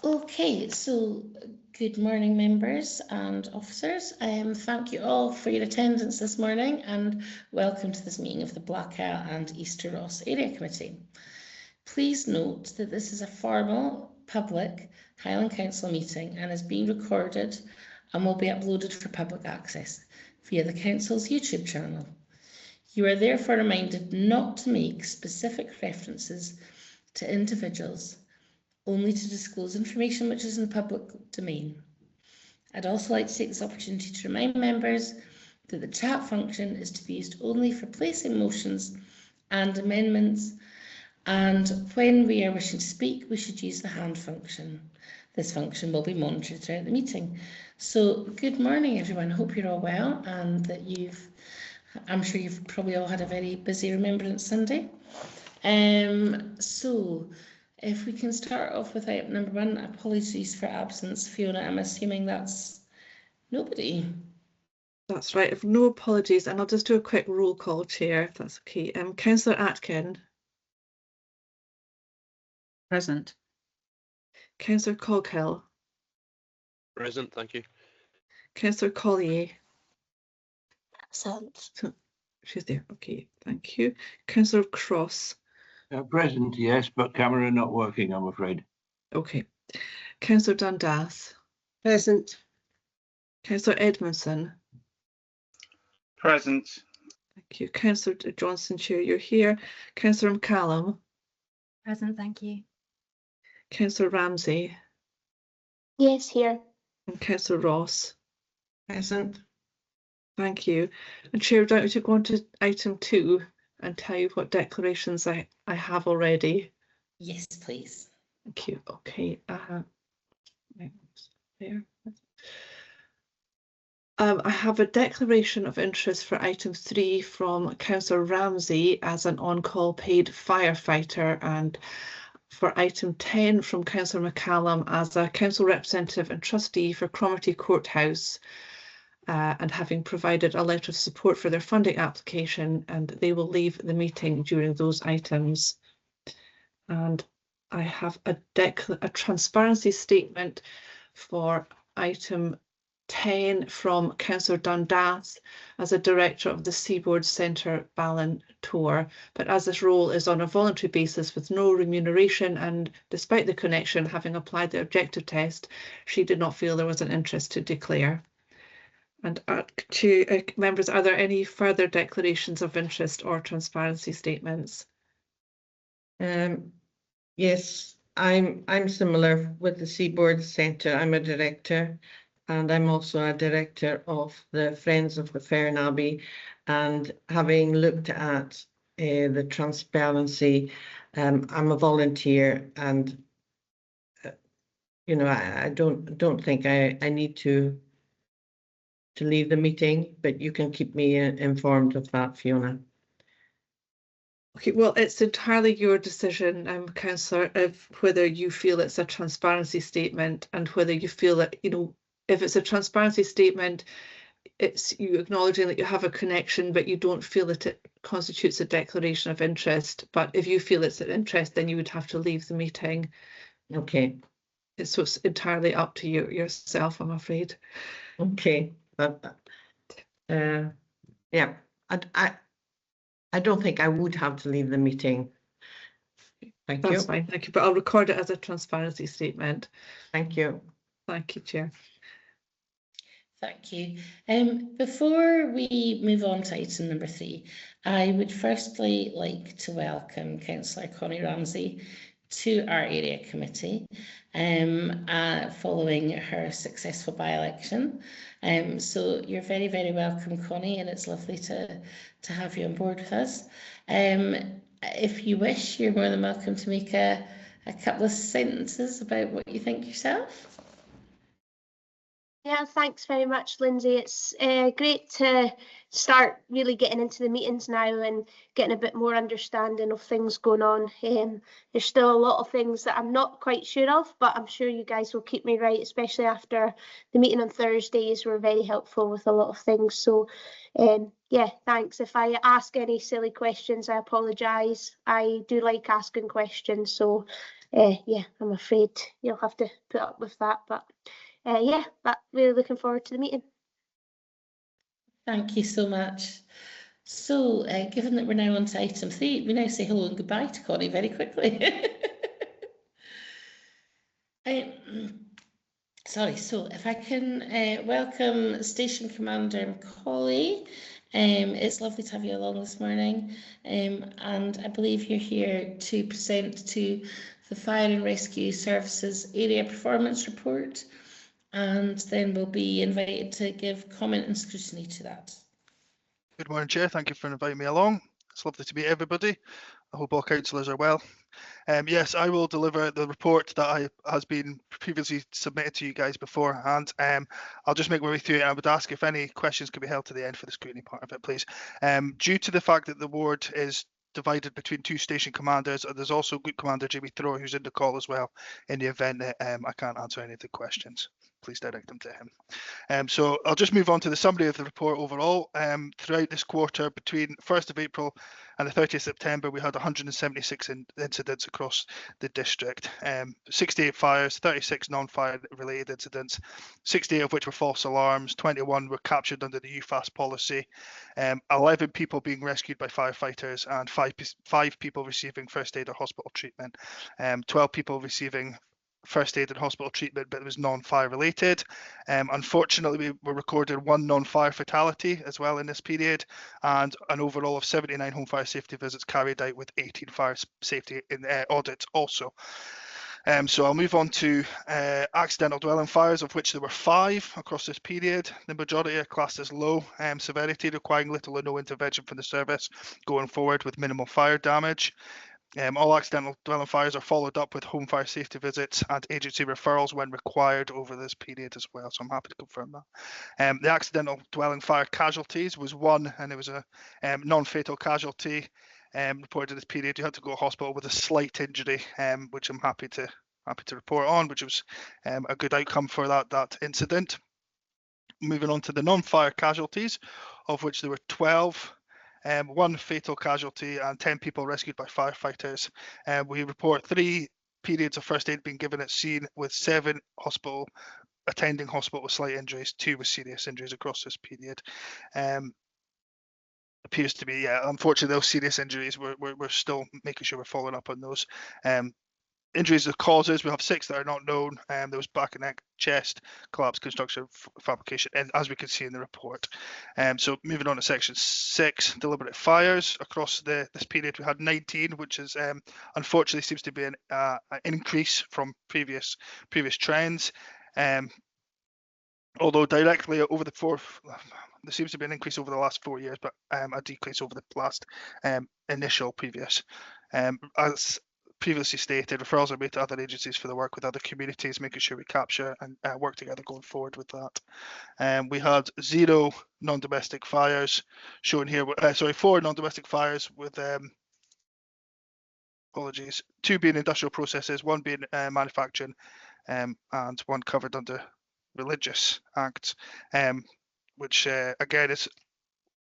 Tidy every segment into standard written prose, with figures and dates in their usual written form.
Okay, so good morning, members and officers. Thank you all for your attendance this morning and welcome to this meeting of the Black Isle and Easter Ross Area Committee. Please note that this is a formal, public Highland Council meeting and is being recorded and will be uploaded for public access via the Council's YouTube channel. You are therefore reminded not to make specific references to individuals, only to disclose information which is in the public domain. I'd also like to take this opportunity to remind members that the chat function is to be used only for placing motions and amendments, and when we are wishing to speak, we should use the hand function. This function will be monitored throughout the meeting. So good morning, everyone. Hope you're all well and that I'm sure you've probably all had a very busy Remembrance Sunday. So if we can start off with item number 1, apologies for absence. Fiona, I'm assuming that's nobody. That's right, if no apologies, and I'll just do a quick roll call, Chair, if that's okay. Councillor Atkin. Present. Councillor Coghill. Present, thank you. Councillor Collier. Present. She's there, okay, thank you. Councillor Cross. Present, yes, but camera not working, I'm afraid. Okay. Councillor Dundas. Present. Councillor Edmondson. Present. Thank you. Councillor Johnson, Chair, you're here. Councillor McCallum. Present, thank you. Councillor Ramsey. Yes, here. And Councillor Ross. Present. Thank you. And Chair, would I like to go on to item 2 and tell you what declarations I have already? Yes, please. Thank you. Okay. There. I have a declaration of interest for item 3 from Councillor Ramsey as an on-call paid firefighter, and for item 10 from Councillor McCallum as a council representative and trustee for Cromarty Courthouse, and having provided a letter of support for their funding application, and they will leave the meeting during those items. And I have a transparency statement for item 10 from Councillor Dundas as a director of the Seaboard Centre Ballon Tour, but as this role is on a voluntary basis with no remuneration, and despite the connection having applied the objective test, she did not feel there was an interest to declare. And members, are there any further declarations of interest or transparency statements? Yes, I'm similar with the Seaboard Centre. I'm a director, and I'm also a director of the Friends of the Fair Abbey. And having looked at the transparency, I'm a volunteer, and you know, I don't think I need to leave the meeting, but you can keep me informed of that, Fiona. Okay, well, it's entirely your decision, Councillor, of whether you feel it's a transparency statement, and whether you feel that, you know, if it's a transparency statement, it's you acknowledging that you have a connection, but you don't feel that it constitutes a declaration of interest. But if you feel it's an interest, then you would have to leave the meeting. Okay. So it's entirely up to you yourself, I'm afraid. Okay, but yeah, I don't think I would have to leave the meeting. Thank you. That's fine, thank you. But I'll record it as a transparency statement. Thank you. Thank you, Chair. Thank you. Before we move on to item number 3, I would firstly like to welcome Councillor Connie Ramsey to our area committee following her successful by-election. So you're very, very welcome, Connie, and it's lovely to have you on board with us. If you wish, you're more than welcome to make a couple of sentences about what you think yourself. Yeah, thanks very much, Lindsay. It's great to start really getting into the meetings now and getting a bit more understanding of things going on. There's still a lot of things that I'm not quite sure of, but I'm sure you guys will keep me right, especially after the meeting on Thursdays were very helpful with a lot of things. So yeah, thanks. If I ask any silly questions, I apologise. I do like asking questions, so yeah, I'm afraid you'll have to put up with that. But yeah, but really looking forward to the meeting. Thank you so much. So, given that we're now on to item 3, we now say hello and goodbye to Connie very quickly. Sorry, so if I can welcome Station Commander Macaulay. It's lovely to have you along this morning, and I believe you're here to present to the Fire and Rescue Services Area Performance Report, and then we'll be invited to give comment and scrutiny to that. Good morning, Chair. Thank you for inviting me along. It's lovely to meet everybody. I hope all councillors are well. Yes, I will deliver the report that has been previously submitted to you guys beforehand. I'll just make my way through it. I would ask if any questions could be held to the end for the scrutiny part of it, please. Due to the fact that the ward is divided between 2 station commanders, and there's also Group Commander Jamie Thrower who's in the call as well, in the event that I can't answer any of the questions, please direct them to him. So I'll just move on to the summary of the report overall. Throughout this quarter, between 1st of April and the 30th of September, we had 176 incidents across the district. 68 fires, 36 non-fire related incidents, 68 of which were false alarms, 21 were captured under the UFAS policy, 11 people being rescued by firefighters, and 5 people receiving first aid or hospital treatment, 12 people receiving first aid and hospital treatment, but it was non-fire related. Unfortunately, we were recorded 1 non-fire fatality as well in this period, and an overall of 79 home fire safety visits carried out, with 18 fire safety audits also. So I'll move on to accidental dwelling fires, of which there were 5 across this period. The majority are classed as low severity, requiring little or no intervention from the service going forward, with minimal fire damage. All accidental dwelling fires are followed up with home fire safety visits and agency referrals when required over this period as well, so I'm happy to confirm that. The accidental dwelling fire casualties was 1, and it was a non-fatal casualty reported this period. You had to go to hospital with a slight injury, which I'm happy to report on, which was a good outcome for that incident. Moving on to the non-fire casualties, of which there were 12. 1 fatal casualty and 10 people rescued by firefighters. We report 3 periods of first aid being given at scene, with 7 attending hospital with slight injuries, 2 with serious injuries across this period. Appears to be, unfortunately, those serious injuries, we're still making sure we're following up on those. Injuries of causes, we have 6 that are not known. There was back and neck, chest, collapse, construction, fabrication, and as we can see in the report. So moving on to section 6, deliberate fires. Across this period, we had 19, which is unfortunately seems to be an increase from previous trends. Although directly over the there seems to be an increase over the last 4 years, but a decrease over the last previous. As previously stated, referrals are made to other agencies for the work with other communities, making sure we capture and work together going forward with that. We had 0 non-domestic fires shown here. 4 non-domestic fires with apologies, 2 being industrial processes, 1 being manufacturing, and 1 covered under religious acts, which again is,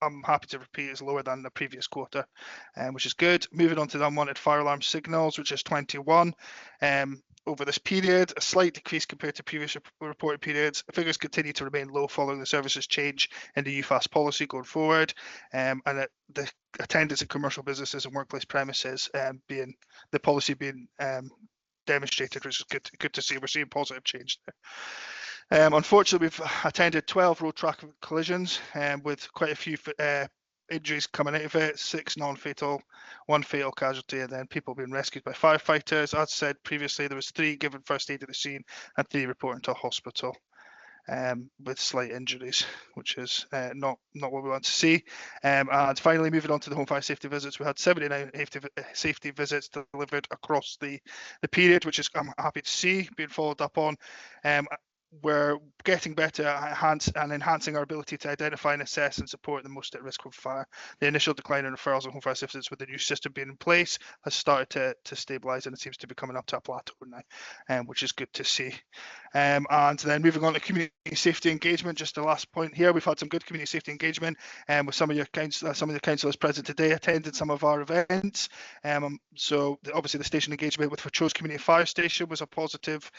I'm happy to repeat, is lower than the previous quarter, which is good. Moving on to the unwanted fire alarm signals, which is 21 over this period, a slight decrease compared to previous reported periods. Figures continue to remain low following the services change in the UFAS policy going forward, and the attendance at commercial businesses and workplace premises being the policy being demonstrated, which is good to see. We're seeing positive change there. Unfortunately, we've attended 12 road traffic collisions with quite a few injuries coming out of it, 6 non-fatal, 1 fatal casualty, and then people being rescued by firefighters. As said previously, there was 3 given first aid at the scene and 3 reporting to hospital with slight injuries, which is not what we want to see. And finally, moving on to the home fire safety visits, we had 79 safety visits delivered across the period, which is I'm happy to see being followed up on. we're getting better at enhancing our ability to identify and assess and support the most at risk of fire. The initial decline in referrals and home fire assistance with the new system being in place has started to stabilise, and it seems to be coming up to a plateau now, which is good to see. And then moving on to community safety engagement, just the last point here, we've had some good community safety engagement with some of the councillors present today attended some of our events. So obviously the station engagement with Fortrose Community Fire Station was a positive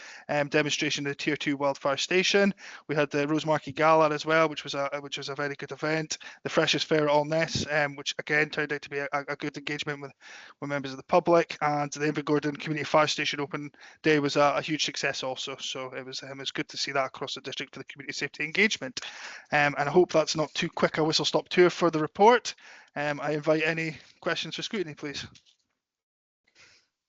demonstration of the Tier 2 wildfire station. We had the Rosemarkie Gala as well, which was a very good event. The Freshest Fair at Allness, which again turned out to be a good engagement with members of the public, and the Invergordon Community Fire Station Open Day was a huge success also. So it was good to see that across the district for the community safety engagement. And I hope that's not too quick a whistle stop tour for the report. I invite any questions for scrutiny, please.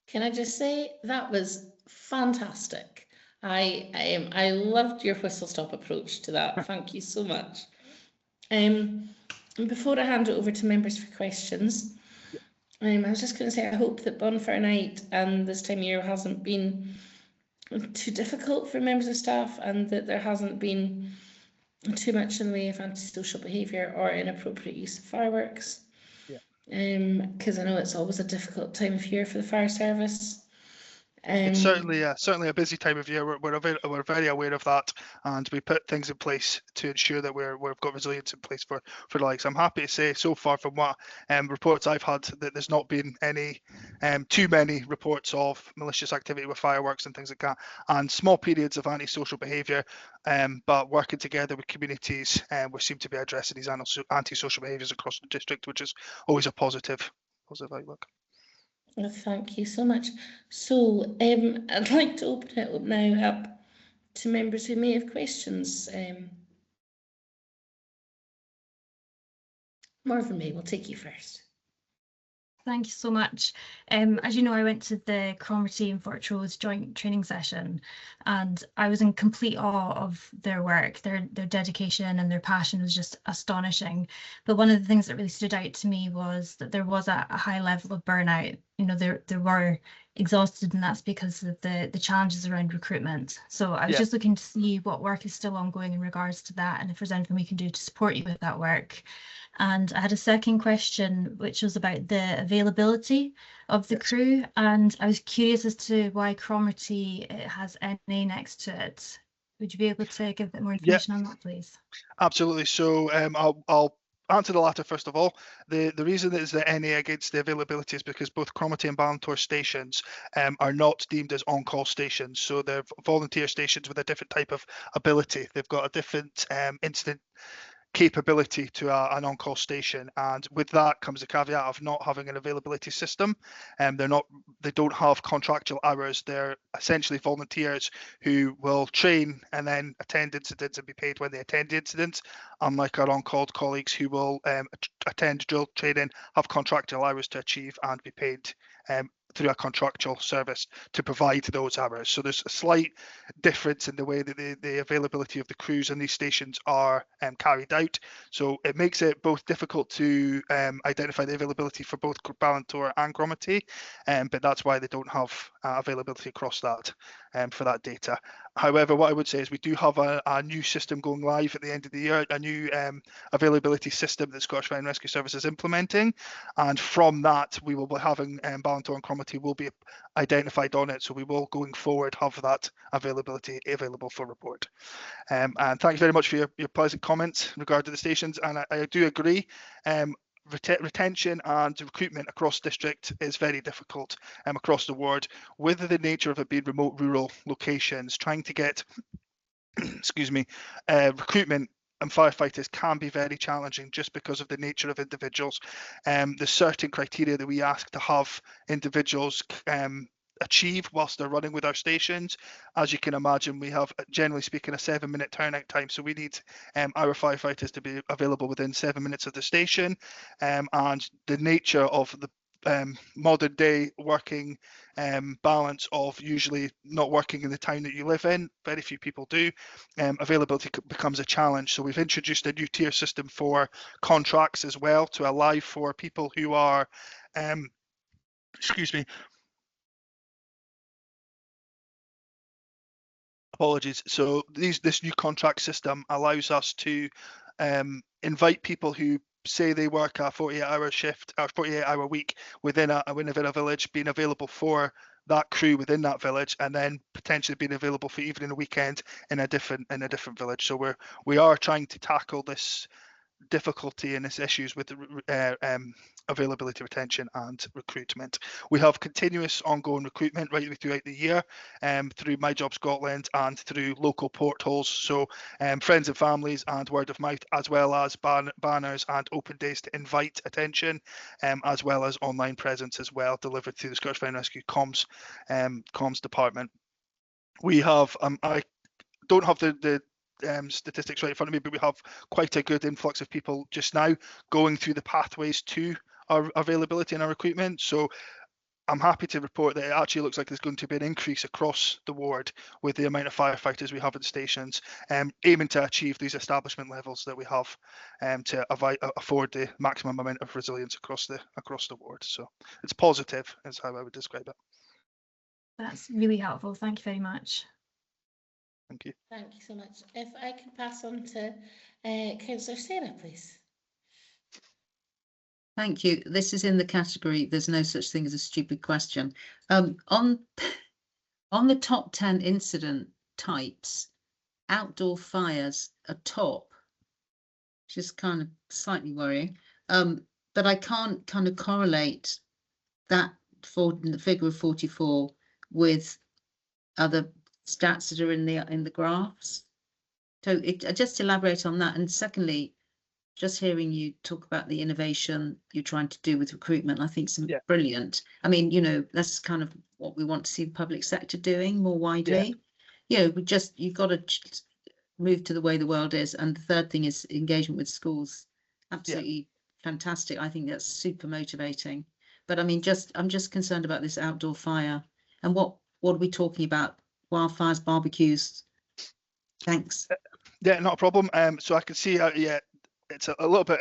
Can I just say that was fantastic. I loved your whistle stop approach to that. Thank you so much. And before I hand it over to members for questions, I was just going to say I hope that Bonfire Night and this time of year hasn't been too difficult for members of staff, and that there hasn't been too much in the way of antisocial behaviour or inappropriate use of fireworks. Because I know it's always a difficult time of year for the fire service. It's certainly a busy time of year. We're very aware of that, and we put things in place to ensure that we've got resilience in place for the likes. I'm happy to say so far from what reports I've had that there's not been any too many reports of malicious activity with fireworks and things like that, and small periods of antisocial behaviour. But working together with communities, we seem to be addressing these antisocial behaviours across the district, which is always a positive outlook. Well, thank you so much. So I'd like to open it up now up to members who may have questions. Marvin May, we'll take you first. Thank you so much. As you know, I went to the Cromarty and Fortrose joint training session, and I was in complete awe of their work. Their dedication and their passion was just astonishing. But one of the things that really stood out to me was that there was a high level of burnout. You know, they were exhausted, and that's because of the challenges around recruitment. So I was just looking to see what work is still ongoing in regards to that, and if there's anything we can do to support you with that work. And I had a second question, which was about the availability of the crew. And I was curious as to why Cromarty has NA next to it. Would you be able to give a bit more information on that, please? Absolutely. So I'll answer the latter first of all. The reason that is the NA against the availability is because both Cromarty and Ballantor stations are not deemed as on-call stations. So they're volunteer stations with a different type of ability. They've got a different incident capability to an on-call station, and with that comes the caveat of not having an availability system. They don't have contractual hours. They're essentially volunteers who will train and then attend incidents and be paid when they attend incidents, unlike our on-call colleagues who will attend drill training, have contractual hours to achieve, and be paid through a contractual service to provide those hours. So there's a slight difference in the way that the availability of the crews in these stations are carried out. So it makes it both difficult to identify the availability for both Ballantor and Cromarty, but that's why they don't have availability across that for that data. However, what I would say is we do have a new system going live at the end of the year, a new availability system that Scottish Fire and Rescue Service is implementing, and from that we will be having Ballantor and Cromarty will be identified on it, so we will going forward have that availability available for report. And thanks very much for your pleasant comments regarding the stations, and I do agree. Retention and recruitment across district is very difficult across the ward, with the nature of it being remote rural locations. Trying to get recruitment and firefighters can be very challenging just because of the nature of individuals. There's certain criteria that we ask to have individuals achieve whilst they're running with our stations. As you can imagine, we have, generally speaking, a 7-minute turnout time, so we need our firefighters to be available within 7 minutes of the station, and the nature of the modern day working balance of usually not working in the town that you live in, very few people do, availability becomes a challenge. So we've introduced a new tier system for contracts as well to allow for people who are Apologies. So this new contract system allows us to invite people who say they work a 48-hour shift or 48-hour week within a village, being available for that crew within that village, and then potentially being available for evening and weekend in a different village. So we are trying to tackle this difficulty and its issues with availability, retention and recruitment. We have continuous ongoing recruitment right throughout the year through My Job Scotland and through local portals, so friends and families and word of mouth, as well as banners and open days to invite attention, as well as online presence as well, delivered through the Scottish Fire and Rescue comms department. We have I don't have the statistics right in front of me, but we have quite a good influx of people just now going through the pathways to our availability and our recruitment. So I'm happy to report that it actually looks like there's going to be an increase across the ward with the amount of firefighters we have at the stations, aiming to achieve these establishment levels that we have to afford the maximum amount of resilience across the ward. So it's positive, is how I would describe it. That's really helpful. Thank you very much. Thank you. Thank you so much. If I could pass on to Councillor Sarah, please. Thank you. This is in the category, there's no such thing as a stupid question. On the top 10 incident types, outdoor fires are top, which is kind of slightly worrying. But I can't kind of correlate that for the figure of 44 with other stats that are in the graphs. So just elaborate on that. And secondly, just hearing you talk about the innovation you're trying to do with recruitment, I think some brilliant. I mean, you know, that's kind of what we want to see the public sector doing more widely. You know, you've got to move to the way the world is. And the third thing is engagement with schools. Absolutely fantastic. I think that's super motivating. But I mean, I'm just concerned about this outdoor fire and what are we talking about? Wildfires, barbecues. Thanks. Yeah, not a problem. So I can see, it's a little bit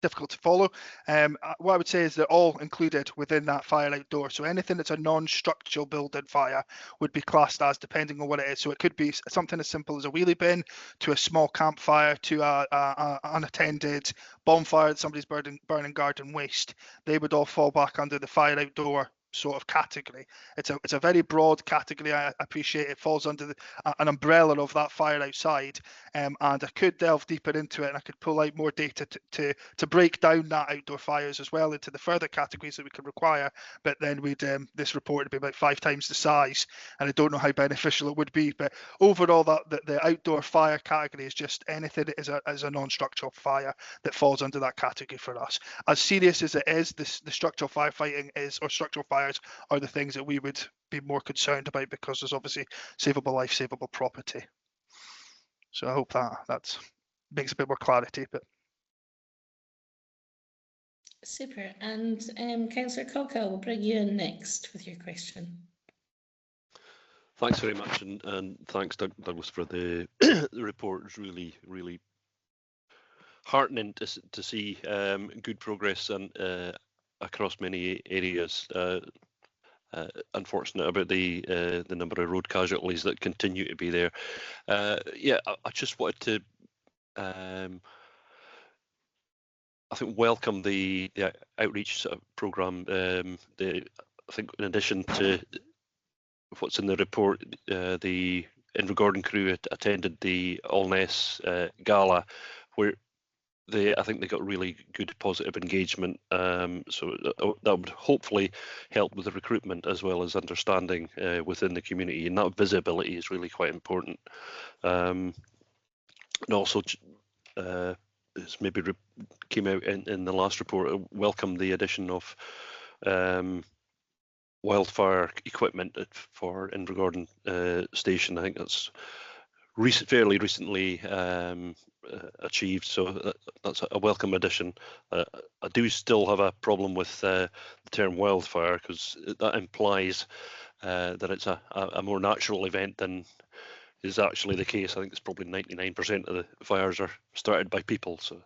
difficult to follow. What I would say is they're all included within that fire outdoor. So anything that's a non-structural building fire would be classed as, depending on what it is. So it could be something as simple as a wheelie bin, to a small campfire, to a unattended bonfire that somebody's burning garden waste. They would all fall back under the fire outdoor sort of category. It's a very broad category. I appreciate it falls under an umbrella of that fire outside, and I could delve deeper into it, and I could pull out more data to break down that outdoor fires as well into the further categories that we could require. But then we'd this report would be about 5 times the size, and I don't know how beneficial it would be. But overall, the outdoor fire category is just anything that is a non-structural fire that falls under that category for us. As serious as it is, the structural firefighting is, or structural fires are the things that we would be more concerned about, because there's obviously savable life, savable property. So I hope that makes a bit more clarity. But super. And Councillor Coghill, we'll bring you in next with your question. Thanks very much, and thanks, Douglas, for the the report. It's really, really heartening to see good progress and across many areas. Unfortunate about the number of road casualties that continue to be there. I just wanted to I think welcome the outreach programme. I think in addition to what's in the report, the Invergordon crew attended the Allness Gala, where I think they got really good positive engagement. So that would hopefully help with the recruitment as well as understanding within the community, and that visibility is really quite important. And also, it's maybe came out in the last report, welcome the addition of wildfire equipment for Invergordon station. I think that's fairly recently achieved, so that's a welcome addition. I do still have a problem with the term wildfire, because that implies that it's a more natural event than is actually the case. I think it's probably 99% of the fires are started by people, so I'm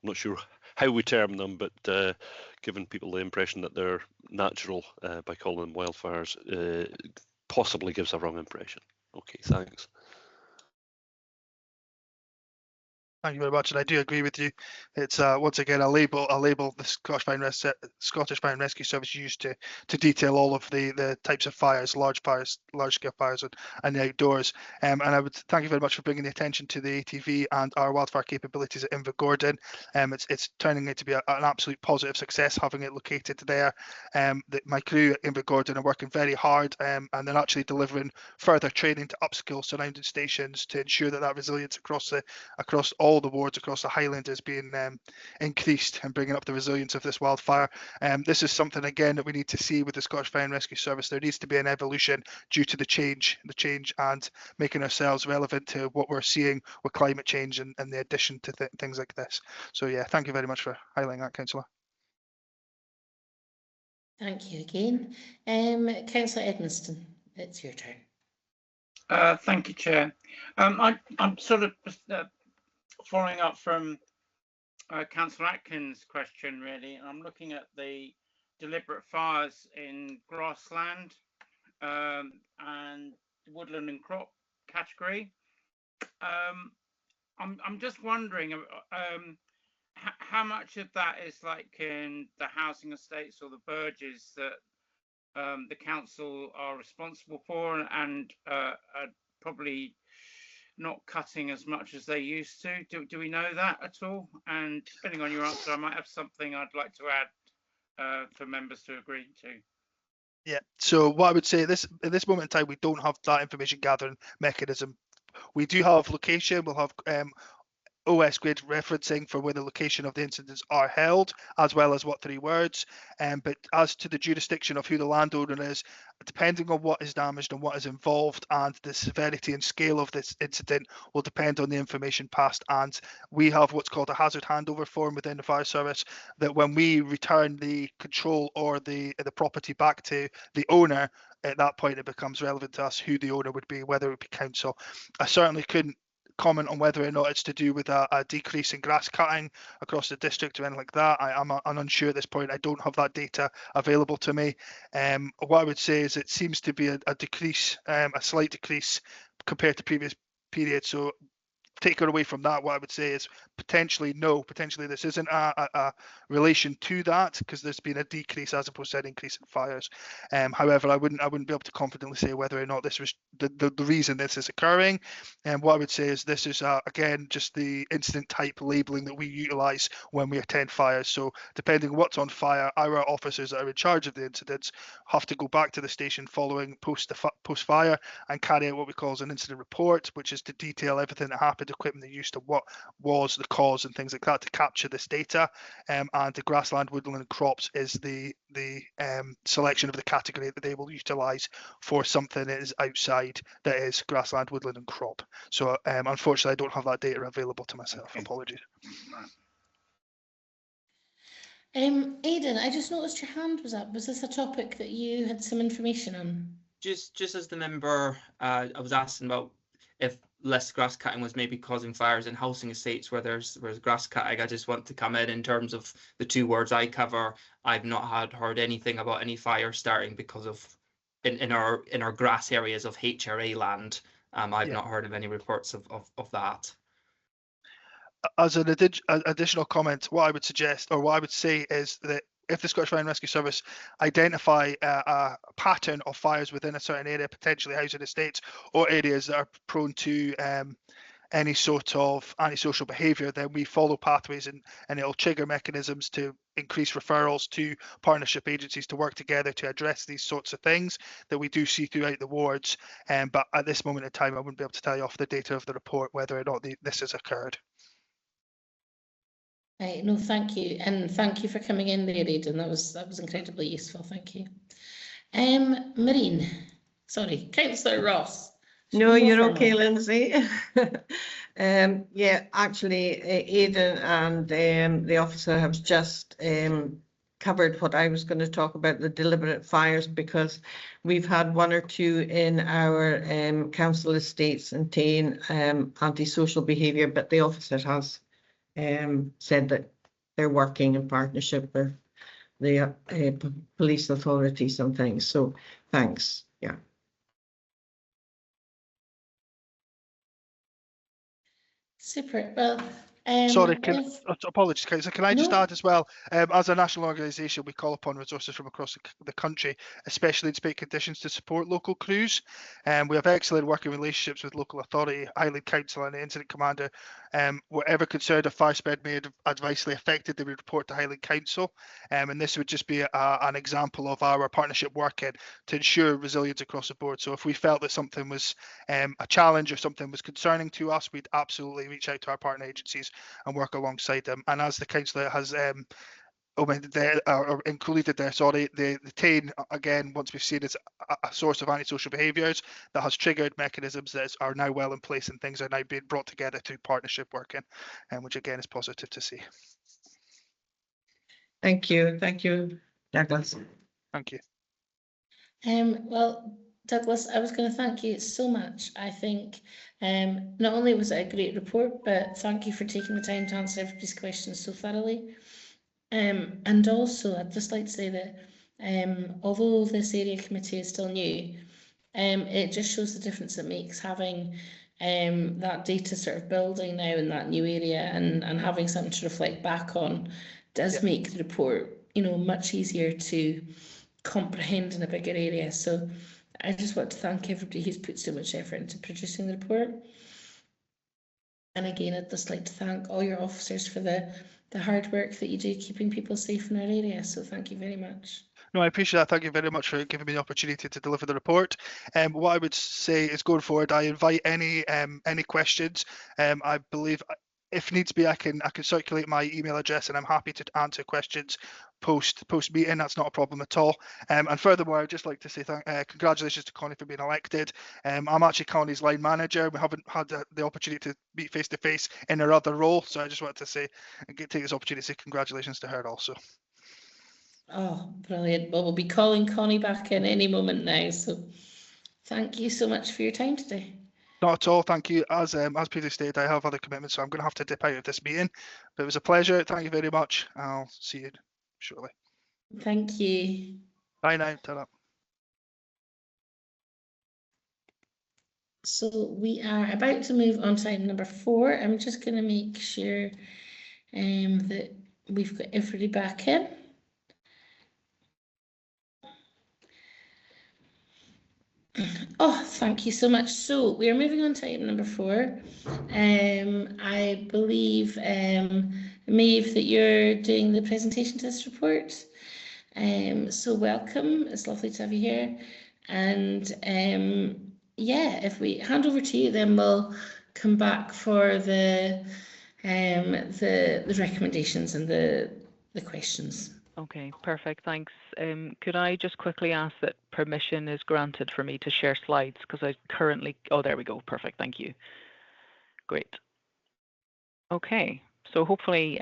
not sure how we term them, but giving people the impression that they're natural by calling them wildfires possibly gives a wrong impression. Okay, thanks. Thank you very much, and I do agree with you. It's once again a label the Scottish Fire and Rescue Service used to detail all of the types of fires, large scale fires, and the outdoors. And I would thank you very much for bringing the attention to the ATV and our wildfire capabilities at Invergordon. It's turning out to be an absolute positive success having it located there. My crew at Invergordon are working very hard, and they're actually delivering further training to upskill surrounding stations to ensure that resilience across all the wards across the Highland is being increased and bringing up the resilience of this wildfire. This is something again that we need to see with the Scottish Fire and Rescue Service. There needs to be an evolution due to the change and making ourselves relevant to what we're seeing with climate change and the addition to things like this. So yeah, thank you very much for highlighting that, Councillor. Thank you again. Councillor Edmiston, it's your turn. Thank you, Chair. I'm sort of following up from Councillor Atkins' question, really. I'm looking at the deliberate fires in grassland and woodland and crop category. I'm just wondering how much of that is like in the housing estates or the burges that the council are responsible for and are probably not cutting as much as they used to. Do we know that at all? And depending on your answer, I might have something I'd like to add for members to agree to. Yeah, so what I would say at this moment in time, we don't have that information gathering mechanism. We do have location, we'll have OS grid referencing for where the location of the incidents are held, as well as what 3 words. But as to the jurisdiction of who the landowner is, depending on what is damaged and what is involved and the severity and scale of this incident will depend on the information passed. And we have what's called a hazard handover form within the fire service that when we return the control or the property back to the owner, at that point it becomes relevant to us who the owner would be, whether it would be council. I certainly couldn't comment on whether or not it's to do with a decrease in grass cutting across the district or anything like that. I'm unsure at this point. I don't have that data available to me. What I would say is it seems to be a decrease, a slight decrease compared to previous periods. So taken away from that, what I would say is potentially this isn't a relation to that because there's been a decrease as opposed to an increase in fires. However, I wouldn't be able to confidently say whether or not this was the reason this is occurring. And what I would say is this is again just the incident type labeling that we utilize when we attend fires. So depending on what's on fire, our officers that are in charge of the incidents have to go back to the station following post fire and carry out what we call an incident report, which is to detail everything that happened, equipment they used, to what was the cause and things like that to capture this data. And the grassland, woodland and crops is the selection of the category that they will utilize for something that is outside, that is grassland, woodland and crop. So unfortunately I don't have that data available to myself. Okay. Apologies. Aidan, I just noticed your hand was up. Was this a topic that you had some information on? Just as the member, I was asking about if less grass cutting was maybe causing fires in housing estates where there's grass cutting. I just want to come in terms of the 2 words I cover. I've not heard anything about any fire starting because of in our grass areas of HRA land. I've not heard of any reports of that. As an additional comment, what I would suggest or what I would say is that if the Scottish Fire and Rescue Service identify a pattern of fires within a certain area, potentially housing estates or areas that are prone to any sort of antisocial behaviour, then we follow pathways and it'll trigger mechanisms to increase referrals to partnership agencies to work together to address these sorts of things that we do see throughout the wards. But at this moment in time, I wouldn't be able to tell you off the data of the report whether or not this has occurred. Right, no, thank you, and thank you for coming in there, Aidan. That was incredibly useful. Thank you. Marine, sorry, Councillor Ross. No, you're okay, Lindsay. Yeah, actually, Aidan and the officer have just covered what I was going to talk about, the deliberate fires, because we've had 1 or 2 in our council estates contain antisocial behaviour, but the officer has said that they're working in partnership with the police authorities and things. So thanks. Yeah. Super. Well, Sorry, if- apologies, Councillor. Can I just No. add as well, as a national organisation, we call upon resources from across the country, especially in spate conditions, to support local crews. We have excellent working relationships with local authority, Highland Council and the Incident Commander. Whatever concern of fire spread may have adversely affected, they would report to Highland Council. And this would just be an example of our partnership working to ensure resilience across the board. So if we felt that something was a challenge or something was concerning to us, we'd absolutely reach out to our partner agencies and work alongside them. And as the councillor has omitted there or included there, sorry, the TAIN again, once we've seen it's a source of antisocial behaviours that has triggered mechanisms that are now well in place, and things are now being brought together through partnership working, which again is positive to see. Thank you, Douglas. Thank you. Well, Douglas, I was going to thank you so much. I think not only was it a great report, but thank you for taking the time to answer everybody's questions so thoroughly. And also, I'd just like to say that although this area committee is still new, it just shows the difference it makes having that data sort of building now in that new area, and having something to reflect back on does make the report, you know, much easier to comprehend in a bigger area. So I just want to thank everybody who's put so much effort into producing the report. And again, I'd just like to thank all your officers for the hard work that you do keeping people safe in our area. So thank you very much. No, I appreciate that. Thank you very much for giving me the opportunity to deliver the report. What I would say is, going forward, I invite any questions. I believe, if needs be, I can circulate my email address, and I'm happy to answer questions post meeting. That's not a problem at all. And furthermore, I'd just like to say congratulations to Connie for being elected. I'm actually Connie's line manager. We haven't had the opportunity to meet face to face in her other role, so I just wanted to say and take this opportunity to say congratulations to her also. Oh, brilliant. Well, we'll be calling Connie back in any moment now. So thank you so much for your time today. Not at all. Thank you. As previously stated, I have other commitments, so I'm going to have to dip out of this meeting. But it was a pleasure. Thank you very much. I'll see you shortly. Thank you. Bye now. Ta-ra. So we are about to move on to item number 4. I'm just going to make sure that we've got everybody back in. Oh, thank you so much. So we are moving on to item number 4. I believe, Maeve, that you're doing the presentation to this report. So welcome. It's lovely to have you here. And yeah, if we hand over to you, then we'll come back for the recommendations and the questions. Okay, perfect, thanks. Could I just quickly ask that permission is granted for me to share slides, because I currently, oh, there we go, perfect, thank you. Great. Okay, so hopefully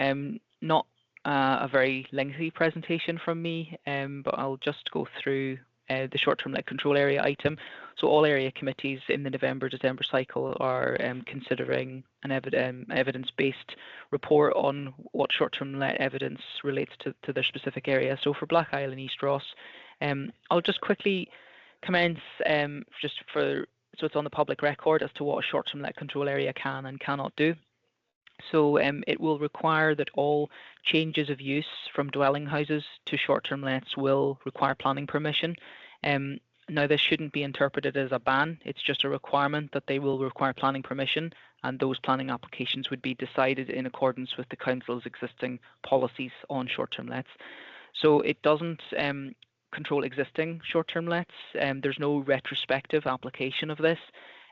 not a very lengthy presentation from me, but I'll just go through the short-term lead control area item. So all area committees in the November-December cycle are considering an evidence-based report on what short-term lead evidence relates to their specific area. So for Black Island East Ross, I'll just quickly commence so it's on the public record as to what a short-term lead control area can and cannot do. So it will require that all changes of use from dwelling houses to short-term lets will require planning permission. Now, this shouldn't be interpreted as a ban. It's just a requirement that they will require planning permission, and those planning applications would be decided in accordance with the council's existing policies on short-term lets. So it doesn't control existing short-term lets. There's no retrospective application of this.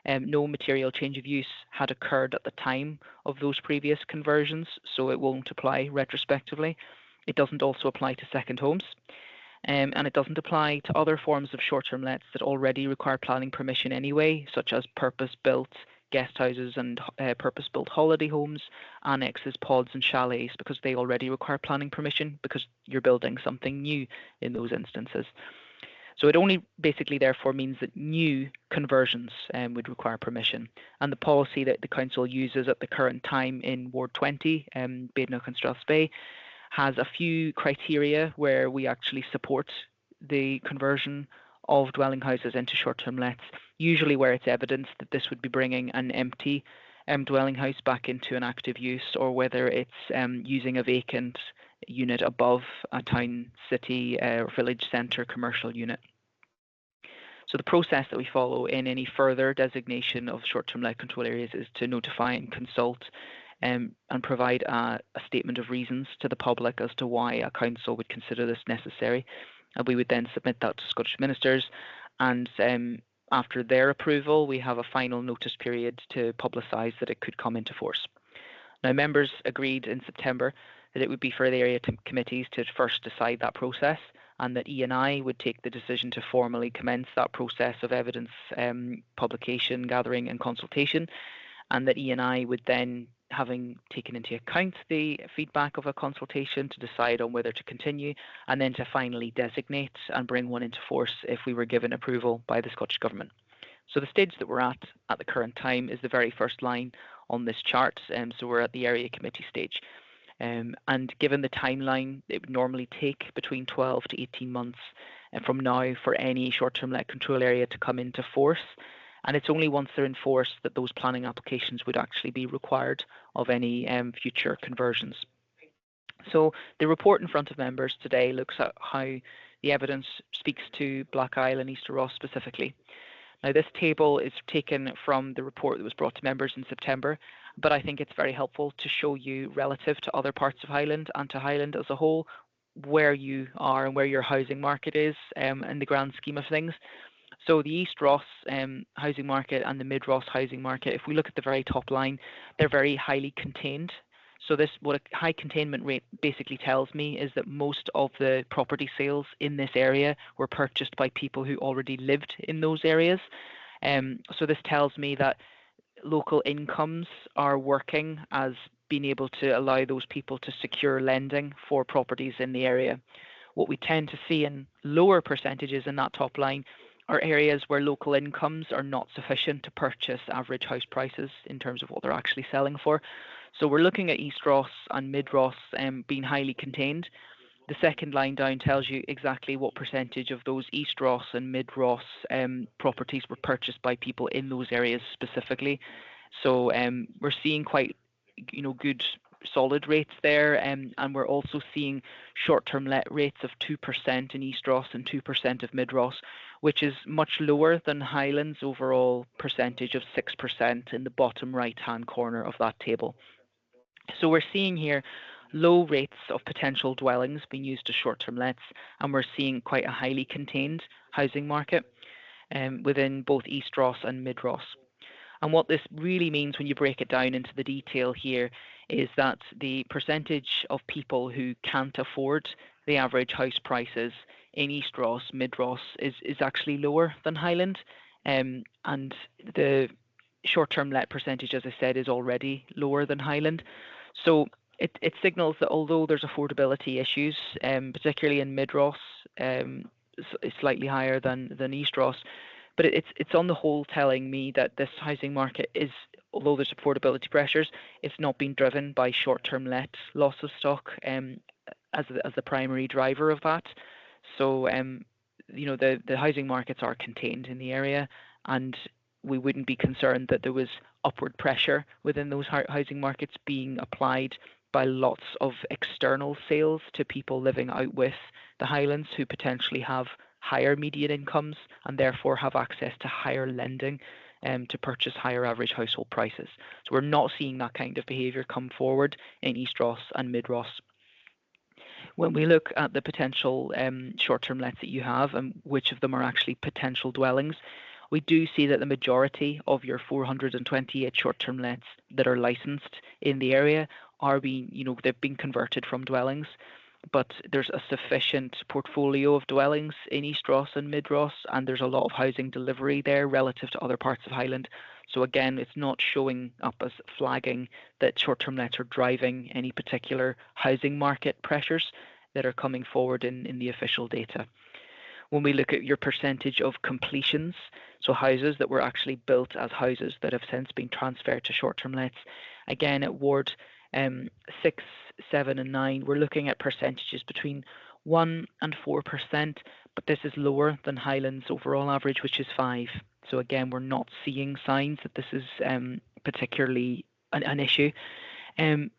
No material change of use had occurred at the time of those previous conversions, so it won't apply retrospectively. It doesn't also apply to second homes, and it doesn't apply to other forms of short-term lets that already require planning permission anyway, such as purpose-built guest houses and purpose-built holiday homes, annexes, pods and chalets, because they already require planning permission because you're building something new in those instances. So it only basically therefore means that new conversions would require permission. And the policy that the council uses at the current time in Ward 20, Badenoch and Strathspey, has a few criteria where we actually support the conversion of dwelling houses into short-term lets, usually where it's evidence that this would be bringing an empty dwelling house back into an active use, or whether it's using a vacant unit above a town, city, or village centre commercial unit. So the process that we follow in any further designation of short-term let control areas is to notify and consult and provide a statement of reasons to the public as to why a council would consider this necessary. And we would then submit that to Scottish ministers, and after their approval, we have a final notice period to publicise that it could come into force. Now, members agreed in September that it would be for the area committees to first decide that process, and that E&I would take the decision to formally commence that process of evidence publication, gathering and consultation, and that E&I would then, having taken into account the feedback of a consultation, to decide on whether to continue, and then to finally designate and bring one into force if we were given approval by the Scottish Government. So the stage that we're at the current time is the very first line on this chart, so we're at the area committee stage. And given the timeline, it would normally take between 12 to 18 months from now for any short-term let control area to come into force. And it's only once they're in force that those planning applications would actually be required of any future conversions. So the report in front of members today looks at how the evidence speaks to Black Isle and Easter Ross specifically. Now, this table is taken from the report that was brought to members in September, but I think it's very helpful to show you, relative to other parts of Highland and to Highland as a whole, where you are and where your housing market is in the grand scheme of things. So the East Ross housing market and the Mid Ross housing market, if we look at the very top line, they're very highly contained. So this, what a high containment rate basically tells me, is that most of the property sales in this area were purchased by people who already lived in those areas. So this tells me that local incomes are working as being able to allow those people to secure lending for properties in the area. What we tend to see in lower percentages in that top line are areas where local incomes are not sufficient to purchase average house prices in terms of what they're actually selling for. So we're looking at East Ross and Mid Ross being highly contained. The second line down tells you exactly what percentage of those East Ross and Mid Ross properties were purchased by people in those areas specifically. So we're seeing quite, good solid rates there, and we're also seeing short-term let rates of 2% in East Ross and 2% of Mid Ross, which is much lower than Highland's overall percentage of 6% in the bottom right-hand corner of that table. So we're seeing here low rates of potential dwellings being used as short-term lets, and we're seeing quite a highly contained housing market within both East Ross and Mid Ross. And what this really means when you break it down into the detail here is that the percentage of people who can't afford the average house prices in East Ross, Mid Ross is actually lower than Highland, and the short-term let percentage, as I said, is already lower than Highland. So it signals that although there's affordability issues, particularly in Mid Ross, it's slightly higher than East Ross, but it's on the whole telling me that this housing market is, although there's affordability pressures, it's not being driven by short-term let loss of stock as the primary driver of that. So the housing markets are contained in the area, and we wouldn't be concerned that there was upward pressure within those housing markets being applied by lots of external sales to people living out with the Highlands who potentially have higher median incomes and therefore have access to higher lending to purchase higher average household prices. So we're not seeing that kind of behaviour come forward in East Ross and Mid Ross. When we look at the potential short-term lets that you have and which of them are actually potential dwellings, we do see that the majority of your 428 short-term lets that are licensed in the area are being, they've been converted from dwellings, but there's a sufficient portfolio of dwellings in East Ross and Mid Ross, and there's a lot of housing delivery there relative to other parts of Highland. So again, it's not showing up as flagging that short-term lets are driving any particular housing market pressures that are coming forward in the official data. When we look at your percentage of completions, so houses that were actually built as houses that have since been transferred to short-term lets, again at Ward 6, 7 and 9, we're looking at percentages between 1 and 4%, but this is lower than Highland's overall average, which is 5. So again, we're not seeing signs that this is particularly an issue.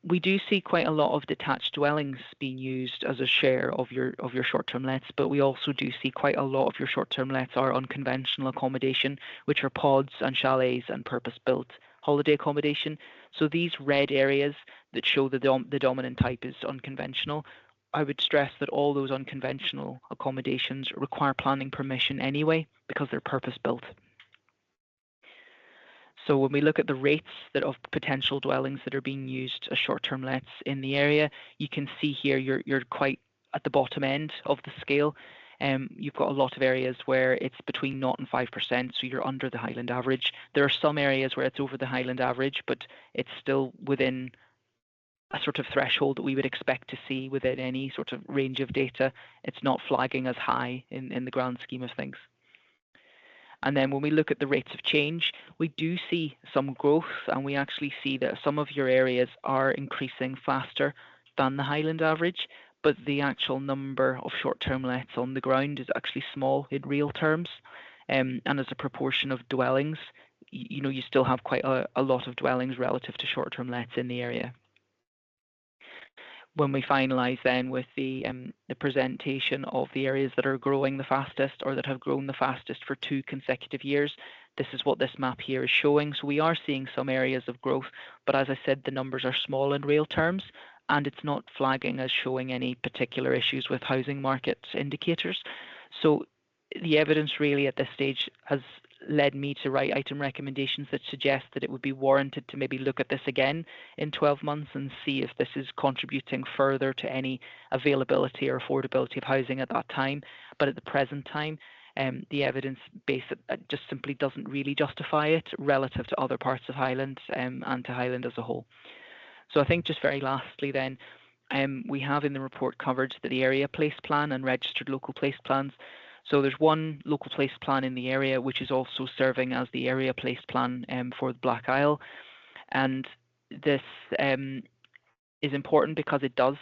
We do see quite a lot of detached dwellings being used as a share of your short-term lets, but we also do see quite a lot of your short-term lets are unconventional accommodation, which are pods and chalets and purpose-built holiday accommodation. So these red areas that show the dominant type is unconventional. I would stress that all those unconventional accommodations require planning permission anyway because they're purpose-built. So when we look at the rates of potential dwellings that are being used as short-term lets in the area, you can see here you're quite at the bottom end of the scale. You've got a lot of areas where it's between 0 and 5%, so you're under the Highland average. There are some areas where it's over the Highland average, but it's still within a sort of threshold that we would expect to see within any sort of range of data. It's not flagging as high in the grand scheme of things. And then when we look at the rates of change, we do see some growth, and we actually see that some of your areas are increasing faster than the Highland average, but the actual number of short-term lets on the ground is actually small in real terms. And as a proportion of dwellings, you still have quite a lot of dwellings relative to short-term lets in the area. When we finalise then with the presentation of the areas that are growing the fastest or that have grown the fastest for 2 consecutive years, this is what this map here is showing. So we are seeing some areas of growth, but as I said, the numbers are small in real terms, and it's not flagging as showing any particular issues with housing market indicators. So the evidence really at this stage has led me to write item recommendations that suggest that it would be warranted to maybe look at this again in 12 months and see if this is contributing further to any availability or affordability of housing at that time. But at the present time, the evidence base just simply doesn't really justify it relative to other parts of Highland and to Highland as a whole. So I think just very lastly then, we have in the report covered the area place plan and registered local place plans. So there's one local place plan in the area, which is also serving as the area place plan for the Black Isle. And this is important because it does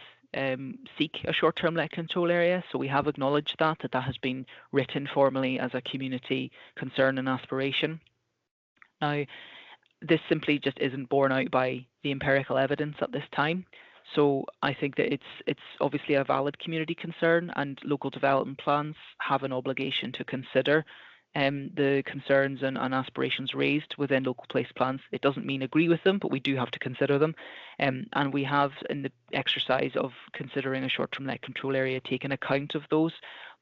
seek a short-term let control area. So we have acknowledged that has been written formally as a community concern and aspiration. Now, this simply just isn't borne out by the empirical evidence at this time. So I think that it's obviously a valid community concern, and local development plans have an obligation to consider the concerns and aspirations raised within local place plans. It doesn't mean agree with them, but we do have to consider them. And we have, in the exercise of considering a short-term let control area, taken account of those.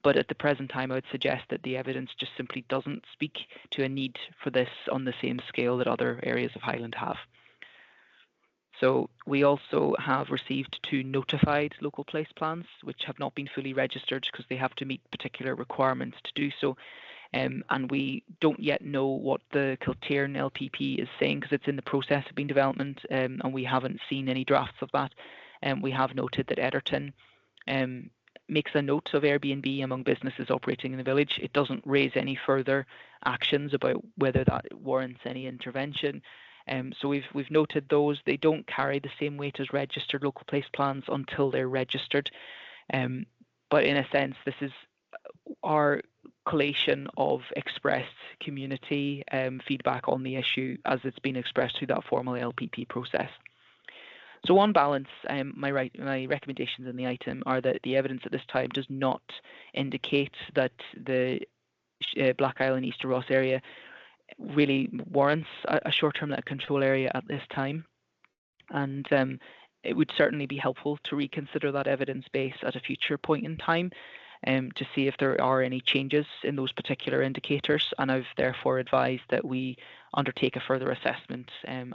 But at the present time, I would suggest that the evidence just simply doesn't speak to a need for this on the same scale that other areas of Highland have. So we also have received 2 notified local place plans, which have not been fully registered because they have to meet particular requirements to do so. And we don't yet know what the Kiltearn LPP is saying because it's in the process of being development, and we haven't seen any drafts of that. And we have noted that Edderton makes a note of Airbnb among businesses operating in the village. It doesn't raise any further actions about whether that warrants any intervention. So we've noted those. They don't carry the same weight as registered local place plans until they're registered. But in a sense, this is our collation of expressed community feedback on the issue as it's been expressed through that formal LPP process. So on balance, my recommendations in the item are that the evidence at this time does not indicate that the Black Isle and Easter Ross area really warrants a short-term let control area at this time. And it would certainly be helpful to reconsider that evidence base at a future point in time to see if there are any changes in those particular indicators. And I've therefore advised that we undertake a further assessment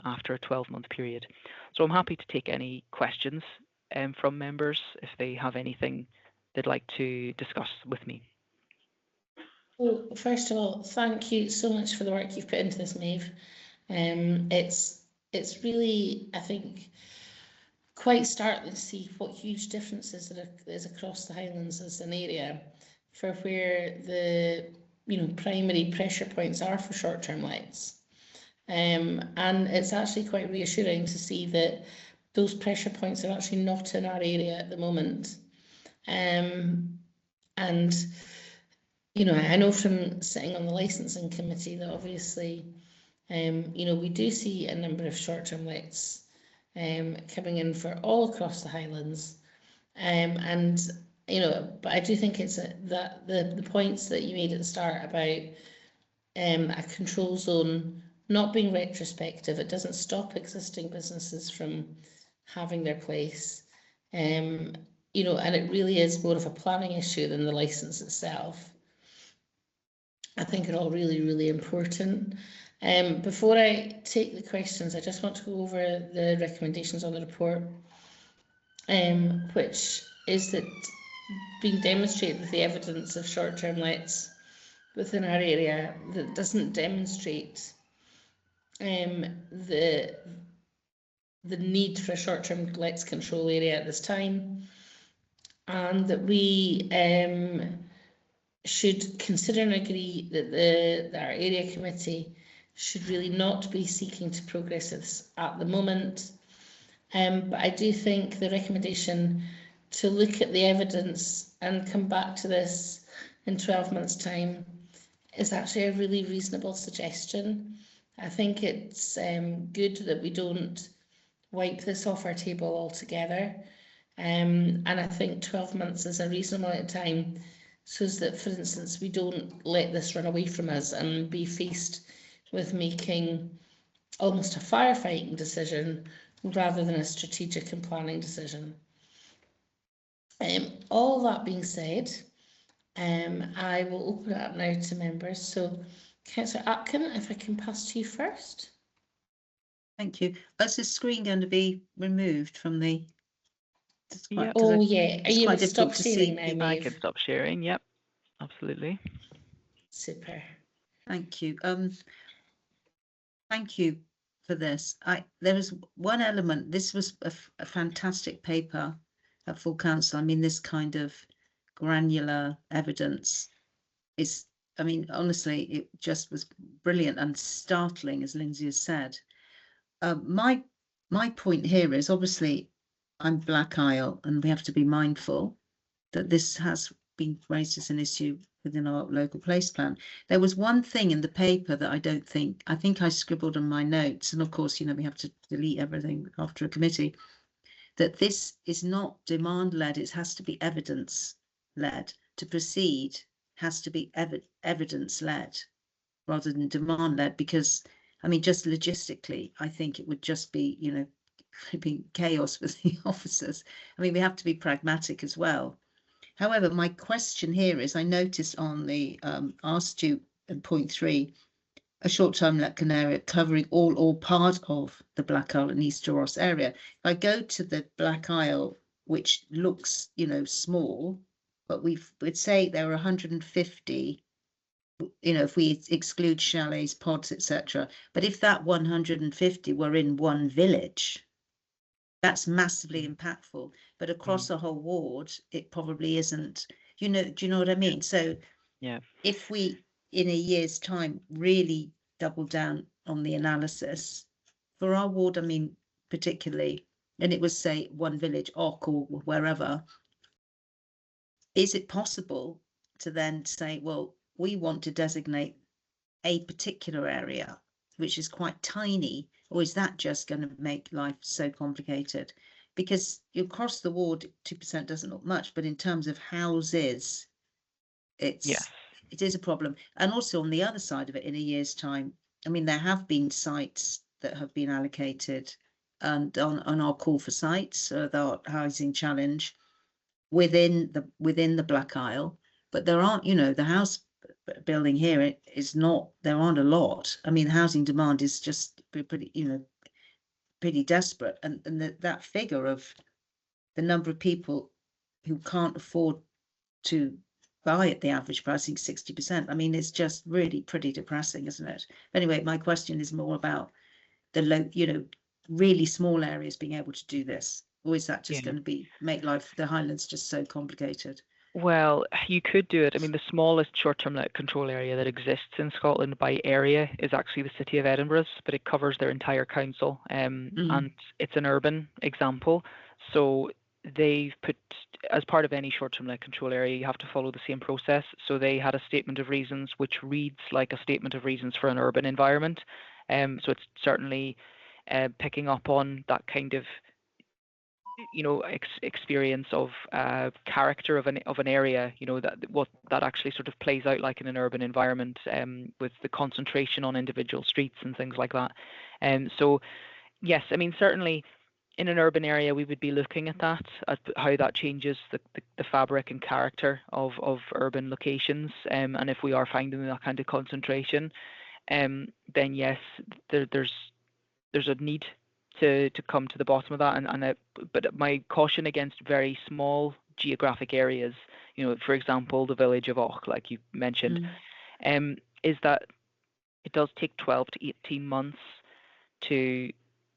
after a 12-month period. So I'm happy to take any questions from members if they have anything they'd like to discuss with me. Well, first of all, thank you so much for the work you've put into this, Maeve. It's really, I think, quite startling to see what huge differences there is across the Highlands as an area for where the primary pressure points are for short-term lets. And it's actually quite reassuring to see that those pressure points are actually not in our area at the moment. And I know from sitting on the licensing committee that obviously You know, we do see a number of short-term lets coming in for all across the Highlands, and you know, but I do think it's that the points that you made at the start about a control zone not being retrospective, it doesn't stop existing businesses from having their place. You know, and it really is more of a planning issue than the license itself. I think are all really, really important. Before I take the questions, I just want to go over the recommendations on the report, which is that being demonstrated with the evidence of short-term lets within our area that doesn't demonstrate the need for a short-term lets control area at this time, and that we should consider and agree that our area committee should really not be seeking to progress this at the moment. But I do think the recommendation to look at the evidence and come back to this in 12 months' time is actually a really reasonable suggestion. I think it's good that we don't wipe this off our table altogether. And I think 12 months is a reasonable amount of time so that, for instance, we don't let this run away from us and be faced with making almost a firefighting decision rather than a strategic and planning decision. All that being said, I will open it up now to members. So, Councillor Atkin, if I can pass to you first. Thank you. Is the screen going to be removed from the? Yep. Oh yeah, are you able to stop difficult to sharing see now, people. I Maeve? can stop sharing. Yep, absolutely. Super. Thank you. Thank you for this. There was one element. This was a fantastic paper at full council. I mean, this kind of granular evidence is, I mean, honestly, it just was brilliant and startling, as Lindsay has said. My point here is, obviously, I'm Black Isle, and we have to be mindful that this has been raised as an issue within our local place plan. There was one thing in the paper that I think I scribbled on my notes, and of course, you know, we have to delete everything after a committee, that this is not demand led, it has to be evidence led. To proceed has to be evidence led rather than demand led, because I mean, just logistically, I think it would just be, you know, be chaos with the officers. I mean, we have to be pragmatic as well. However, my question here is, I noticed on the asked you at point 3, a short-term let area covering all or part of the Black Isle and East Ross area. If I go to the Black Isle, which looks, you know, small, but we'd say there are 150, you know, if we exclude chalets, pods, etc. But if that 150 were in one village, that's massively impactful. But across a whole ward, it probably isn't. You know, do you know what I mean? So yeah, if we, in a year's time, really double down on the analysis for our ward, I mean, particularly, and it was, say, one village, Ock or wherever, is it possible to then say, well, we want to designate a particular area, which is quite tiny, or is that just going to make life so complicated? Because you cross the ward, 2% doesn't look much, but in terms of houses, it is a problem. And also on the other side of it, in a year's time, I mean, there have been sites that have been allocated and on our call for sites, the housing challenge within the Black Isle, but there aren't, you know, the house building here is not, there aren't a lot. I mean, housing demand is just pretty, you know, pretty desperate, and that figure of the number of people who can't afford to buy at the average price, I think 60%. I mean, it's just really pretty depressing, isn't it? Anyway, my question is more about the low, you know, really small areas being able to do this, or is that just going to make life, the Highlands, just so complicated? Well, you could do it. I mean, the smallest short-term let control area that exists in Scotland by area is actually the city of Edinburgh's, but it covers their entire council, and it's an urban example. So they've put, as part of any short-term let control area, you have to follow the same process. So they had a statement of reasons which reads like a statement of reasons for an urban environment. So it's certainly picking up on that kind of experience of character of an area, that what that actually sort of plays out like in an urban environment, with the concentration on individual streets and things like that. So yes, I mean, certainly in an urban area we would be looking at that, at how that changes the fabric and character of urban locations, and if we are finding that kind of concentration, then yes, there's a need to come to the bottom of that. But my caution against very small geographic areas, for example, the village of Och, like you mentioned, is that it does take 12 to 18 months to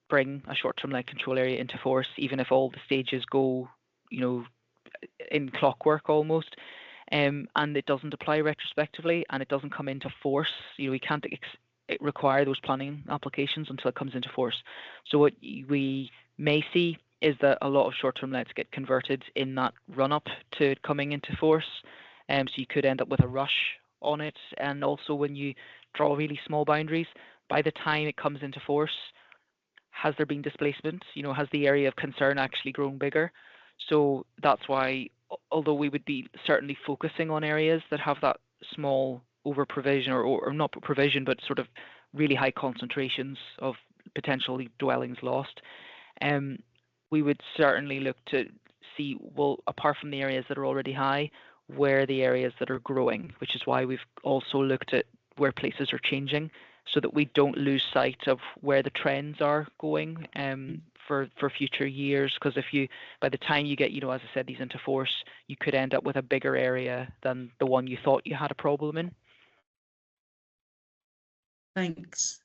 bring a short-term let control area into force, even if all the stages go, in clockwork almost. And it doesn't apply retrospectively, and it doesn't come into force. We can't require those planning applications until it comes into force. So what we may see is that a lot of short-term lets get converted in that run-up to it coming into force. So you could end up with a rush on it. And also when you draw really small boundaries, by the time it comes into force, has there been displacement? Has the area of concern actually grown bigger? So that's why, although we would be certainly focusing on areas that have that small over provision or not provision, but sort of really high concentrations of potentially dwellings lost, we would certainly look to see, well, apart from the areas that are already high, where are the areas that are growing, which is why we've also looked at where places are changing, so that we don't lose sight of where the trends are going for future years. Because by the time you get, as I said, these into force, you could end up with a bigger area than the one you thought you had a problem in. Thanks.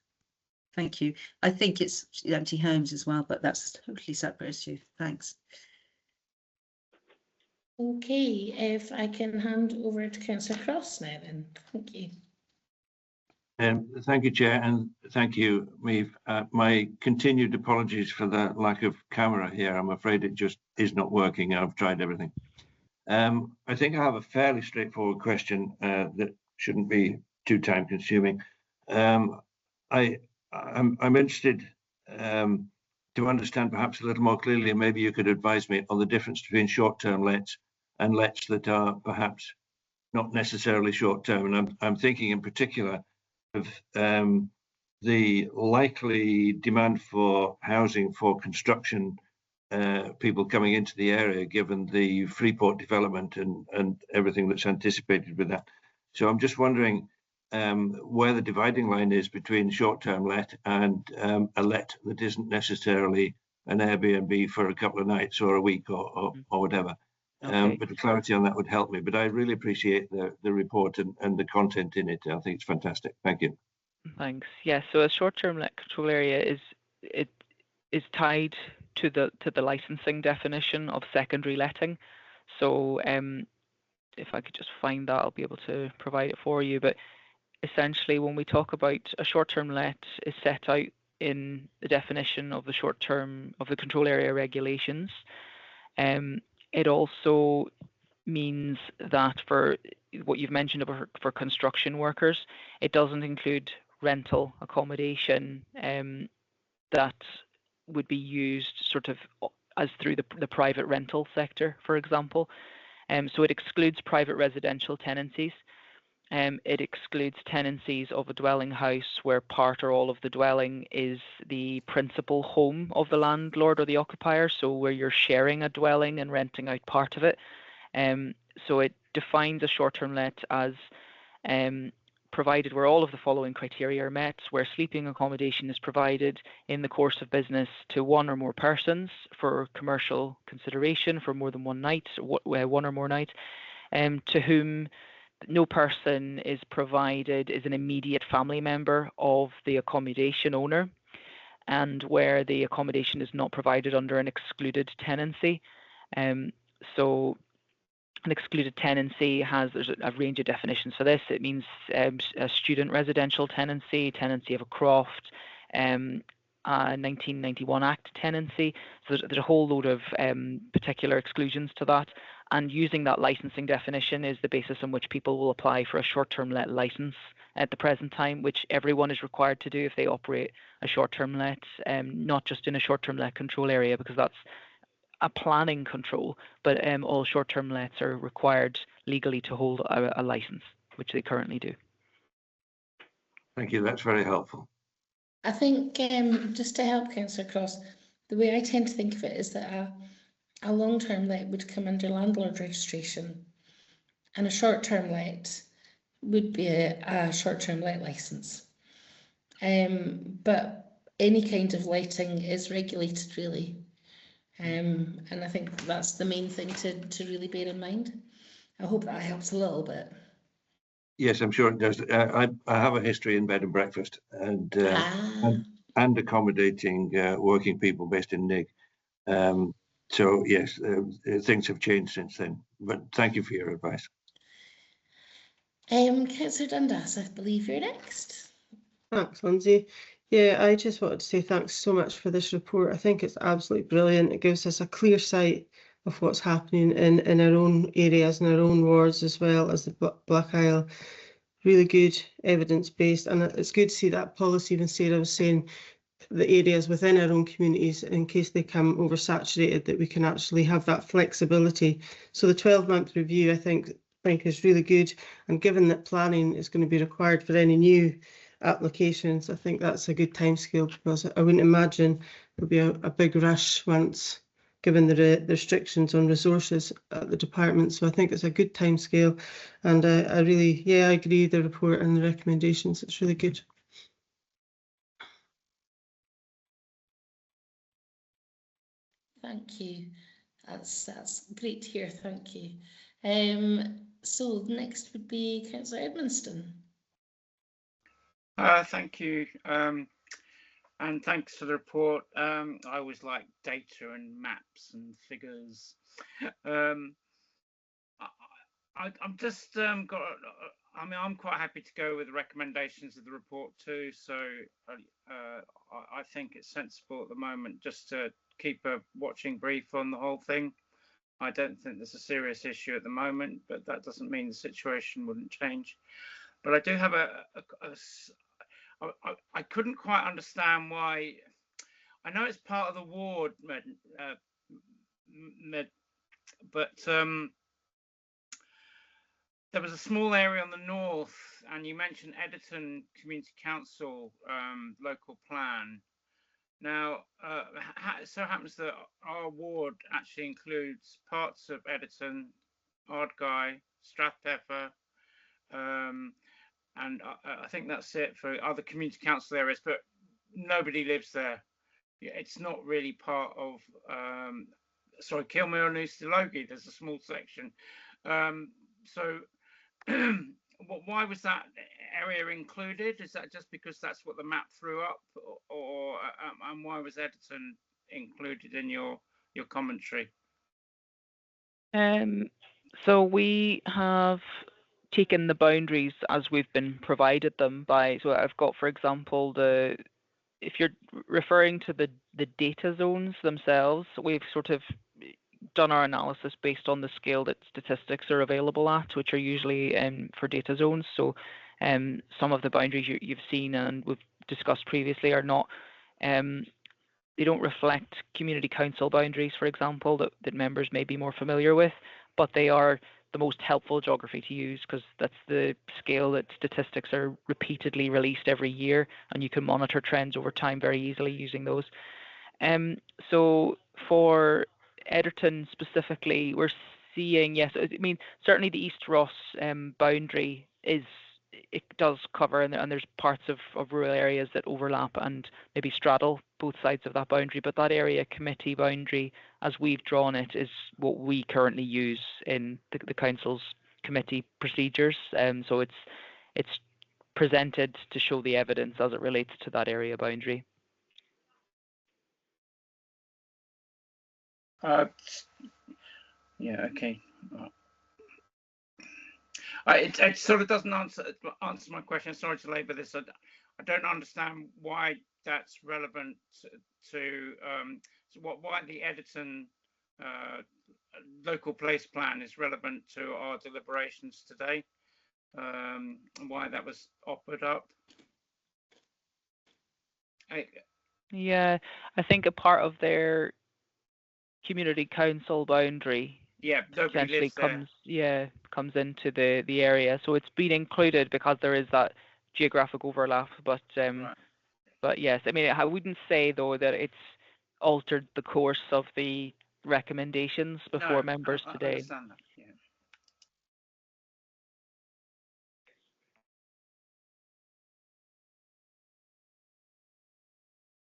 Thank you. I think it's empty homes as well, but that's a totally separate issue. Thanks. Okay, if I can hand over to Councillor Cross now then. Thank you. Thank you, Chair, and thank you, Maeve. My continued apologies for the lack of camera here. I'm afraid it just is not working. I've tried everything. I think I have a fairly straightforward question that shouldn't be too time consuming. I'm interested to understand perhaps a little more clearly, and maybe you could advise me on the difference between short-term lets and lets that are perhaps not necessarily short-term. And I'm thinking in particular of the likely demand for housing for construction, people coming into the area, given the Freeport development and everything that's anticipated with that. So I'm just wondering where the dividing line is between short-term let and a let that isn't necessarily an Airbnb for a couple of nights or a week or whatever. Okay. But the clarity on that would help me. But I really appreciate the report and the content in it. I think it's fantastic. Thank you. Thanks. Yeah, so a short-term let control area is tied to the licensing definition of secondary letting. So if I could just find that, I'll be able to provide it for you. But essentially, when we talk about a short-term let, is set out in the definition of the short-term of the control area regulations. It also means that for what you've mentioned about for construction workers, it doesn't include rental accommodation that would be used sort of as through the private rental sector, for example. So it excludes private residential tenancies. It excludes tenancies of a dwelling house where part or all of the dwelling is the principal home of the landlord or the occupier, so where you're sharing a dwelling and renting out part of it. So it defines a short-term let as provided where all of the following criteria are met, where sleeping accommodation is provided in the course of business to one or more persons for commercial consideration for more than one night, one or more nights, to whom no person is provided is an immediate family member of the accommodation owner, and where the accommodation is not provided under an excluded tenancy. So an excluded tenancy there's a range of definitions for this. It means a student residential tenancy, tenancy of a croft, 1991 Act tenancy. So there's a whole load of particular exclusions to that. And using that licensing definition is the basis on which people will apply for a short-term let license at the present time, which everyone is required to do if they operate a short-term let, not just in a short-term let control area, because that's a planning control, but all short-term lets are required legally to hold a license, which they currently do. Thank you, that's very helpful. I think just to help Councillor Cross, the way I tend to think of it is that a long-term let would come under landlord registration, and a short-term let would be a short-term let licence. But any kind of letting is regulated, really. And I think that's the main thing to really bear in mind. I hope that helps a little bit. Yes, I'm sure it does. I have a history in bed and breakfast and accommodating working people based in Nig. So yes, things have changed since then. But thank you for your advice. Councillor Dundas, I believe you're next. Thanks, Lindsay. Yeah, I just wanted to say thanks so much for this report. I think it's absolutely brilliant. It gives us a clear sight of what's happening in our own areas and our own wards, as well as the Black Isle. Really good evidence-based, and it's good to see that policy, even Sarah was saying, the areas within our own communities, in case they come oversaturated, that we can actually have that flexibility. So the 12-month review, I think is really good, and given that planning is going to be required for any new applications, I think that's a good timescale, because I wouldn't imagine there'll be a big rush once, given the restrictions on resources at the department. So I think it's a good timescale, and I really, I agree with the report and the recommendations. It's really good. Thank you. That's great to hear. Thank you. So next would be Councillor Edmonston. Thank you, and thanks for the report. I always like data and maps and figures. I'm just I'm quite happy to go with the recommendations of the report too. So I think it's sensible at the moment just to keep a watching brief on the whole thing. I don't think there's a serious issue at the moment, but that doesn't mean the situation wouldn't change. But I do have I couldn't quite understand why. I know it's part of the ward, but there was a small area on the north, and you mentioned Editon Community Council local plan. Now, it so happens that our ward actually includes parts of Editon, Ardguy, Strathpeffer, and I think that's it for other community council areas, but nobody lives there. It's not really part of, sorry, Kilmore and East Logie, there's a small section. So why was that area included? Is that just because that's what the map threw up, or and why was Editon included in your commentary? So we have taken the boundaries as we've been provided them by, so I've got, for example, if you're referring to the data zones themselves, we've sort of done our analysis based on the scale that statistics are available at, which are usually for data zones. So some of the boundaries you've seen and we've discussed previously are not, they don't reflect community council boundaries, for example, that members may be more familiar with, but they are the most helpful geography to use because that's the scale that statistics are repeatedly released every year, and you can monitor trends over time very easily using those. So for Editon specifically, we're seeing, yes, I mean, certainly the East Ross boundary it does cover, and there's parts of rural areas that overlap and maybe straddle both sides of that boundary, but that area committee boundary, as we've drawn it, is what we currently use in the council's committee procedures. So it's presented to show the evidence as it relates to that area boundary. Yeah, okay. It sort of doesn't answer my question. Sorry to labour this. I don't understand why that's relevant to why the Editon local place plan is relevant to our deliberations today, and why that was offered up. Yeah, I think a part of their community council boundary Yeah, nobody essentially lives there. comes into the area. So it's been included because there is that geographic overlap. But Right. but yes, I mean I wouldn't say though that it's altered the course of the recommendations before No, members I today. understand that. Yeah.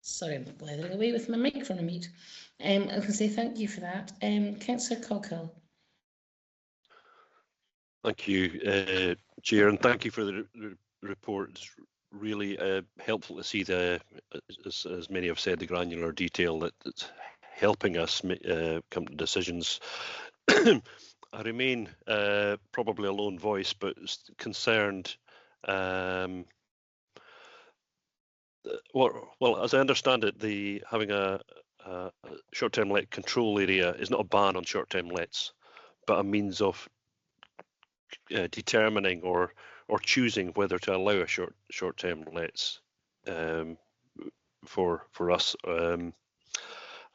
Sorry, I'm blithering away with my microphone on mute. I can say thank you for that. Councillor Coghill. Thank you, Chair, and thank you for the report. It's really helpful to see as many have said, the granular detail that's helping us come to decisions. I remain probably a lone voice, but concerned. Well, as I understand it, having a short-term let control area is not a ban on short-term lets, but a means of determining or choosing whether to allow a short-term lets for us. I'm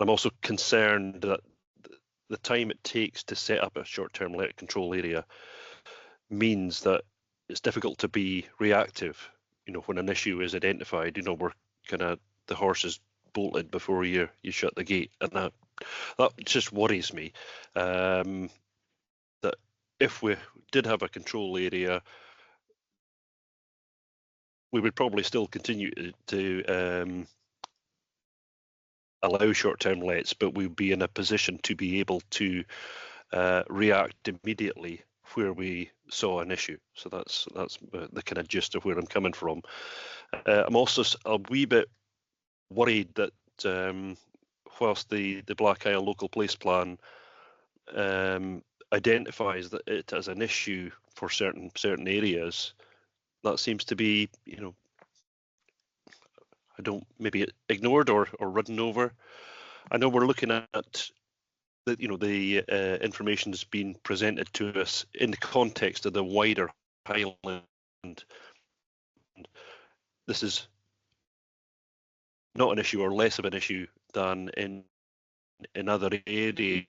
also concerned that the time it takes to set up a short-term let control area means that it's difficult to be reactive. You know, when an issue is identified, you know, we're kind of the horse is bolted before you shut the gate, and that just worries me. That if we did have a control area, we would probably still continue to allow short-term lets, but we'd be in a position to be able to react immediately where we saw an issue. So that's the kind of gist of where I'm coming from. I'm also a wee bit worried that whilst the Black Isle local place plan identifies that it as an issue for certain areas, that seems to be, you know, I don't maybe ignored or ridden over. I know we're looking at the, you know, the information that's been presented to us in the context of the wider Highland. This is not an issue or less of an issue than in other areas,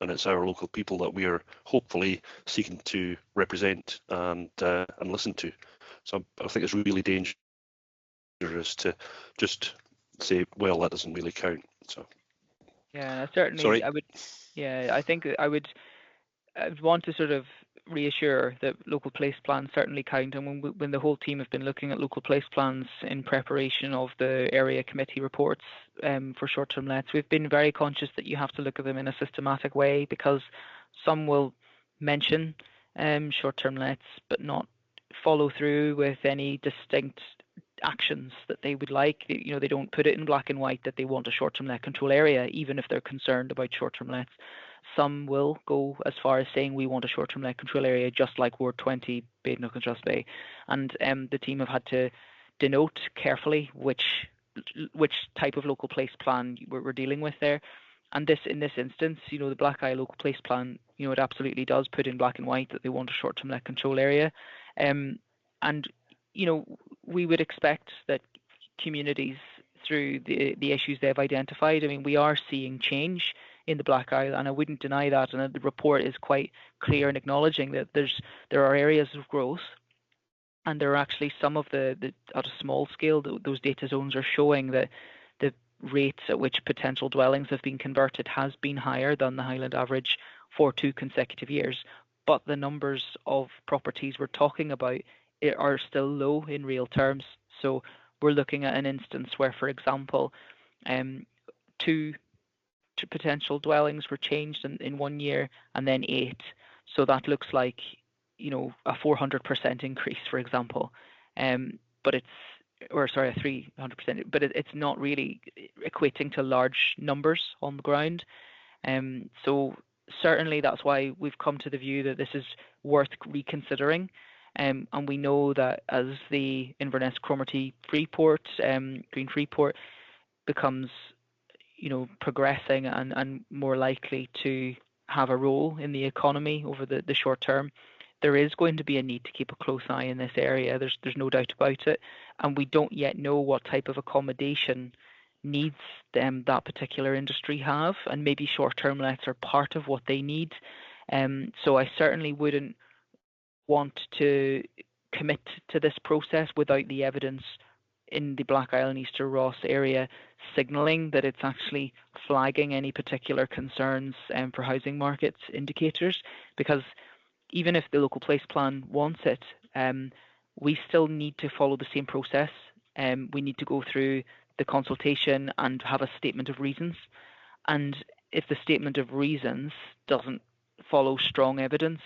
and it's our local people that we are hopefully seeking to represent and listen to. So I think it's really dangerous to just say, well, that doesn't really count. So Yeah, certainly. Sorry. I think I would want to sort of reassure that local place plans certainly count, and when the whole team have been looking at local place plans in preparation of the area committee reports for short-term lets, we've been very conscious that you have to look at them in a systematic way, because some will mention short-term lets but not follow through with any distinct actions that they would like. You know, they don't put it in black and white that they want a short-term let control area, even if they're concerned about short-term lets. Some will go as far as saying we want a short-term let control area, just like Ward 20, Badenoch and Trust Bay. And the team have had to denote carefully which type of local place plan we're dealing with there. And in this instance, you know, the Black Isle local place plan, you know, it absolutely does put in black and white that they want a short-term let control area. And, you know, we would expect that communities, through the issues they've identified, I mean, we are seeing change in the Black Isle, and I wouldn't deny that. And the report is quite clear in acknowledging that there are areas of growth, and there are actually some of the at a small scale, those data zones are showing that the rates at which potential dwellings have been converted has been higher than the Highland average for 2 consecutive years. But the numbers of properties we're talking about are still low in real terms. So we're looking at an instance where, for example, 2 potential dwellings were changed in 1 year, and then 8. So that looks like, you know, a 400% increase, for example. But it's, or sorry, a 300%, but it's not really equating to large numbers on the ground. So certainly that's why we've come to the view that this is worth reconsidering. And we know that as the Inverness Cromarty Freeport, Green Freeport becomes, progressing and more likely to have a role in the economy over the short term, there is going to be a need to keep a close eye in this area. There's no doubt about it, and we don't yet know what type of accommodation needs that particular industry have, and maybe short-term lets are part of what they need. So I certainly wouldn't want to commit to this process without the evidence in the Black Isle and Easter Ross area signalling that it's actually flagging any particular concerns for housing markets indicators, because even if the local place plan wants it, we still need to follow the same process. We need to go through the consultation and have a statement of reasons. And if the statement of reasons doesn't follow strong evidence,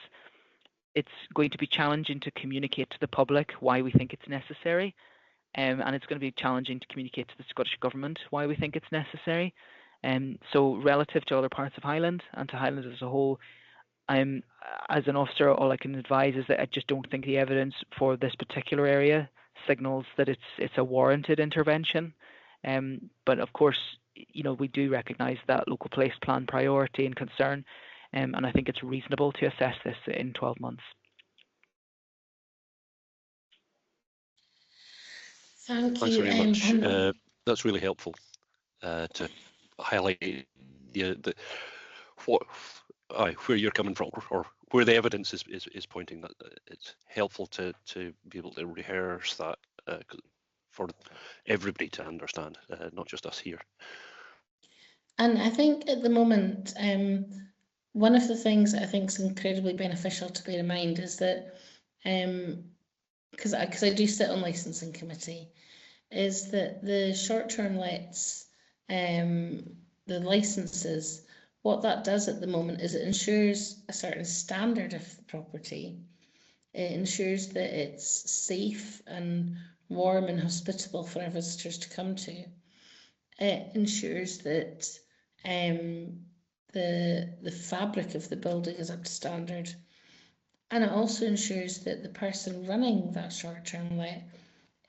it's going to be challenging to communicate to the public why we think it's necessary. And it's going to be challenging to communicate to the Scottish Government why we think it's necessary. So relative to other parts of Highland and to Highland as a whole, as an officer, all I can advise is that I just don't think the evidence for this particular area signals that it's a warranted intervention. But of course, we do recognise that local place plan priority and concern, and I think it's reasonable to assess this in 12 months. Thank Thanks you. very much. That's really helpful to highlight where you're coming from, or where the evidence is pointing. That it's helpful to be able to rehearse that for everybody to understand, not just us here. And I think at the moment, one of the things that I think is incredibly beneficial to bear in mind is that, because I do sit on licensing committee, is that the short-term lets, the licenses, what that does at the moment is it ensures a certain standard of the property. It ensures that it's safe and warm and hospitable for our visitors to come to. It ensures that the fabric of the building is up to standard. And it also ensures that the person running that short-term let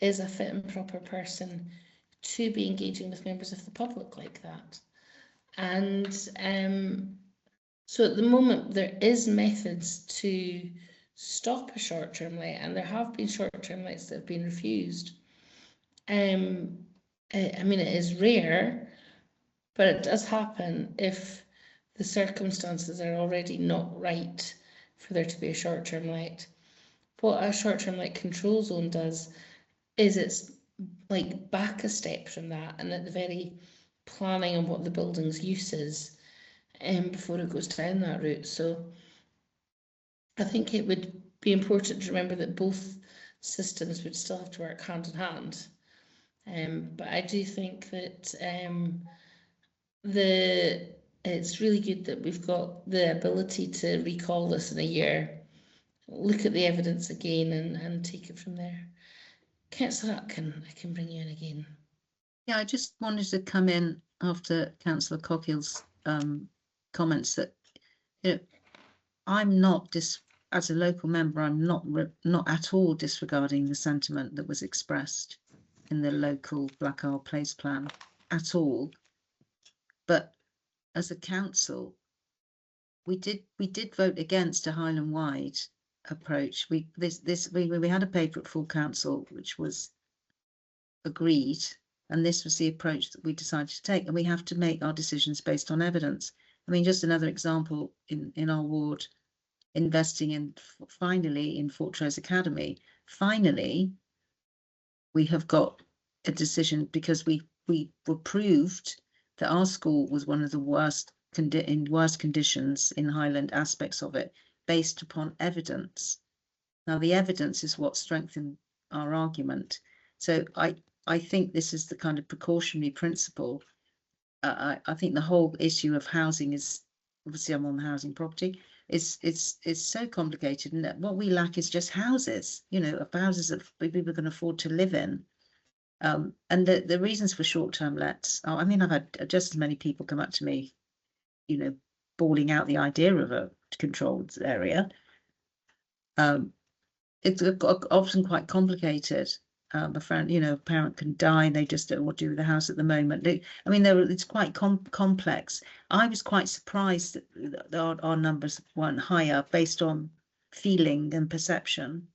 is a fit and proper person to be engaging with members of the public like that. And so at the moment there is methods to stop a short-term let, and there have been short-term lets that have been refused. I mean, it is rare, but it does happen if the circumstances are already not right for there to be a short-term let. What a short-term let control zone does is it's like back a step from that, and at the very planning on what the building's use is before it goes down that route. So I think it would be important to remember that both systems would still have to work hand in hand. But I do think that it's really good that we've got the ability to recall this in a year, look at the evidence again and take it from there. Councillor Atkin, I can bring you in again. Yeah, I just wanted to come in after Councillor Cockill's comments that, I'm not as a local member, I'm not at all disregarding the sentiment that was expressed in the local Black Isle Place Plan at all. But as a council, we did vote against a Highland-wide approach. We had a paper at full council which was agreed, and this was the approach that we decided to take, and we have to make our decisions based on evidence. I mean, just another example in our ward, investing finally in Fortrose Academy. Finally, we have got a decision because we were proved that our school was one of the worst conditions in Highland aspects of it, based upon evidence. Now, the evidence is what strengthened our argument. So I think this is the kind of precautionary principle. I think the whole issue of housing is, obviously I'm on the housing property, is so complicated, and that what we lack is just houses, houses that people can afford to live in. And the reasons for short-term lets, I mean, I've had just as many people come up to me, bawling out the idea of a controlled area. It's often quite complicated. a friend, you know, a parent can die and they just don't know what to do with the house at the moment. I mean, it's quite complex. I was quite surprised that our numbers weren't higher based on feeling and perception.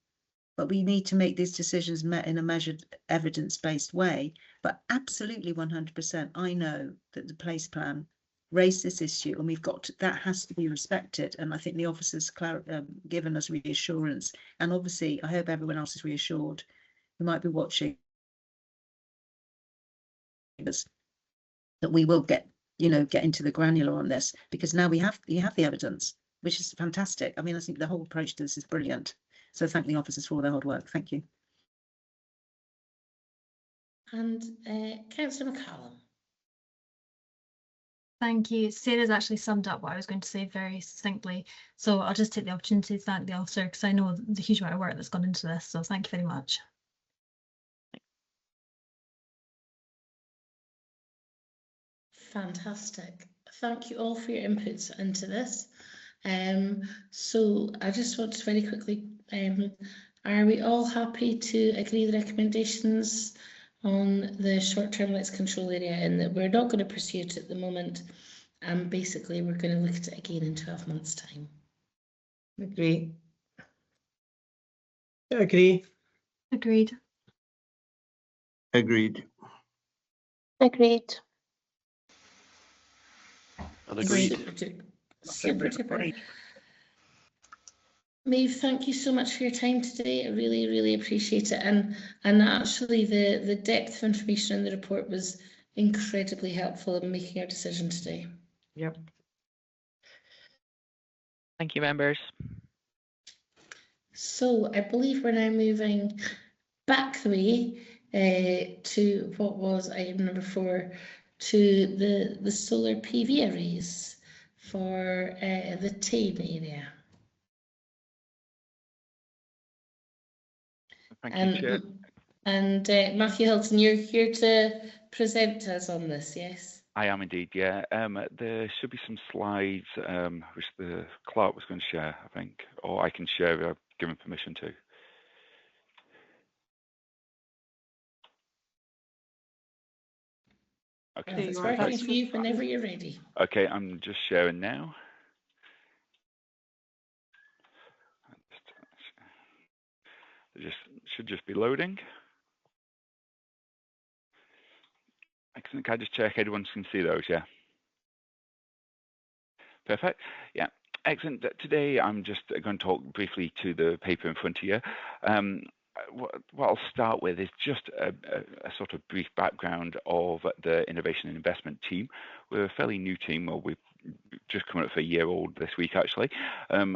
But we need to make these decisions in a measured, evidence-based way. But absolutely 100%, I know that the place plan raised this issue, and we've got to, that has to be respected. And I think the officers given us reassurance, and obviously I hope everyone else is reassured who might be watching us, that we will get into the granular on this, because now you have the evidence, which is fantastic. I mean, I think the whole approach to this is brilliant. So thank the officers for all their hard work. Thank you. And Councillor McCallum. Thank you. Sarah's actually summed up what I was going to say very succinctly. So I'll just take the opportunity to thank the officer, because I know the huge amount of work that's gone into this. So thank you very much. Fantastic. Thank you all for your inputs into this. So I just want to very quickly, are we all happy to agree the recommendations on the short-term let's control area, and that we're not going to pursue it at the moment, and basically we're going to look at it again in 12 months' time? Agree. Agree. Agreed. Agreed. Agreed. And agreed. Super duper. Maeve, thank you so much for your time today. I really, really appreciate it. And actually the depth of information in the report was incredibly helpful in making our decision today. Yep. Thank you, members. So I believe we're now moving back the way to what was item number 4, to the solar PV arrays for the Tame area. Thank you, Chair. And Matthew Hilton, you're here to present to us on this, yes? I am indeed, yeah. There should be some slides which the clerk was going to share, I think, or I can share if I've given permission to. Okay. It's working for you whenever you're ready. Okay, I'm just sharing now. It should just be loading. Excellent. Can I just check everyone can see those? Yeah. Perfect. Yeah. Excellent. Today I'm just going to talk briefly to the paper in front of you. What I'll start with is just a sort of brief background of the Innovation and Investment team. We're a fairly new team. Well, we've just come up for a year old this week, actually.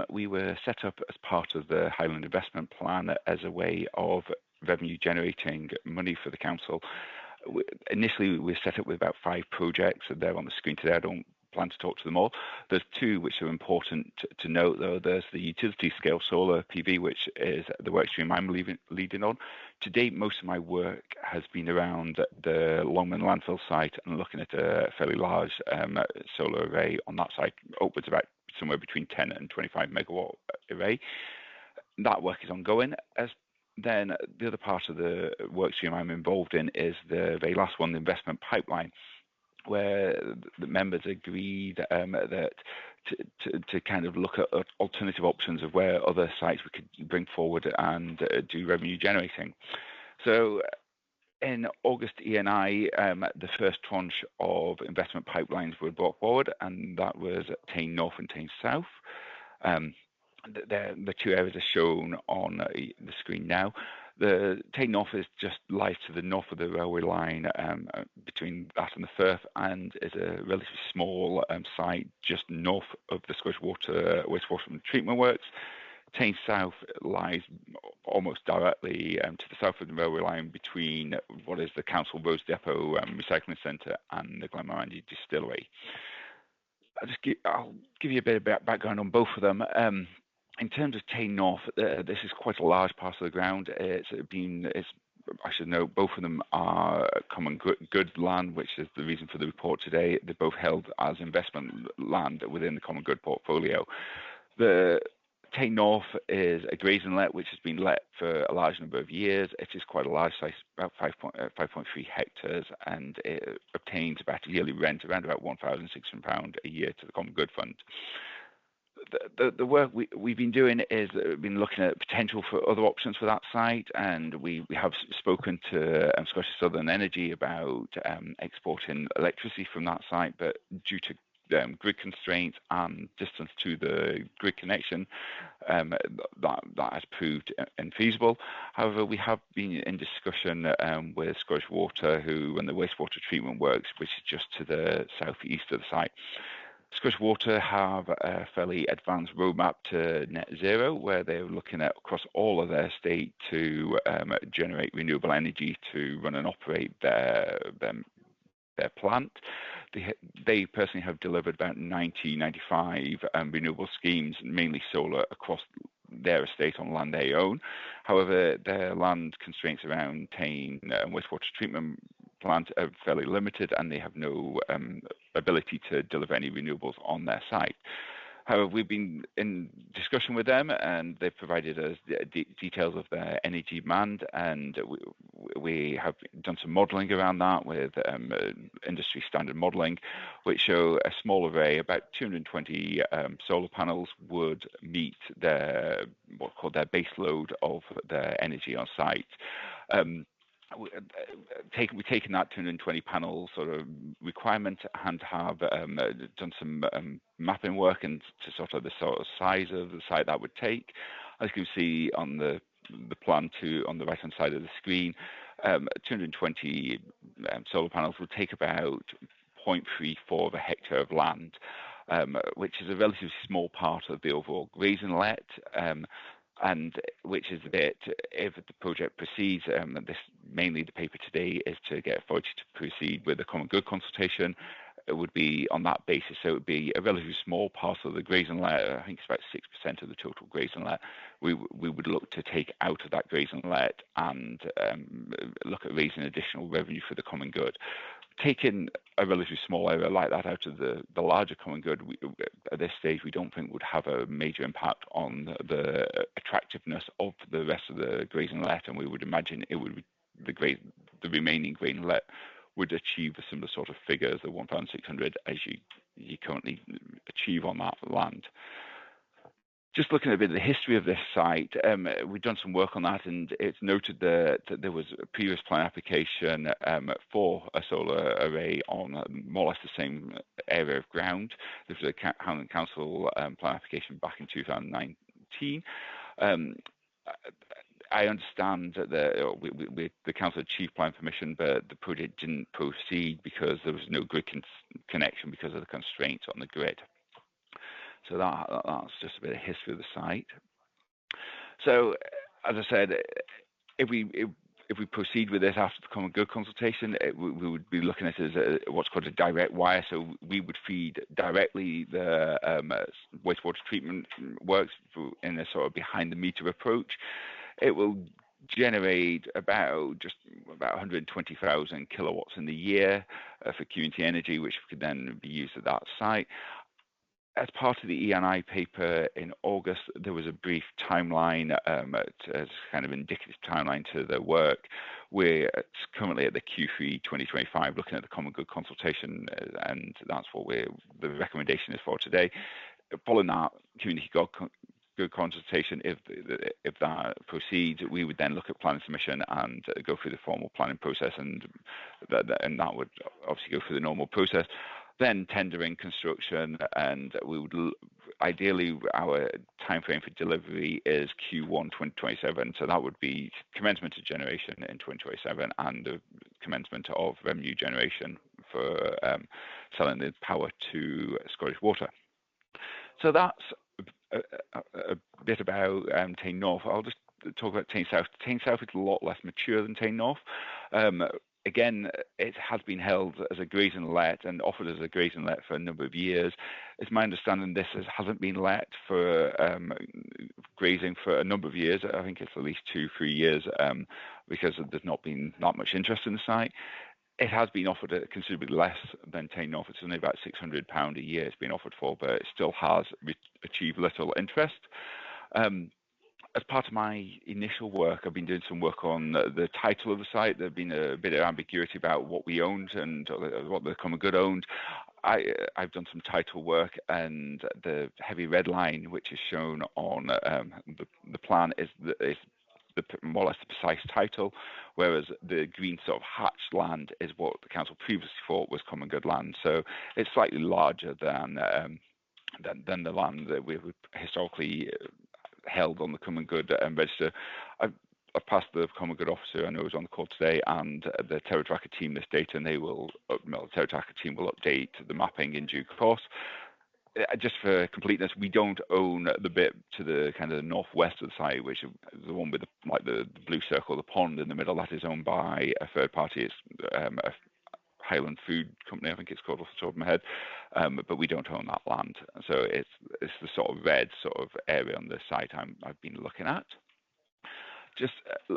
We were set up as part of the Highland Investment Plan as a way of revenue generating money for the council. Initially, we were set up with about 5 projects. They're on the screen today. I don't plan to talk to them all. There's 2 which are important to note, though. There's the utility scale solar PV, which is the work stream I'm leading on. To date, most of my work has been around the Longman landfill site and looking at a fairly large solar array on that site, upwards about somewhere between 10 and 25 megawatt array. That work is ongoing. Then the other part of the work stream I'm involved in is the very last one, the investment pipeline, where the members agreed that to kind of look at alternative options of where other sites we could bring forward and do revenue generating. So in August, ENI, the first tranche of investment pipelines were brought forward, and that was Tame North and Tame South. The 2 areas are shown on the screen now. The Tame North is just lies to the north of the railway line between that and the Firth, and is a relatively small site just north of the Scottish wastewater treatment works. Tame South lies almost directly to the south of the railway line between what is the Council Roads Depot Recycling Centre and the Glenmorangie Distillery. I'll give you a bit of background on both of them. In terms of Tame North, this is quite a large part of the ground. I should note, both of them are common good land, which is the reason for the report today. They're both held as investment land within the common good portfolio. The Tane North is a grazing let which has been let for a large number of years. It is quite a large size, about 5.3 hectares, and it obtains about a yearly rent around about £1,600 a year to the Common Good Fund. The work we've been doing is been looking at potential for other options for that site, and we have spoken to Scottish Southern Energy about exporting electricity from that site, but due to grid constraints and distance to the grid connection, that has proved infeasible. However, we have been in discussion with Scottish Water, who run the wastewater treatment works, which is just to the southeast of the site. Scottish Water have a fairly advanced roadmap to net zero, where they're looking at across all of their estate to generate renewable energy to run and operate their plant. They personally have delivered about 95 renewable schemes, mainly solar, across their estate on land they own. However, their land constraints around Tane wastewater treatment plant are fairly limited, and they have no ability to deliver any renewables on their site. However, we've been in discussion with them, and they've provided us details of their energy demand, and we have done some modelling around that with industry standard modelling, which show a small array, about 220 solar panels, would meet their what's called their base load of their energy on site. We've taken that 220 panel sort of requirement and have done some mapping work and to sort of the sort of size of the site that would take. As you can see on the plan on the right hand side of the screen, 220 solar panels will take about 0.34 of a hectare of land, which is a relatively small part of the overall grazing let. And which is a bit, if the project proceeds, this mainly the paper today is to get authority to proceed with the Common Good consultation. It would be on that basis, so it would be a relatively small part of the grazing let. I think it's about 6% of the total grazing let. We would look to take out of that grazing let and look at raising additional revenue for the Common Good. Taking a relatively small area like that out of the larger Common Good, at this stage, we don't think would have a major impact on the attractiveness of the rest of the grazing let, and we would imagine it would the remaining grazing let would achieve a similar sort of figure as the 1,600 as you currently achieve on that land. Just looking at a bit of the history of this site, we've done some work on that, and it's noted that there was a previous plan application for a solar array on more or less the same area of ground. This was a Highland Council plan application back in 2019. I understand that the council achieved plan permission, but the project didn't proceed because there was no grid connection because of the constraints on the grid. So that's just a bit of history of the site. So, as I said, if we proceed with this after the Common Good consultation, we would be looking at it as what's called a direct wire. So we would feed directly the wastewater treatment works in a sort of behind the meter approach. It will generate about 120,000 kilowatts in the year for community energy, which could then be used at that site. As part of the ENI paper in August, there was a brief timeline, as kind of indicative timeline to the work. We're currently at the Q3 2025, looking at the Common Good consultation, and that's what the recommendation is for today. Following that community good consultation, if that proceeds, we would then look at planning submission and go through the formal planning process, and that would obviously go through the normal process. Then tendering construction, and we would ideally our timeframe for delivery is Q1 2027. So that would be commencement of generation in 2027 and the commencement of revenue generation for selling the power to Scottish Water. So that's a bit about Tane North. I'll just talk about Tane South. Tane South is a lot less mature than Tane North. Again, it has been held as a grazing let and offered as a grazing let for a number of years. It's my understanding this hasn't been let for grazing for a number of years. I think it's at least 2-3 years because there's not been that much interest in the site. It has been offered at considerably less than Tane North. It's only about £600 a year it's been offered for, but it still has achieved little interest. As part of my initial work, I've been doing some work on the title of the site. There's been a bit of ambiguity about what we owned and what the common good owned. I've done some title work, and the heavy red line, which is shown on the plan, is more or less the precise title, whereas the green sort of hatched land is what the council previously thought was common good land. So it's slightly larger than the land that we've historically held on the common good register. I've passed the common good officer, I know is on the call today, and the Terra Tracker team this data, and the Terra Tracker team will update the mapping in due course. Just for completeness, we don't own the bit to the kind of the northwest of the site, which is the one with the blue circle, the pond in the middle. That is owned by a third party. It's a Highland food company, I think it's called, off the top of my head, but we don't own that land. So it's the sort of red sort of area on the site I've been looking at. Just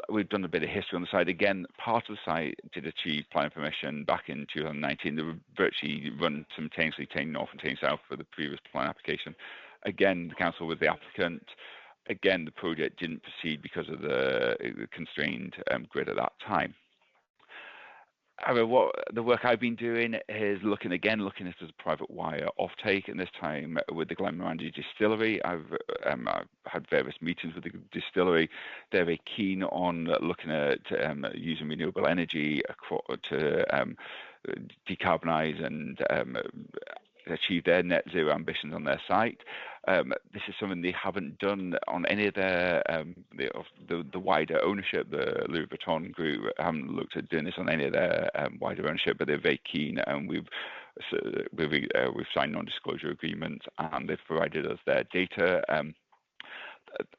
we've done a bit of history on the site. Again, part of the site did achieve planning permission back in 2019. They were virtually run simultaneously, Tane North and Tane South, for the previous plan application. Again, the council was the applicant. Again, the project didn't proceed because of the constrained grid at that time. However, what the work I've been doing is looking at this as a private wire offtake, and this time with the Glenmorangie distillery. I've had various meetings with the distillery. They're very keen on looking at using renewable energy to decarbonise and achieve their net zero ambitions on their site. This is something they haven't done on any of their the wider ownership. The Louis Vuitton group haven't looked at doing this on any of their wider ownership, but they're very keen, and we've signed non-disclosure agreements, and they've provided us their data.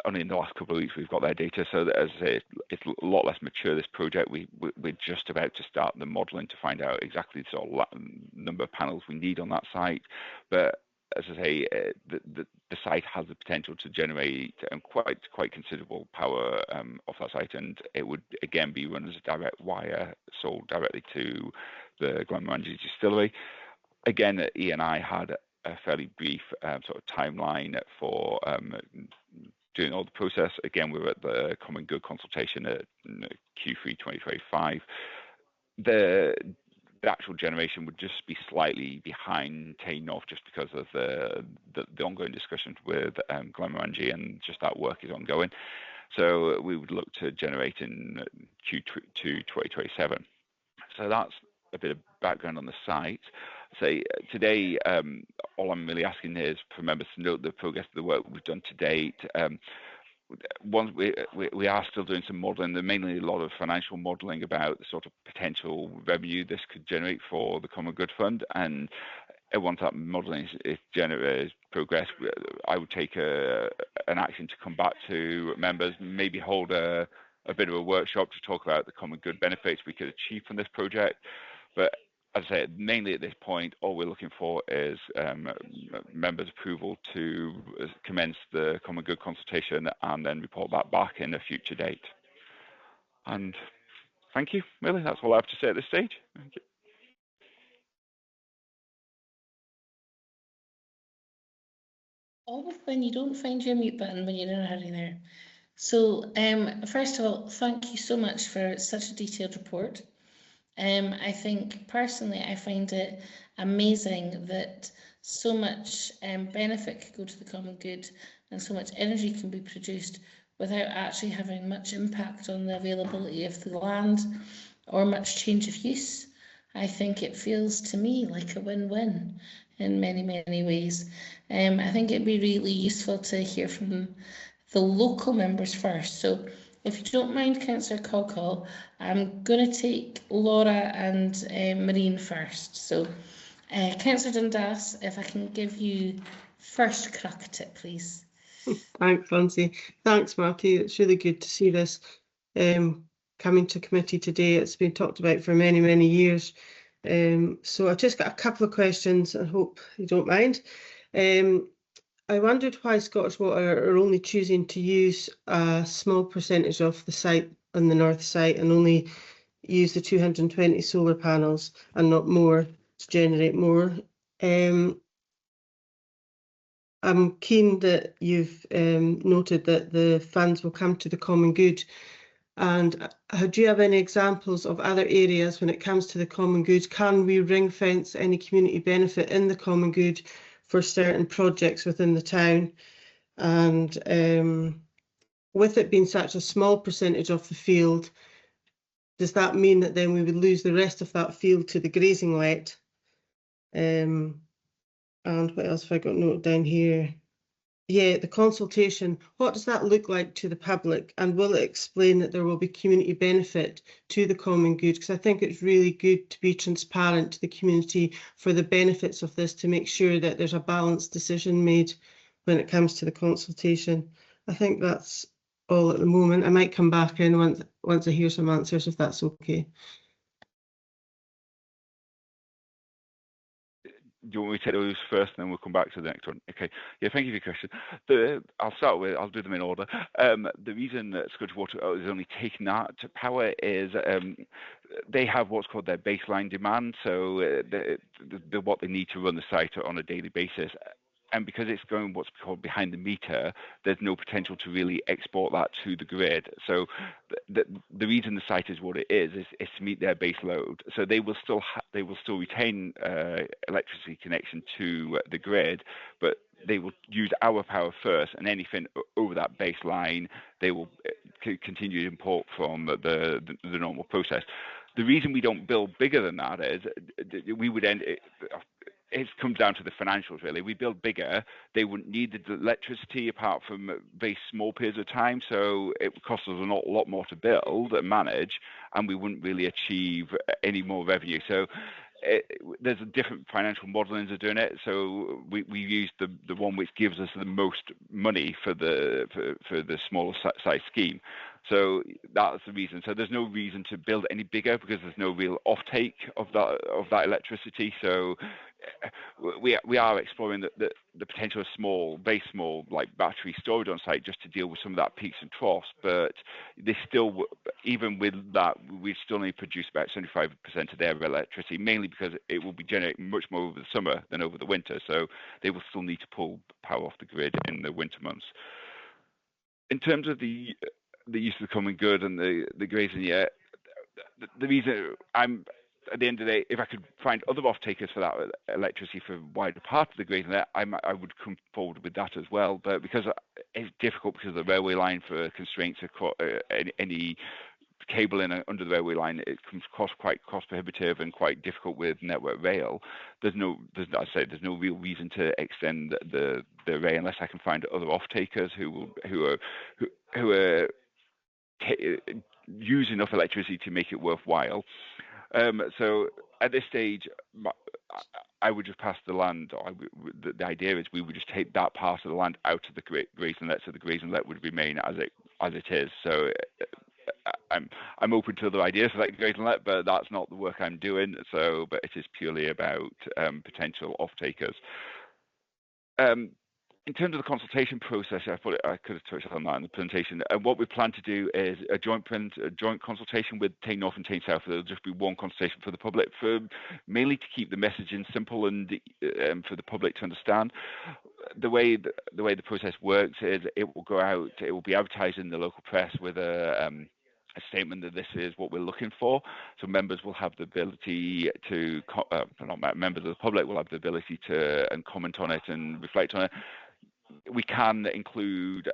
Only in the last couple of weeks we've got their data, so that, as I say, it's a lot less mature, this project. We're just about to start the modelling to find out exactly the sort of number of panels we need on that site. But as I say, the site has the potential to generate quite considerable power off that site, and it would again be run as a direct wire sold directly to the Glenmorangie distillery. Again, Ian and I had a fairly brief sort of timeline for doing all the process. Again, we were at the Common Good consultation at Q3 2025. The actual generation would just be slightly behind Tane North, just because of the ongoing discussions with Glenmorangie, and just that work is ongoing. So we would look to generate in Q2 2027. So that's a bit of background on the site. So today, all I'm really asking is for members to note the progress of the work we've done to date. We are still doing some modelling. There's mainly a lot of financial modelling about the sort of potential revenue this could generate for the Common Good Fund. And once that modelling is progress, I would take an action to come back to members, maybe hold a bit of a workshop to talk about the common good benefits we could achieve from this project. But as I said, mainly at this point, all we're looking for is members' approval to commence the common good consultation and then report that back in a future date. And thank you, really. That's all I have to say at this stage. Thank you. Always when you don't find your mute button when you're in a hurry there. So first of all, thank you so much for such a detailed report. I think personally, I find it amazing that so much benefit could go to the common good and so much energy can be produced without actually having much impact on the availability of the land or much change of use. I think it feels to me like a win-win in many, many ways. I think it'd be really useful to hear from the local members first. So if you don't mind, Councillor Cockle, I'm going to take Laura and Marine first. So Councillor Dundas, if I can give you first crack at it, please. Thanks, Lindsay. Thanks, Matthew. It's really good to see this coming to committee today. It's been talked about for many, many years. So I've just got a couple of questions. I hope you don't mind. I wondered why Scottish Water are only choosing to use a small percentage of the site on the north site and only use the 220 solar panels and not more to generate more. I'm keen that you've noted that the funds will come to the common good. And do you have any examples of other areas when it comes to the common good? Can we ring fence any community benefit in the common good for certain projects within the town? And with it being such a small percentage of the field, does that mean that then we would lose the rest of that field to the grazing let? And what else have I got noted down here? Yeah, the consultation, what does that look like to the public? And will it explain that there will be community benefit to the common good? Because I think it's really good to be transparent to the community for the benefits of this, to make sure that there's a balanced decision made when it comes to the consultation. I think that's all at the moment. I might come back in once I hear some answers, if that's okay. Do you want me to take those first, and then we'll come back to the next one? Okay. Yeah, thank you for your question. I'll do them in order. The reason that Scottish Water is only taking that to power is they have what's called their baseline demand, so what they need to run the site on a daily basis. And because it's going what's called behind the meter, there's no potential to really export that to the grid. So the reason the site is what it is to meet their base load. So they will still retain electricity connection to the grid, but they will use our power first, and anything over that baseline they will continue to import from the normal process. The reason we don't build bigger than that is we would end. It comes down to the financials, really. We build bigger, they wouldn't need the electricity apart from very small periods of time, so it would cost us a lot more to build and manage, and we wouldn't really achieve any more revenue. So there's a different financial modelings of doing it. So we use the one which gives us the most money for the smaller size scheme. So that's the reason. So there's no reason to build any bigger because there's no real offtake of that electricity. So we are exploring the potential of very small, like battery storage on site, just to deal with some of that peaks and troughs. But they still, even with that, we still only produce about 75% of their electricity, mainly because it will be generating much more over the summer than over the winter. So they will still need to pull power off the grid in the winter months. In terms of the use of the common good and the grazing, yeah, the reason at the end of the day, if I could find other off-takers for that electricity for a wider part of the grazing, I would come forward with that as well. But because it's difficult because of the railway line for constraints across any cabling under the railway line, it comes quite cost prohibitive and quite difficult with Network Rail. There's no real reason to extend the rail unless I can find other off-takers who are use enough electricity to make it worthwhile. So at this stage, I would just pass the land. The idea is we would just take that part of the land out of the grazing let, so the grazing let would remain as it is. So I'm open to other ideas for that grazing let, but that's not the work I'm doing. So, but it is purely about potential off-takers. In terms of the consultation process, I could have touched on that in the presentation. And what we plan to do is a joint consultation with Tane North and Tane South. There'll just be one consultation for the public, mainly to keep the messaging simple and for the public to understand. The way the process works is it will go out, it will be advertised in the local press with a statement that this is what we're looking for. So members will have the ability to, not members of the public will have the ability to comment on it and reflect on it. We can include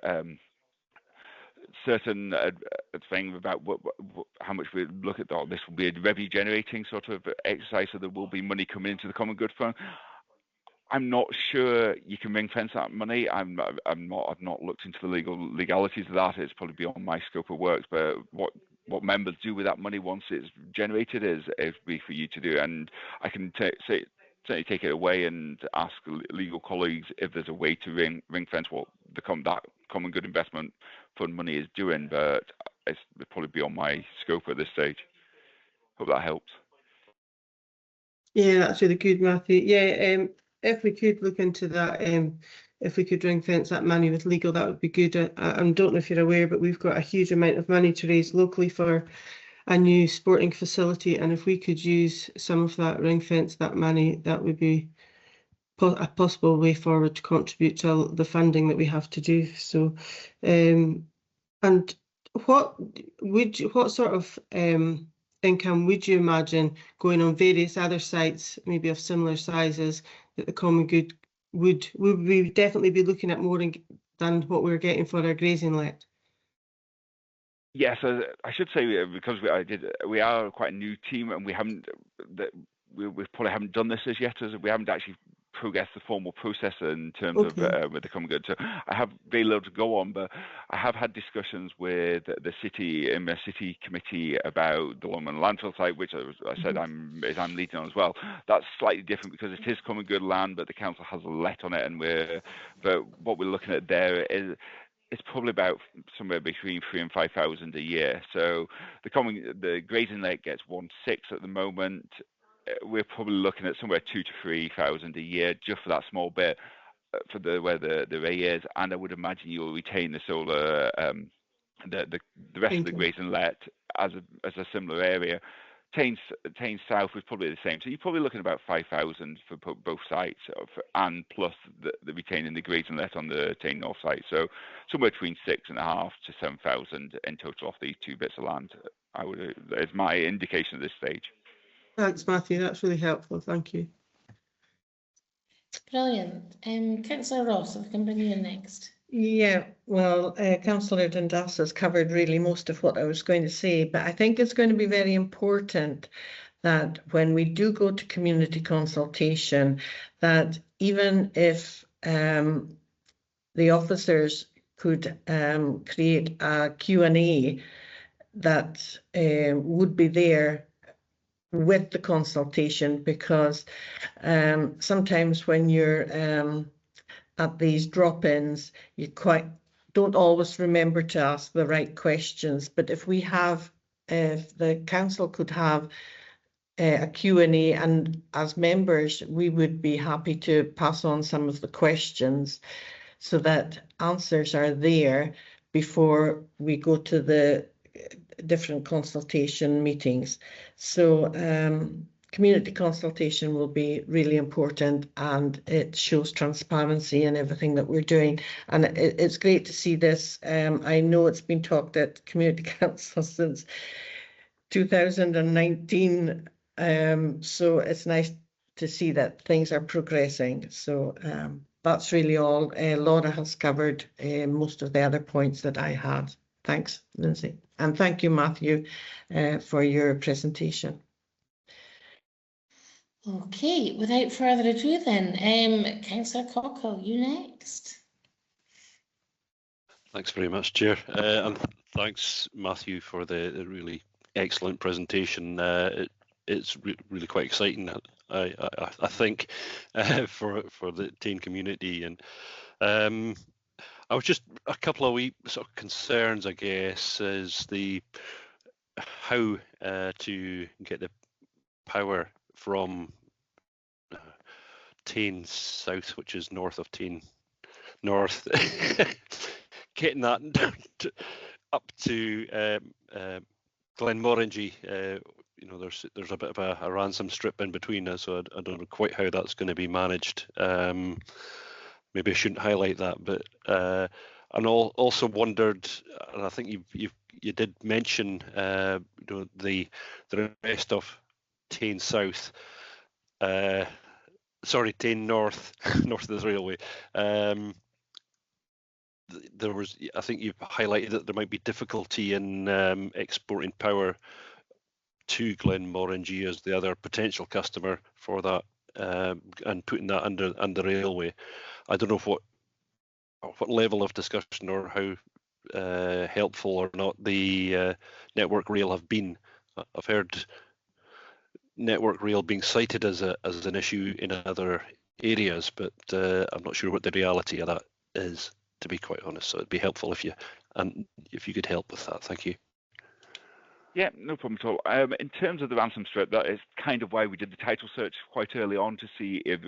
certain things about how much we look at that. This will be a revenue generating sort of exercise, so there will be money coming into the common good fund. I'm not sure you can ring fence that money. I've not looked into the legalities of that. It's probably beyond my scope of work. But what members do with that money once it's generated is be for you to do. And I can certainly take it away and ask legal colleagues if there's a way to ring fence what that common good investment fund money is doing. But it's probably beyond my scope at this stage. Hope that helps. Yeah, that's really good, Matthew. Yeah, if we could look into that, if we could ring fence that money with legal, that would be good. I don't know if you're aware, but we've got a huge amount of money to raise locally for a new sporting facility, and if we could use some of that ring fence that money, that would be a possible way forward to contribute to the funding that we have to do. So, and what sort of income would you imagine going on various other sites, maybe of similar sizes, that the common good would we definitely be looking at more than what we're getting for our grazing let? Yes, I should say, because we are quite a new team, and we probably haven't done this as yet, as we haven't actually progressed the formal process in terms of with the common good. So I have very little to go on, but I have had discussions with the city in the city committee about the Longman landfill site, which I said I'm leading on as well. That's slightly different because it is common good land, but the council has a let on it, and but what we're looking at there is, it's probably about somewhere between 3,000 and 5,000 a year. So the grazing let gets 1.6 at the moment. We're probably looking at somewhere 2,000 to 3,000 a year just for that small bit for where the array is. And I would imagine you'll retain the solar, the rest of the grazing let as a similar area. Tane South was probably the same. So you're probably looking at about 5,000 for both sites, and plus the retaining the grazing let on the Tane North site. So somewhere between 6,500 to 7,000 in total off these two bits of land. Is my indication at this stage. Thanks, Matthew. That's really helpful. Thank you. Brilliant. Councillor Ross, if I can bring you in next. Yeah, well, Councillor Dundas has covered really most of what I was going to say, but I think it's going to be very important that when we do go to community consultation, that even if the officers could create a Q&A that would be there with the consultation, because sometimes when you're at these drop-ins, you don't always remember to ask the right questions. But if the council could have a Q&A, and as members, we would be happy to pass on some of the questions so that answers are there before we go to the different consultation meetings. So community consultation will be really important, and it shows transparency in everything that we're doing. And it's great to see this. I know it's been talked at Community Council since 2019. So it's nice to see that things are progressing. So that's really all. Laura has covered most of the other points that I had. Thanks, Lindsay. And thank you, Matthew, for your presentation. Okay, without further ado then, Councillor Cockle, you next. Thanks very much, Chair. And thanks, Matthew, for the really excellent presentation. It's really quite exciting, I think, for the Tane community. And I was just a couple of wee sort of concerns, I guess, is how to get the power from Tane South, which is north of Tane North, getting that up to Glenmorangie. There's a bit of a ransom strip in between us, so I don't know quite how that's going to be managed. Maybe I shouldn't highlight that, but and also wondered, and I think you did mention the rest of Tane South, Tane North, north of the railway. I think you've highlighted that there might be difficulty in exporting power to Glenmorangie as the other potential customer for that, and putting that under railway. I don't know what level of discussion or how helpful or not the Network Rail have been. I've heard Network Rail being cited as an issue in other areas, but I'm not sure what the reality of that is, to be quite honest. So it'd be helpful if you could help with that. Thank you. Yeah, no problem at all. In terms of the ransom strip, that is kind of why we did the title search quite early on, to see if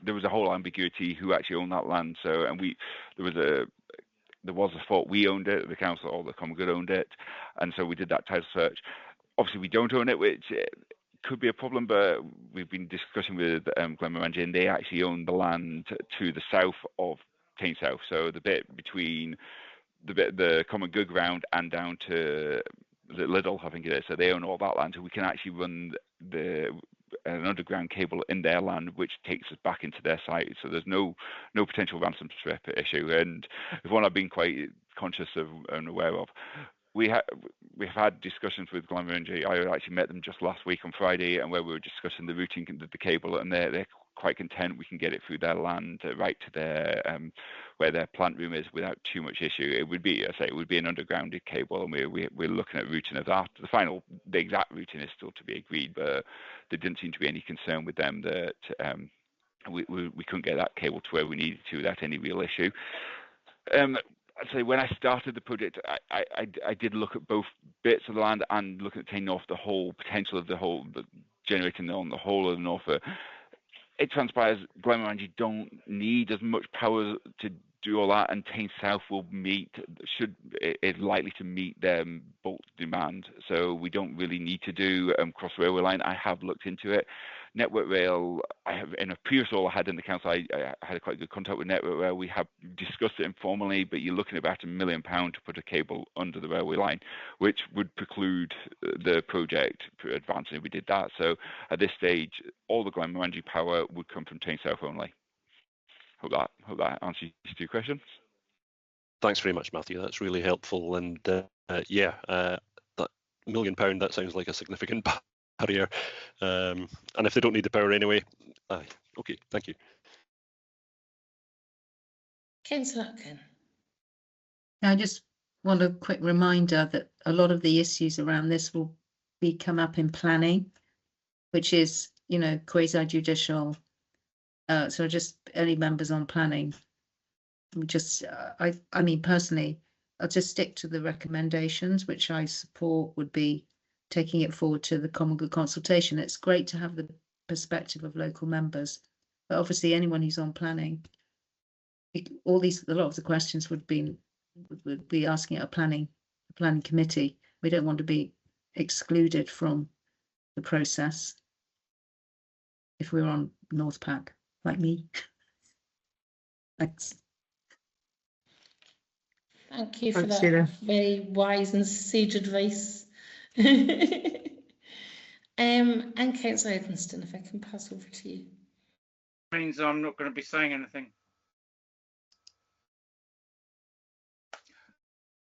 there was a whole ambiguity who actually owned that land. So, and there was a thought we owned it, the council or the common good owned it, and so we did that title search. Obviously, we don't own it, which could be a problem, but we've been discussing with Glenmorangie, and they actually own the land to the south of Tyne South, so the bit between the common good ground and down to the Liddell, I think it is. So they own all that land, so we can actually run an underground cable in their land, which takes us back into their site. So there's no potential ransom strip issue, and it's one I've been quite conscious of and aware of. We've had discussions with Glenmorangie. I actually met them just last week on Friday, and where we were discussing the routing of the cable, and they're quite content we can get it through their land right to their where their plant room is without too much issue. It would be, I say, it would be an undergrounded cable, and we're looking at routing of that. The exact routing is still to be agreed, but there didn't seem to be any concern with them that we couldn't get that cable to where we needed to without any real issue. I'd say when I started the project, I did look at both bits of the land and looking at Tyne North, the whole potential of the whole, generating on the whole of the North. It transpires Glenmorangie don't need as much power to do all that, and Tyne South is likely to meet their bulk demand. So we don't really need to do cross railway line. I have looked into it. Network Rail, I have in a previous role I had in the council, I had a quite good contact with Network Rail. We have discussed it informally, but you're looking at about £1 million to put a cable under the railway line, which would preclude the project advancing if we did that. So at this stage, all the Glenmorangie power would come from Tyne South only. Hope that answers your questions. Thanks very much, Matthew. That's really helpful. And that £1 million, that sounds like a significant barrier. And if they don't need the power anyway, okay, thank you. Councillor Atkin. I just want a quick reminder that a lot of the issues around this will come up in planning, which is, quasi-judicial. So just any members on planning, I mean, personally, I'll just stick to the recommendations, which I support would be taking it forward to the common good consultation. It's great to have the perspective of local members, but obviously anyone who's on planning, a lot of the questions would be asking at a planning committee. We don't want to be excluded from the process if we're on North Pack, like me. Thanks. Thank you for Thanks, that Sarah. very wise and sage advice. And Councillor Edmonston, if I can pass over to you. Means I'm not going to be saying anything.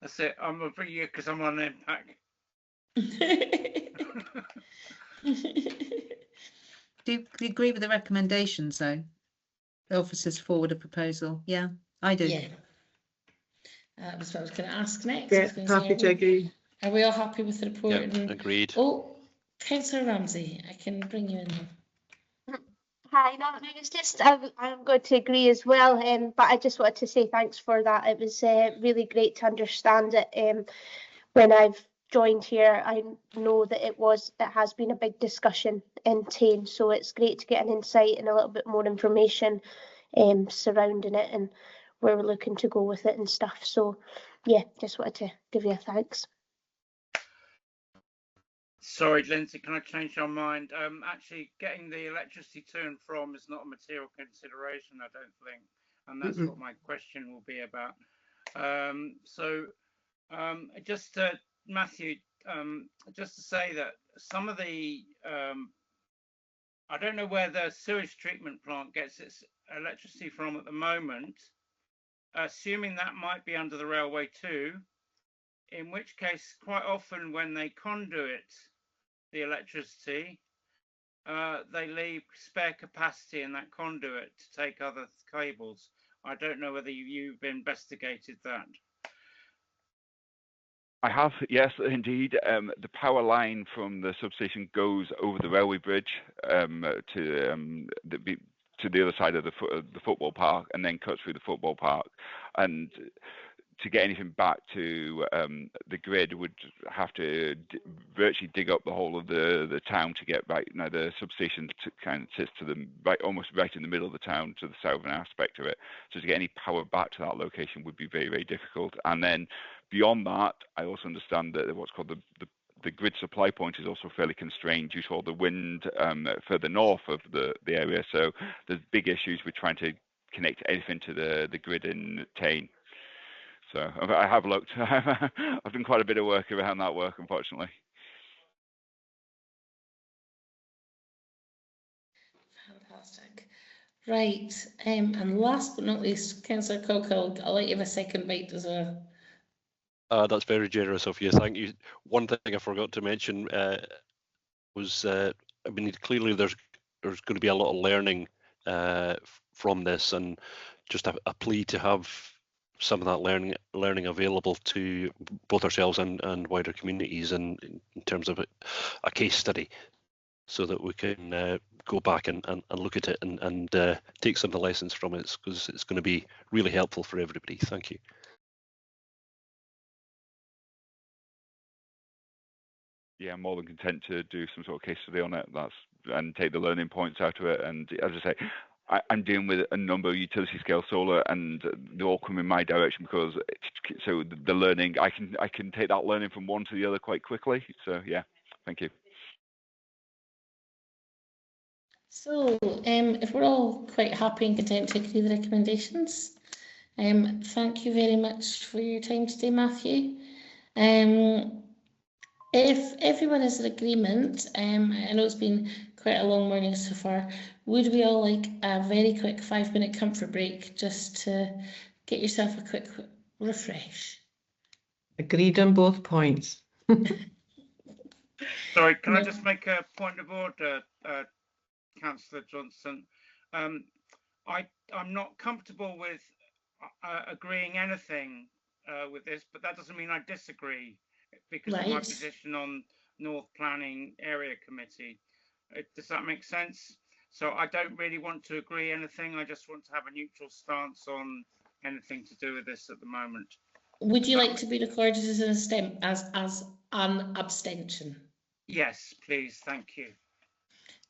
That's it. I'm over you because I'm on impact. Do you agree with the recommendations, though? The officers forward a proposal. Yeah, I do. Yeah. That was what I was going to ask next. Yeah, happy to agree. Are we all happy with the report? Yeah, agreed. Oh, Councillor Ramsey, I can bring you in now. Hi, no, it was just I'm going to agree as well, but I just wanted to say thanks for that. It was really great to understand it. When I've joined here, I know that it has been a big discussion in Tyne, so it's great to get an insight and a little bit more information surrounding it and where we're looking to go with it and stuff. So yeah, just wanted to give you a thanks. Sorry, Lindsay, can I change your mind? Actually, getting the electricity to and from is not a material consideration, I don't think, and that's what my question will be about. Just to Matthew, just to say that some of the, I don't know where the sewage treatment plant gets its electricity from at the moment, assuming that might be under the railway too, in which case quite often when they conduit the electricity, they leave spare capacity in that conduit to take other cables. I don't know whether you've investigated that. I have, yes, indeed. The power line from the substation goes over the railway bridge to the other side of the football park, and then cuts through the football park. And to get anything back to the grid would have to virtually dig up the whole of the town to get right. Now the substation kind of sits to the right, almost right in the middle of the town, to the southern aspect of it. So to get any power back to that location would be very, very difficult. And then beyond that, I also understand that what's called the the grid supply point is also fairly constrained due to all the wind further north of the area. So there's big issues with trying to connect anything to the grid in Tain. So I have looked. I've done quite a bit of work around that work, unfortunately. Fantastic. Right, and last but not least, Councillor Cockle, I'll let you have a second bite as well. That's very generous of you. Thank you. One thing I forgot to mention was, I mean, clearly there's going to be a lot of learning from this, and just a plea to have some of that learning available to both ourselves and wider communities, and in terms of a case study, so that we can go back and look at it and take some of the lessons from it, because it's going to be really helpful for everybody. Thank you. Yeah, I'm more than content to do some sort of case study on it. And take the learning points out of it. And as I say, I'm dealing with a number of utility scale solar, and they all come in my direction because so the learning, I can take that learning from one to the other quite quickly. So yeah, thank you. So, if we're all quite happy and content to agree with the recommendations, thank you very much for your time today, Matthew. If everyone is in agreement, I know it's been quite a long morning so far, would we all like a very quick 5-minute comfort break just to get yourself a quick refresh? Agreed on both points. Sorry, can I just make a point of order, Councillor Johnson? I'm not comfortable with agreeing anything with this, but that doesn't mean I disagree, because of my position on North Planning Area Committee. Does that make sense? So I don't really want to agree anything. I just want to have a neutral stance on anything to do with this at the moment. Would you like to be recorded as an abstention? Yes, please. Thank you.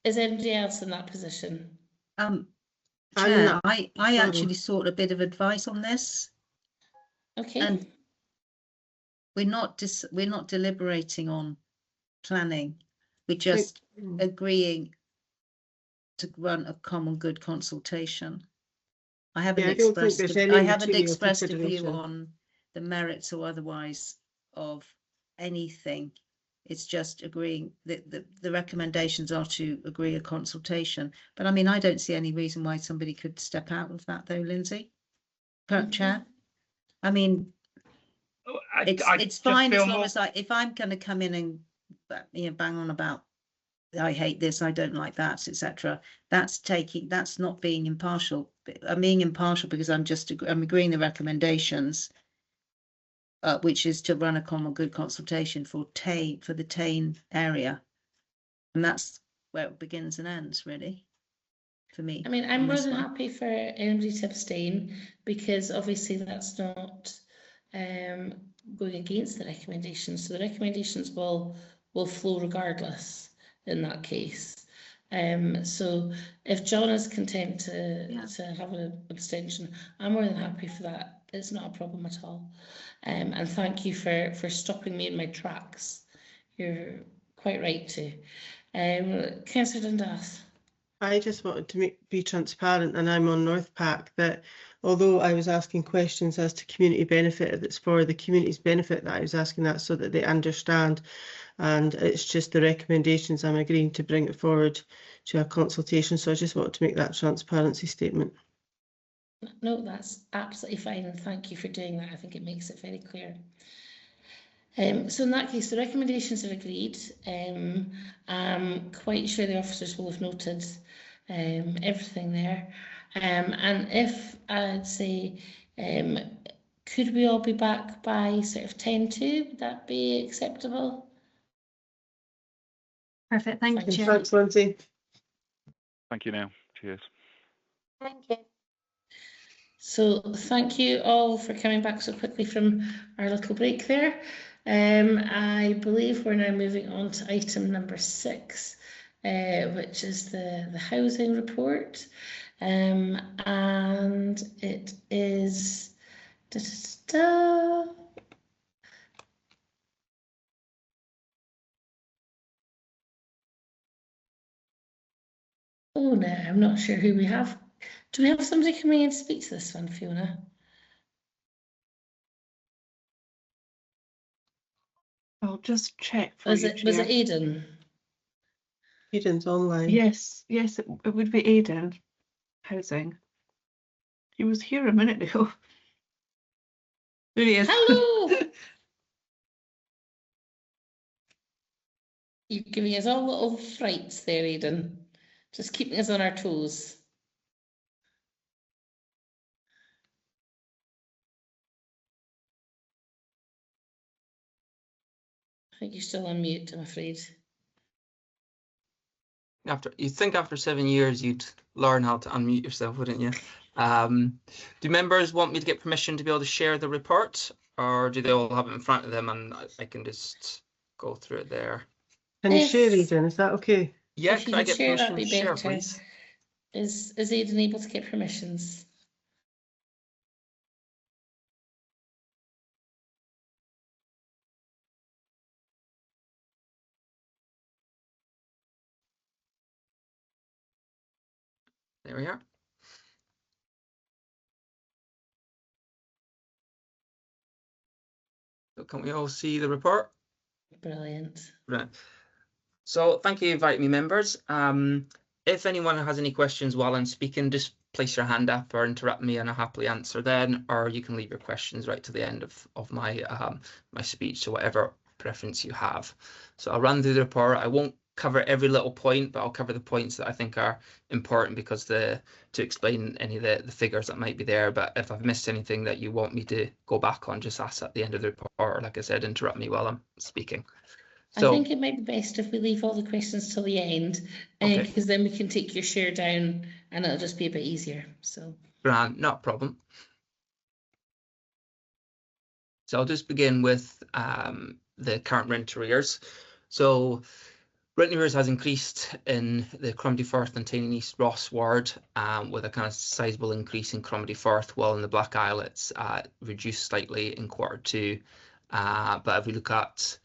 Is anybody else in that position? Chair, I actually sought a bit of advice on this. Okay. And we're not deliberating on planning. We're just agreeing to run a common good consultation. I haven't expressed a view on the merits or otherwise of anything. It's just agreeing that the recommendations are to agree a consultation. But I mean, I don't see any reason why somebody could step out of that, though, Lindsay. Chair. I mean, it's fine as long as if I'm going to come in and bang on about I hate this, I don't like that, etc. That's not being impartial. I'm being impartial because I'm agreeing the recommendations, which is to run a common good consultation for the Tain area, and that's where it begins and ends, really, for me. I mean, I'm more than happy for anybody to abstain, because obviously that's not going against the recommendations. So the recommendations will flow regardless in that case. So if John is content to have an abstention, I'm more than happy for that. It's not a problem at all. And thank you for stopping me in my tracks. You're quite right to. Councillor Dundas. I just wanted to be transparent, and I'm on North Pack, that although I was asking questions as to community benefit, it's for the community's benefit that I was asking that, so that they understand, and it's just the recommendations. I'm agreeing to bring it forward to a consultation, so I just wanted to make that transparency statement. No, that's absolutely fine, and thank you for doing that. I think it makes it very clear. So in that case, the recommendations are agreed. I'm quite sure the officers will have noted everything there. And if I'd say, could we all be back by sort of 10:02? Would that be acceptable? Perfect. Thank you, Chair. Thanks, Lindsay. Thank you now. Cheers. Thank you. So thank you all for coming back so quickly from our little break there. I believe we're now moving on to item number 6, which is the housing report, and it is Oh no, I'm not sure who we have. Do we have somebody coming in to speak to this one, Fiona? I'll just check for Was you, it Chair. Aidan? Aidan's online. Yes, yes, it would be Aidan. Housing. He was here a minute ago. There he is. Hello! You're giving us all little frights there, Aidan. Just keeping us on our toes. I think you're still on mute, I'm afraid. You'd think after 7 years you'd learn how to unmute yourself, wouldn't you? Do members want me to get permission to be able to share the report, or do they all have it in front of them and I can just go through it there? Can you share, Aidan? Is that okay? Yeah, If you could I could get share, permission that'd be to share, better. please? Is Aidan able to get permissions? There we are. So can we all see the report? Brilliant. Right. So thank you for inviting me, members. If anyone has any questions while I'm speaking, just place your hand up or interrupt me and I'll happily answer then, or you can leave your questions right to the end of my my speech, so whatever preference you have. So I'll run through the report. I won't cover every little point, but I'll cover the points that I think are important because to explain any of the figures that might be there. But if I've missed anything that you want me to go back on, just ask at the end of the report, or like I said, interrupt me while I'm speaking. So, I think it might be best if we leave all the questions till the end, because then we can take your share down and it'll just be a bit easier. So, Grand, not a problem. So I'll just begin with the current rent arrears. So rent arrears has increased in the Cromedy Firth and Tyne and East Ross ward, with a kind of sizable increase in Cromedy Firth, while in the Black Isle it's reduced slightly in Q2. But if we look at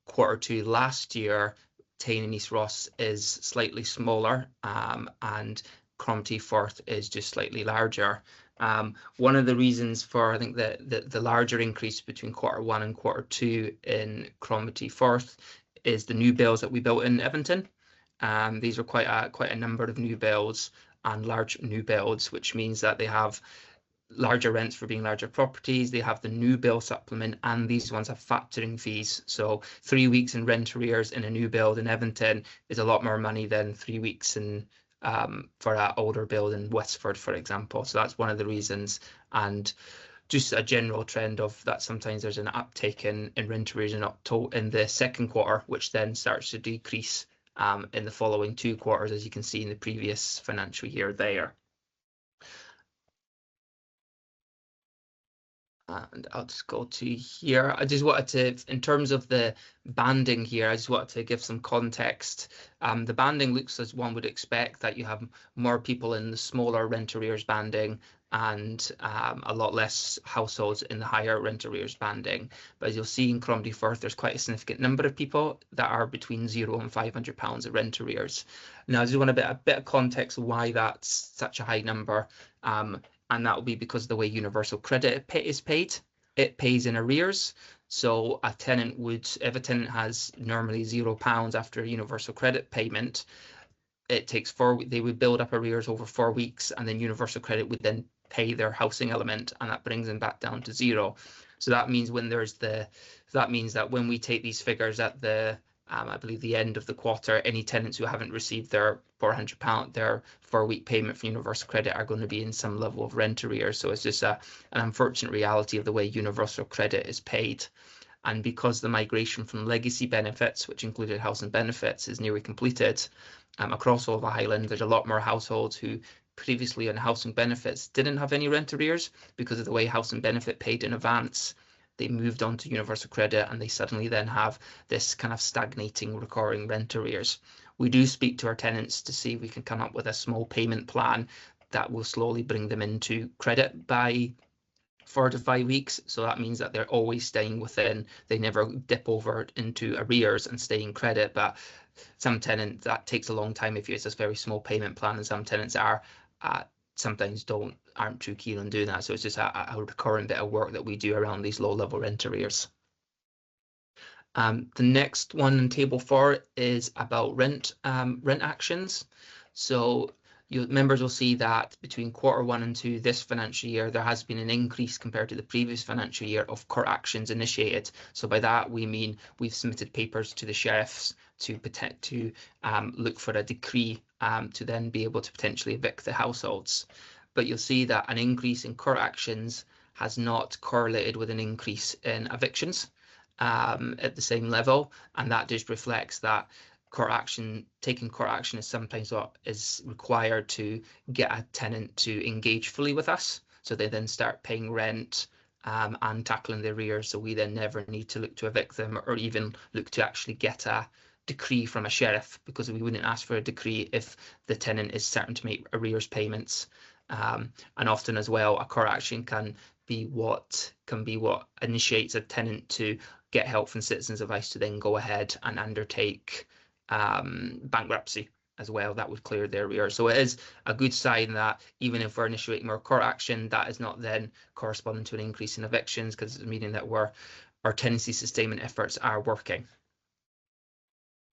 Q2 last year, Tyne and East Ross is slightly smaller, and Cromedy Firth is just slightly larger. One of the reasons for, I think, the larger increase between Q1 and Q2 in Cromedy Firth is the new builds that we built in Evington. These are quite a number of new builds and large new builds, which means that they have larger rents for being larger properties. They have the new bill supplement, and these ones have factoring fees. So 3 weeks in rent arrears in a new build in Evington is a lot more money than 3 weeks in for an older build in Westford, for example. So that's one of the reasons, and just a general trend of that sometimes there's an uptake in rent arrears in the second quarter, which then starts to decrease in the following 2 quarters, as you can see in the previous financial year there. And I'll just go to here. I just wanted to, in terms of the banding here, I just wanted to give some context. The banding looks as one would expect, that you have more people in the smaller rent arrears banding and a lot less households in the higher rent arrears banding. But as you'll see in Cromedy Firth, there's quite a significant number of people that are between £0 and £500 of rent arrears. Now, I just want a bit of context of why that's such a high number. And that will be because of the way universal credit is paid. It pays in arrears. So a tenant would, if a tenant has normally £0 after a universal credit payment, it takes they would build up arrears over 4 weeks, and then universal credit would then pay their housing element, and that brings them back down to zero. So that means that means that when we take these figures at the I believe the end of the quarter, any tenants who haven't received their £400, their 4-week payment for universal credit, are going to be in some level of rent arrears. So it's just an unfortunate reality of the way universal credit is paid. And because the migration from legacy benefits, which included housing benefits, is nearly completed across all of the Highland, there's a lot more households who previously on housing benefits didn't have any rent arrears because of the way housing benefit paid in advance. They moved on to universal credit, and they suddenly then have this kind of stagnating recurring rent arrears. We do speak to our tenants to see if we can come up with a small payment plan that will slowly bring them into credit by 4 to 5 weeks. So that means that they're always staying within, they never dip over into arrears and stay in credit. But some tenants, that takes a long time if it's a very small payment plan, and some tenants are sometimes aren't too keen on doing that. So it's just a recurrent bit of work that we do around these low level rent arrears. The next one in table 4 is about rent actions. So members will see that between Q1 and 2 this financial year, there has been an increase compared to the previous financial year of court actions initiated. So by that we mean we've submitted papers to the sheriffs to look for a decree to then be able to potentially evict the households. But you'll see that an increase in court actions has not correlated with an increase in evictions at the same level, and that just reflects that taking court action is sometimes what is required to get a tenant to engage fully with us, so they then start paying rent and tackling the arrears, so we then never need to look to evict them or even look to actually get a decree from a sheriff, because we wouldn't ask for a decree if the tenant is certain to make arrears payments. And often as well, a court action can be what initiates a tenant to get help from citizens' advice to then go ahead and undertake bankruptcy as well. That would clear their arrears. So it is a good sign that even if we're initiating more court action, that is not then corresponding to an increase in evictions, because it's meaning that our tenancy sustainment efforts are working.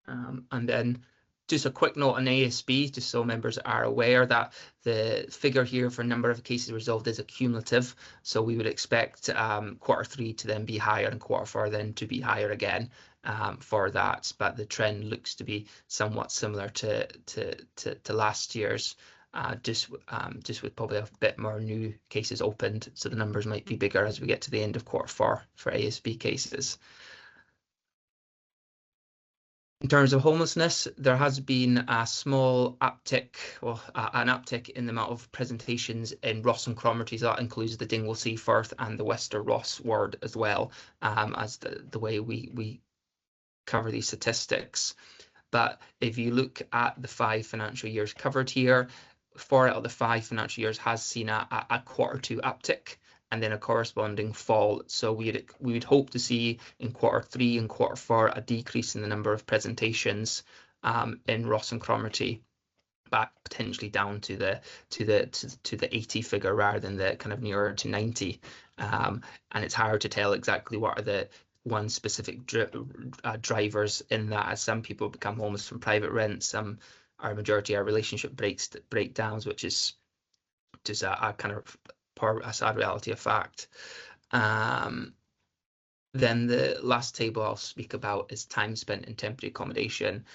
And then just a quick note on ASB, just so members are aware that the figure here for number of cases resolved is a cumulative. So we would expect Q3 to then be higher and Q4 then to be higher again for that. But the trend looks to be somewhat similar to last year's, just with probably a bit more new cases opened. So the numbers might be bigger as we get to the end of Q4 for ASB cases. In terms of homelessness, there has been a small uptick, or an uptick in the amount of presentations in Ross and Cromarty. So that includes the Dingwall Seaforth and the Wester Ross ward as well, as the way we cover these statistics. But if you look at the 5 financial years covered here, 4 out of the 5 financial years has seen a Q2 uptick, and then a corresponding fall. So we would hope to see in Q3 and Q4 a decrease in the number of presentations in Ross and Cromarty, back potentially down to the 80 figure rather than the kind of nearer to 90. And it's hard to tell exactly what are the one specific drivers in that, as some people become homeless from private rent, some our majority are relationship breakdowns, which is just a kind of a sad reality of fact. Then the last table I'll speak about is time spent in temporary accommodation.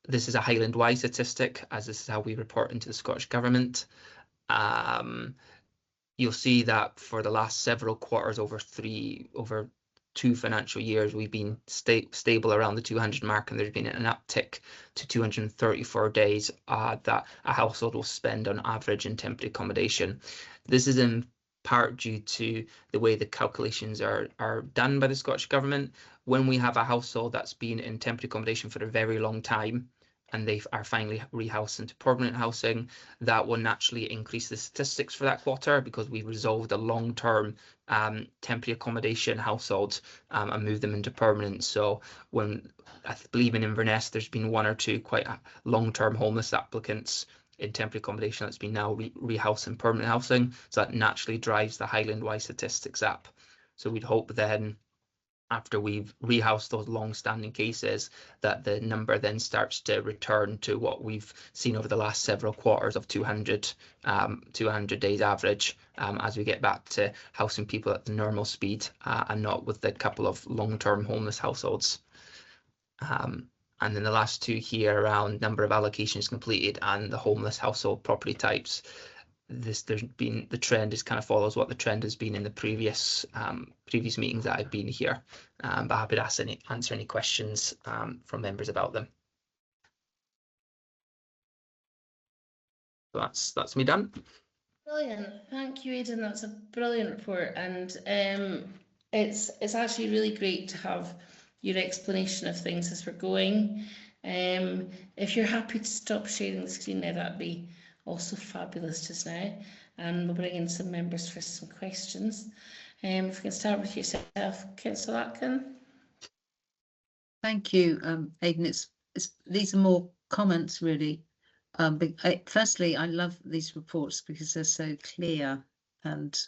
This is a Highland-wide statistic, as this is how we report into the Scottish Government. You'll see that for the last several quarters, over 2 financial years, we've been stable around the 200 mark, and there's been an uptick to 234 days that a household will spend on average in temporary accommodation. This is in part due to the way the calculations are done by the Scottish Government. When we have a household that's been in temporary accommodation for a very long time, and they are finally rehoused into permanent housing, that will naturally increase the statistics for that quarter, because we resolved a long-term temporary accommodation household and moved them into permanent. So when I believe in Inverness, there's been 1 or 2 quite long-term homeless applicants in temporary accommodation that's been now rehoused in permanent housing. So that naturally drives the Highland-wide statistics up. So we'd hope then, after we've rehoused those long-standing cases, that the number then starts to return to what we've seen over the last several quarters of 200 days average, as we get back to housing people at the normal speed and not with the couple of long-term homeless households. And then the last 2 here around number of allocations completed and the homeless household property types. The trend is kind of follows what the trend has been in the previous meetings that I've been here, but happy to answer any questions from members about them. So that's me done. Brilliant, thank you, Aidan. That's a brilliant report, and it's actually really great to have your explanation of things as we're going. If you're happy to stop sharing the screen now, that'd be also fabulous just now. and we'll bring in some members for some questions. If we can start with yourself, Councillor Atkin. Thank you, Aidan. These are more comments really. Firstly, I love these reports because they're so clear and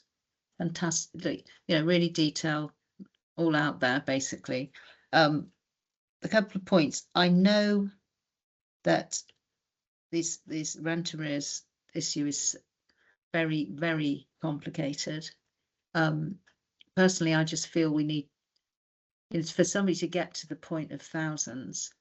fantastic, really detailed, all out there basically. A couple of points. I know that this rent arrears issue is very, very complicated. Personally, I just feel we need, for somebody to get to the point of thousands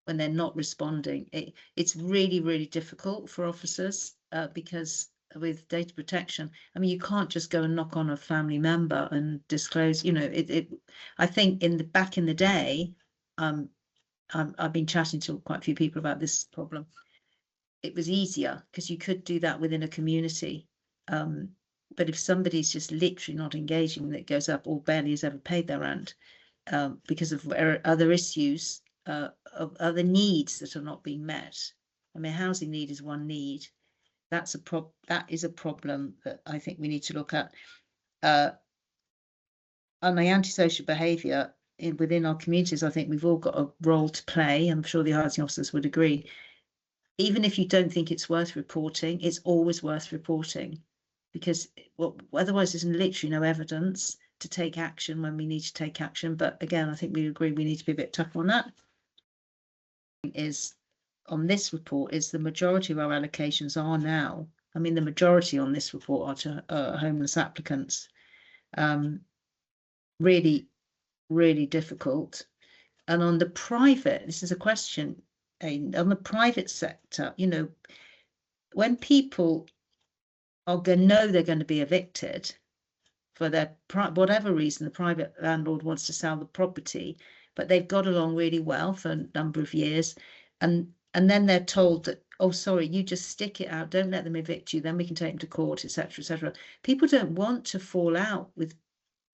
when they're not responding. It's really, really difficult for officers because with data protection, I mean, you can't just go and knock on a family member and disclose, I think back in the day, I've been chatting to quite a few people about this problem. It was easier because you could do that within a community. But if somebody's just literally not engaging, that goes up or barely has ever paid their rent because of other issues, of other needs that are not being met. I mean, housing need is one need. That is a problem that I think we need to look at. On the antisocial behaviour within our communities, I think we've all got a role to play. I'm sure the housing officers would agree. Even if you don't think it's worth reporting, it's always worth reporting, because otherwise there's literally no evidence to take action when we need to take action. But again, I think we agree we need to be a bit tough on that. Is on this report is the majority of our allocations are now, I mean, the majority on this report are to homeless applicants. Really, really difficult. And on the private, this is a question, on the private sector, when people know they're going to be evicted for their whatever reason, the private landlord wants to sell the property, but they've got along really well for a number of years, and then they're told that, oh, sorry, you just stick it out, don't let them evict you, then we can take them to court, etc., etc. People don't want to fall out with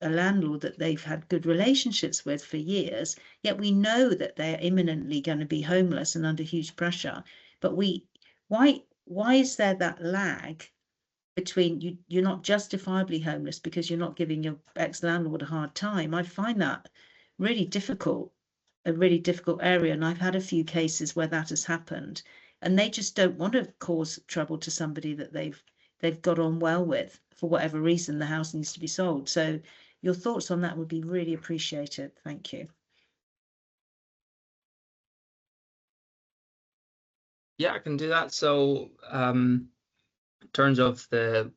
a landlord that they've had good relationships with for years, yet we know that they're imminently going to be homeless and under huge pressure. But why is there that lag between you're not justifiably homeless because you're not giving your ex-landlord a hard time? I find that really difficult, a really difficult area, and I've had a few cases where that has happened, and they just don't want to cause trouble to somebody that they've got on well with. For whatever reason, the house needs to be sold. So your thoughts on that would be really appreciated. Thank you. Yeah, I can do that. So in terms of the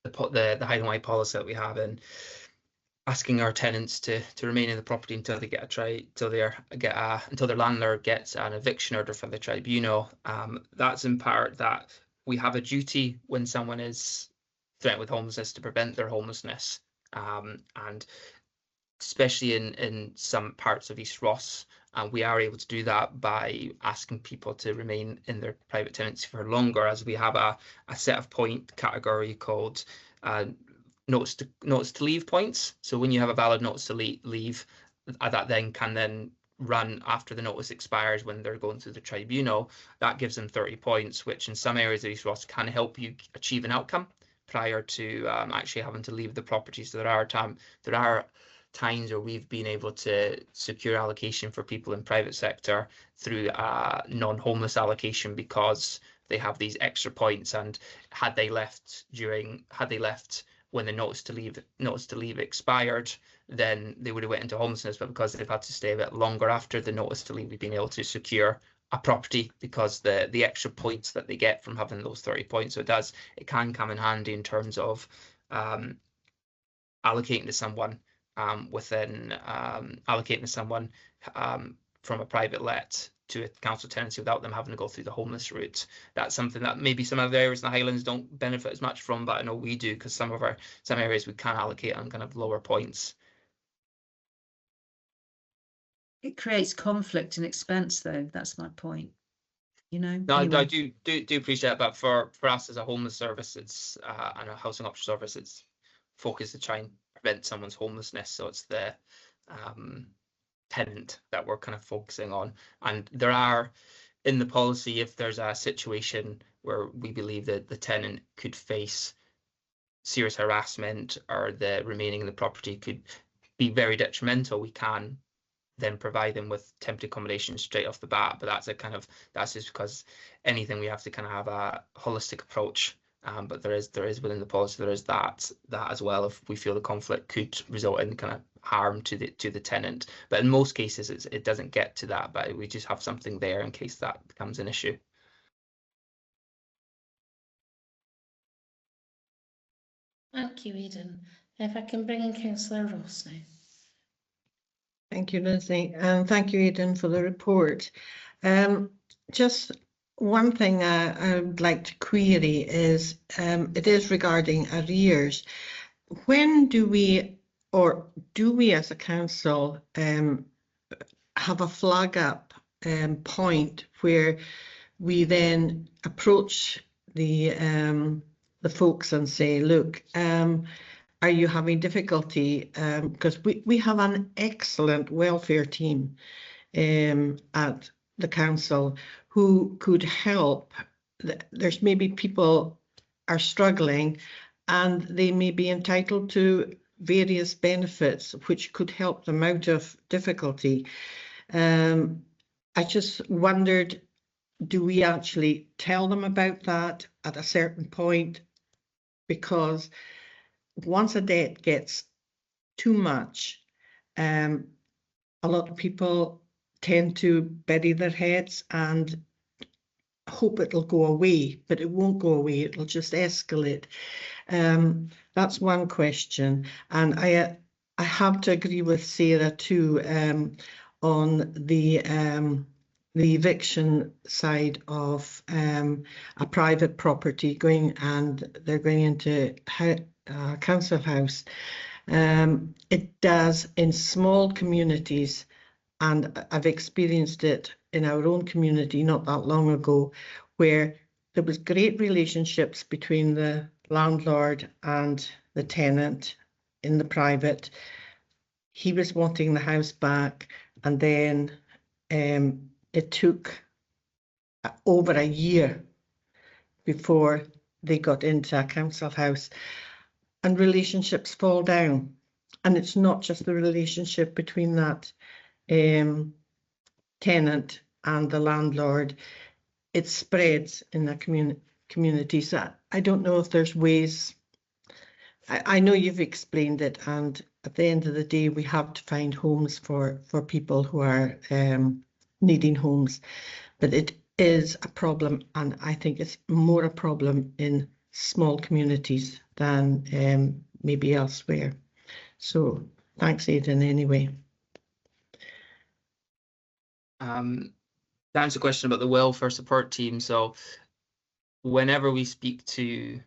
Highland White policy that we have, in asking our tenants to remain in the property until they until their landlord gets an eviction order from the tribunal, that's in part that we have a duty when someone is threatened with homelessness to prevent their homelessness, and especially in some parts of East Ross, we are able to do that by asking people to remain in their private tenancy for longer, as we have a set of point category called notice to leave points. So when you have a valid notice to leave, that then can run after the notice expires when they're going through the tribunal. That gives them 30 points, which in some areas of East Ross can help you achieve an outcome prior to actually having to leave the property. So there are times where we've been able to secure allocation for people in private sector through non-homeless allocation because they have these extra points, and had they left when the notice to leave expired, then they would have went into homelessness. But because they've had to stay a bit longer after the notice to leave, we've been able to secure a property because the extra points that they get from having those 30 points. So it can come in handy in terms of allocating to someone from a private let to a council tenancy without them having to go through the homeless route. That's something that maybe some other areas in the Highlands don't benefit as much from, but I know we do, because some areas we can allocate on kind of lower points. It creates conflict and expense, though. That's my point. No, anyway. I do appreciate it, but for us as a homeless service, it's and a housing option service, it's focused to try and prevent someone's homelessness. So it's the tenant that we're kind of focusing on. And there are, in the policy, if there's a situation where we believe that the tenant could face serious harassment or the remaining in the property could be very detrimental, we can then provide them with temporary accommodation straight off the bat. But that's just because anything we have to kind of have a holistic approach. But there is within the policy, there is that as well, if we feel the conflict could result in kind of harm to the tenant. But in most cases it doesn't get to that, but we just have something there in case that becomes an issue. Thank you, Eden. If I can bring in Councillor Ross now. Thank you, Lindsay, and thank you, Eden, for the report. Just one thing I would like to query is, it is regarding arrears. When do we as a council have a flag up point where we then approach the folks and say, look, are you having difficulty? Because we have an excellent welfare team at the council who could help. There's maybe people are struggling and they may be entitled to various benefits which could help them out of difficulty. I just wondered, do we actually tell them about that at a certain point? Because once a debt gets too much, a lot of people tend to bury their heads and hope it'll go away, but it won't go away. It'll just escalate. That's one question. And I have to agree with Sarah too on the eviction side of a private property they're going into council house. It does in small communities, and I've experienced it in our own community not that long ago, where there was great relationships between the landlord and the tenant in the private. He was wanting the house back, and then it took over a year before they got into a council house, and relationships fall down. And it's not just the relationship between that tenant and the landlord, it spreads in the community. So I don't know if there's ways. I know you've explained it, and at the end of the day we have to find homes for people who are needing homes, but it is a problem, and I think it's more a problem in small communities than maybe elsewhere. So thanks, Aidan, anyway. To answer the question about the welfare support team, so whenever we speak to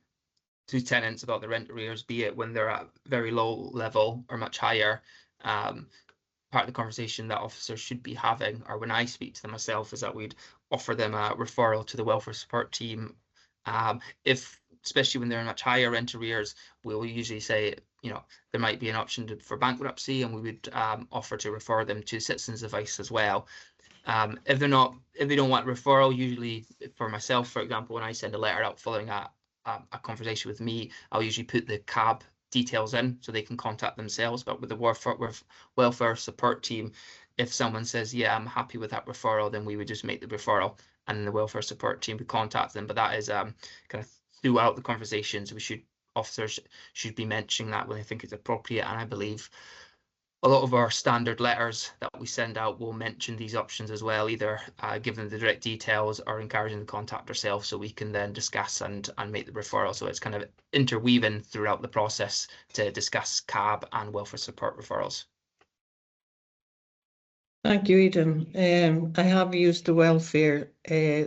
tenants about the rent arrears, be it when they're at very low level or much higher, part of the conversation that officers should be having, or when I speak to them myself, is that we'd offer them a referral to the welfare support team. Especially when they're in much higher rent arrears, we'll usually say, there might be an option for bankruptcy, and we would offer to refer them to citizens advice as well. If they don't want referral, usually for myself, for example, when I send a letter out following a conversation with me, I'll usually put the CAB details in so they can contact themselves. But with the welfare support team, if someone says, yeah, I'm happy with that referral, then we would just make the referral, and the welfare support team would contact them. But that is kind of throughout the conversations, officers should be mentioning that when they think it's appropriate. And I believe a lot of our standard letters that we send out will mention these options as well, either giving them the direct details or encouraging them to contact ourselves so we can then discuss and make the referral. So it's kind of interweaving throughout the process to discuss CAB and welfare support referrals. Thank you, Eden. I have used the welfare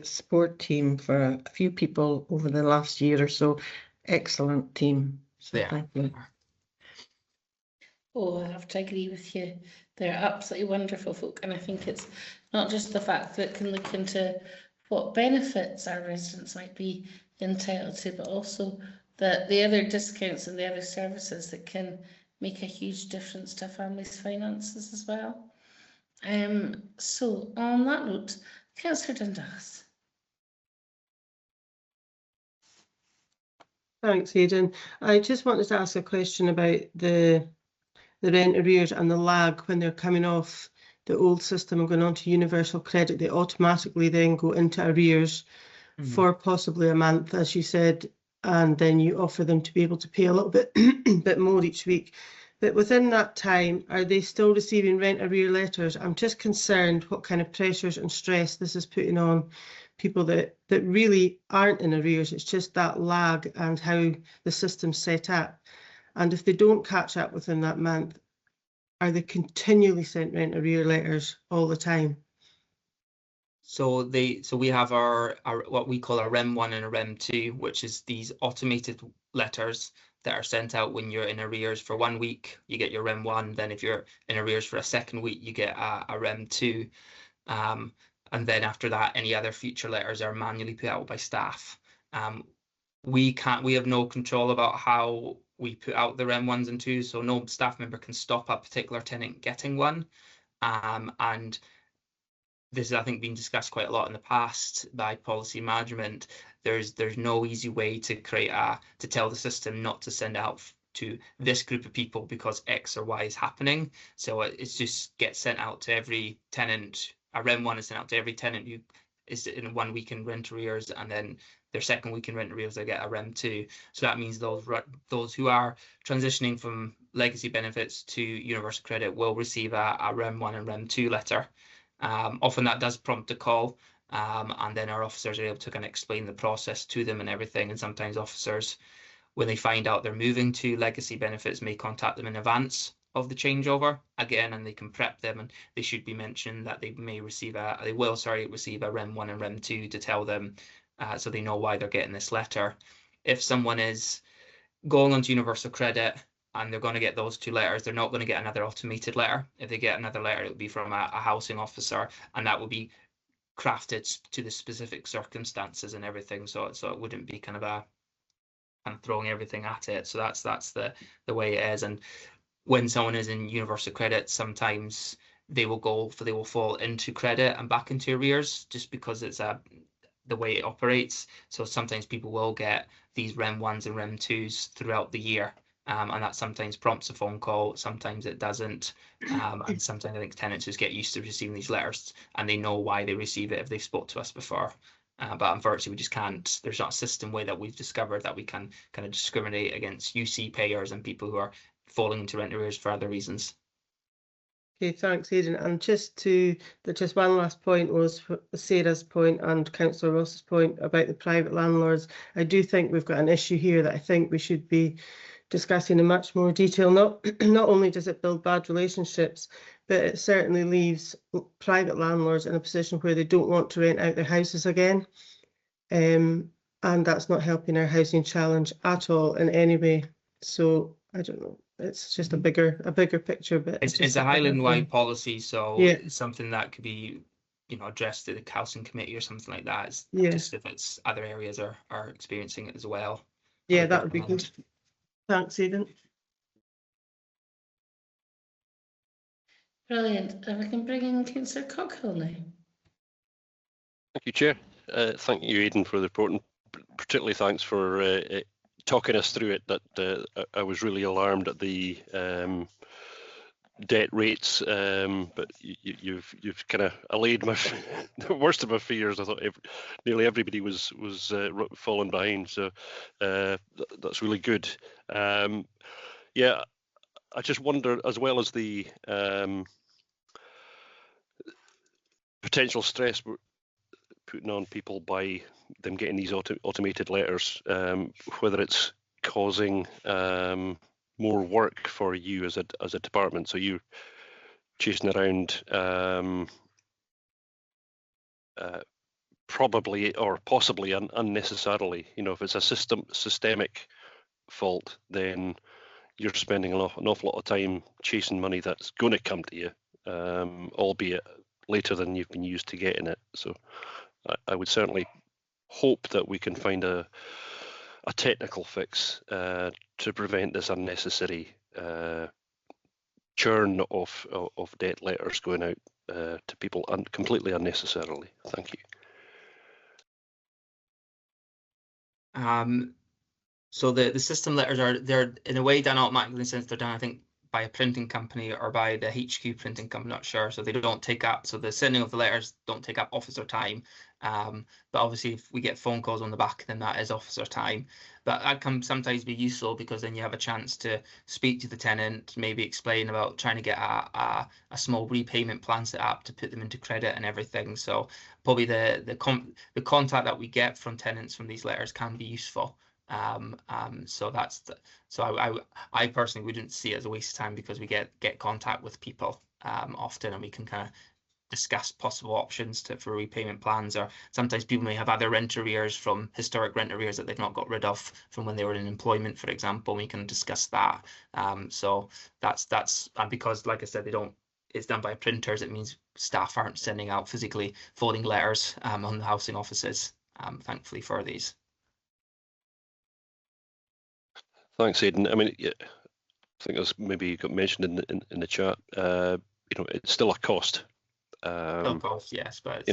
support team for a few people over the last year or so. Excellent team. So yeah. Thank you. Oh, I have to agree with you. They're absolutely wonderful folk, and I think it's not just the fact that it can look into what benefits our residents might be entitled to, but also the other discounts and the other services that can make a huge difference to a family's finances as well. So on that note, Councillor Dundas. Thanks, Aidan. I just wanted to ask a question about the rent arrears and the lag when they're coming off the old system and going on to universal credit. They automatically then go into arrears for possibly a month, as you said, and then you offer them to be able to pay a little bit bit more each week. But within that time, are they still receiving rent arrear letters? I'm just concerned what kind of pressures and stress this is putting on people that really aren't in arrears. It's just that lag and how the system's set up. And if they don't catch up within that month, are they continually sent rent arrear letters all the time? So we have our what we call a REM 1 and a REM 2, which is these automated letters that are sent out when you're in arrears for 1 week. You get your REM 1. Then if you're in arrears for a second week, you get a REM 2. And then after that, any other future letters are manually put out by staff. We have no control about how we put out the REM 1s and 2s, so no staff member can stop a particular tenant getting one. And this has, I think, been discussed quite a lot in the past by policy management. There's no easy way to to tell the system not to send out to this group of people because X or Y is happening. So it's just gets sent out to every tenant. A REM 1 is sent out to every tenant who is in 1 week in rent arrears, and then their second week in rent arrears, they get a REM 2. So that means those who are transitioning from legacy benefits to universal credit will receive a REM 1 and REM 2 letter. Often that does prompt a call, and then our officers are able to kind of explain the process to them and everything. And sometimes officers, when they find out they're moving to legacy benefits, may contact them in advance of the changeover again, and they can prep them, and they should be mentioned that they will receive a REM 1 and REM 2 to tell them, so they know why they're getting this letter. If someone is going on to universal credit and they're going to get those 2 letters, they're not going to get another automated letter. If they get another letter, it will be from a housing officer, and that will be crafted to the specific circumstances and everything. So it wouldn't be kind of throwing everything at it. So that's the way it is. And when someone is in universal credit, sometimes they will fall into credit and back into arrears just because it's the way it operates. So sometimes people will get these REM 1s and REM 2s throughout the year. And that sometimes prompts a phone call, sometimes it doesn't. And sometimes I think tenants just get used to receiving these letters and they know why they receive it if they've spoke to us before. But unfortunately, we just can't, there's not a system way that we've discovered that we can kind of discriminate against UC payers and people who are falling into rent arrears for other reasons. Okay, thanks, Aidan. And just one last point was Sarah's point and Councillor Ross's point about the private landlords. I do think we've got an issue here that I think we should be discussing in much more detail. Not only does it build bad relationships, but it certainly leaves private landlords in a position where they don't want to rent out their houses again. And that's not helping our housing challenge at all in any way. So I don't know. It's just a bigger picture, but it's a Highland-wide policy, so yeah, it's something that could be, addressed to the housing committee or something like that. It's just if it's other areas are experiencing it as well. Yeah, that would be good. Thanks, Aidan. Brilliant. And we can bring in Councillor Cockhill now. Thank you, Chair. Thank you, Aidan, for the report, and particularly thanks for talking us through it. That I was really alarmed at the debt rates, but you've kind of allayed the worst of my fears. I thought nearly everybody was falling behind, so that's really good. Yeah, I just wonder, as well as the potential stress we're putting on people by them getting these automated letters, whether it's causing more work for you as a department. So you're chasing around probably or possibly unnecessarily. If it's a systemic fault, then you're spending an awful lot of time chasing money that's going to come to you, albeit later than you've been used to getting it. So I would certainly hope that we can find a technical fix to prevent this unnecessary churn of debt letters going out to people completely unnecessarily. Thank you. So the system letters they're in a way done automatically since they're done, I think, by a printing company or by the HQ printing company, not sure. So they don't take up, so the sending of the letters don't take up officer time. But obviously if we get phone calls on the back, then that is officer time. But that can sometimes be useful because then you have a chance to speak to the tenant, maybe explain about trying to get a small repayment plan set up to put them into credit and everything. So probably the contact that we get from tenants from these letters can be useful. So I personally wouldn't see it as a waste of time because we get contact with people often, and we can kind of discuss possible options for repayment plans, or sometimes people may have other rent arrears from historic rent arrears that they've not got rid of from when they were in employment, for example. We can discuss that. So that's and because, like I said, it's done by printers, it means staff aren't sending out physically folding letters on the housing offices, thankfully for these. Thanks, Aidan. I mean, yeah, I think as maybe got mentioned in the chat. It's still a cost. Of course, yes, but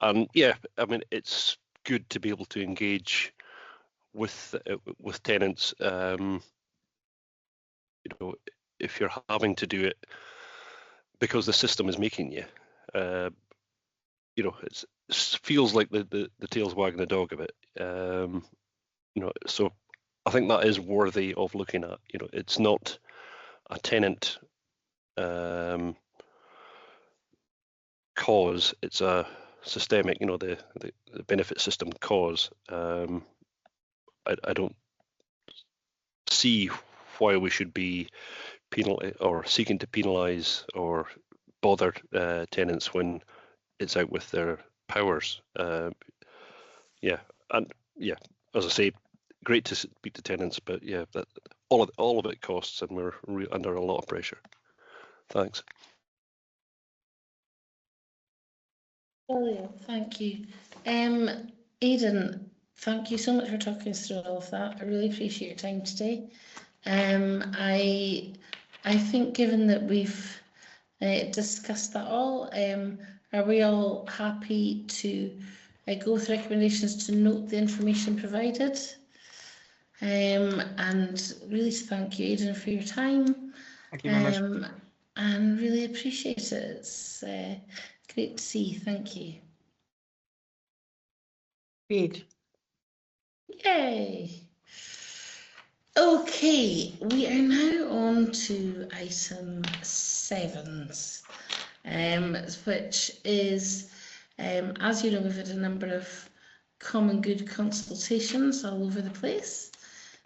and yeah, I mean, it's good to be able to engage with tenants. If you're having to do it because the system is making you, it feels like the tail's wagging the dog a bit. So I think that is worthy of looking at. It's not a tenant cause, it's a systemic, the benefit system cause. I don't see why we should be seeking to penalise or bother tenants when it's out with their powers. As I say, great to speak to tenants, but yeah, that all of it costs, and we're under a lot of pressure. Thanks. Brilliant, thank you. Aidan, thank you so much for talking us through all of that. I really appreciate your time today. I think given that we've discussed that all, are we all happy to go with recommendations to note the information provided? And really to thank you, Aidan, for your time. Thank you very much. And really appreciate it. It's great to see. Thank you. Great. Yay. Okay, we are now on to item 7, which is, as you know, we've had a number of common good consultations all over the place.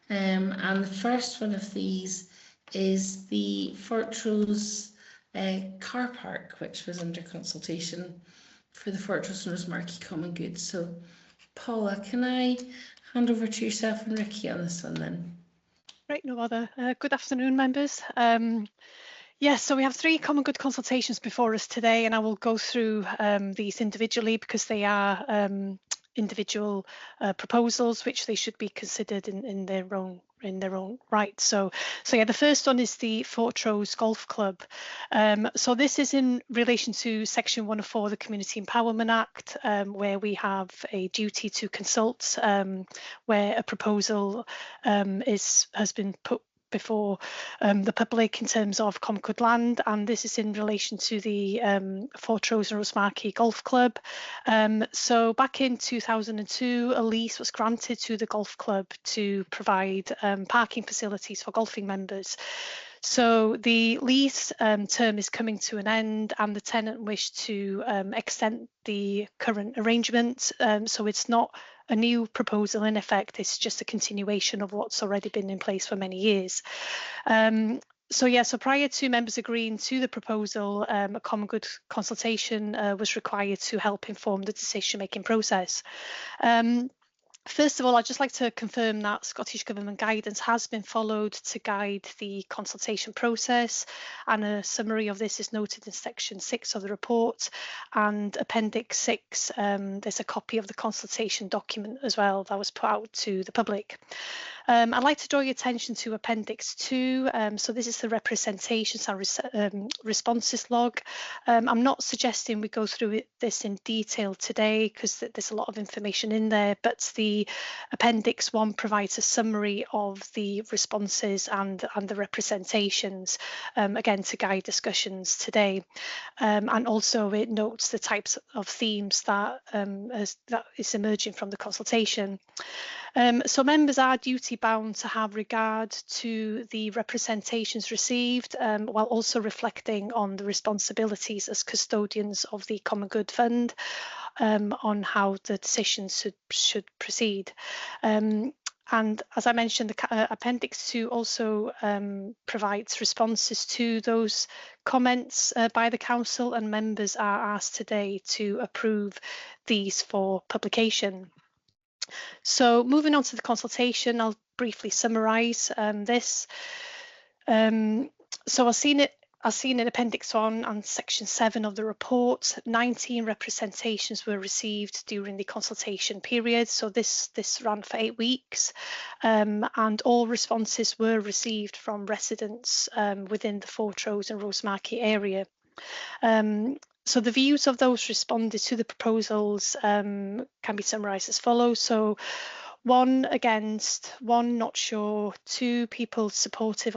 And the first one of these is the Fortrose car park, which was under consultation for the Fortrose and Rosemarkie Common Good. So, Paula, can I hand over to yourself and Ricky on this one then? Right, no bother. Good afternoon, members. Yes, so we have 3 common good consultations before us today, and I will go through these individually because they are individual proposals which they should be considered in their own right. So yeah, the first one is the Fortrose Golf Club. So this is in relation to Section 104 of the Community Empowerment Act, where we have a duty to consult where a proposal has been put before the public in terms of common good land, and this is in relation to the Fortrose and Rosemarkie Golf Club. So back in 2002, a lease was granted to the golf club to provide parking facilities for golfing members. So the lease term is coming to an end, and the tenant wished to extend the current arrangement. So it's not a new proposal in effect, it's just a continuation of what's already been in place for many years. So prior to members agreeing to the proposal, a common good consultation was required to help inform the decision-making process. First of all, I'd just like to confirm that Scottish Government guidance has been followed to guide the consultation process, and a summary of this is noted in Section 6 of the report, and Appendix 6, there's a copy of the consultation document as well that was put out to the public. I'd like to draw your attention to Appendix 2. So this is the representations and responses log. I'm not suggesting we go through this in detail today because there's a lot of information in there, but the Appendix 1 provides a summary of the responses and the representations, again, to guide discussions today. And also it notes the types of themes that is emerging from the consultation. So members are duty bound to have regard to the representations received, while also reflecting on the responsibilities as custodians of the Common Good Fund, on how the decisions should proceed. And as I mentioned, the Appendix 2 also provides responses to those comments by the Council, and members are asked today to approve these for publication. So moving on to the consultation, I'll briefly summarise this. So I've seen in Appendix 1 and Section 7 of the report, 19 representations were received during the consultation period. So this ran for 8 weeks, and all responses were received from residents within the Fortrose and Rosemarkie area. So the views of those responded to the proposals can be summarised as follows. So 1 against, 1 not sure, 2 people supportive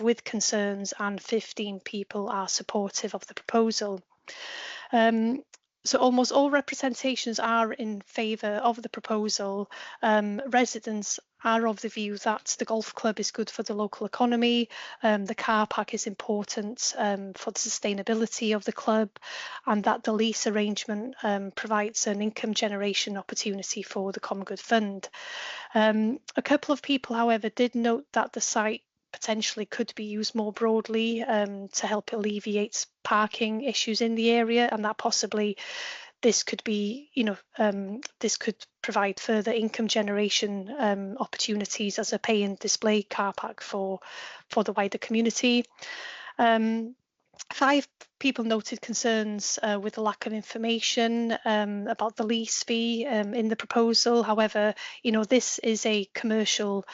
with concerns, and 15 people are supportive of the proposal. So almost all representations are in favour of the proposal. Residents are of the view that the golf club is good for the local economy, the car park is important for the sustainability of the club, and that the lease arrangement provides an income generation opportunity for the Common Good Fund. A couple of people, however, did note that the site potentially could be used more broadly to help alleviate parking issues in the area, and that possibly this could be, this could provide further income generation opportunities as a pay and display car park for the wider community. 5 people noted concerns with the lack of information about the lease fee in the proposal. However, this is a commercial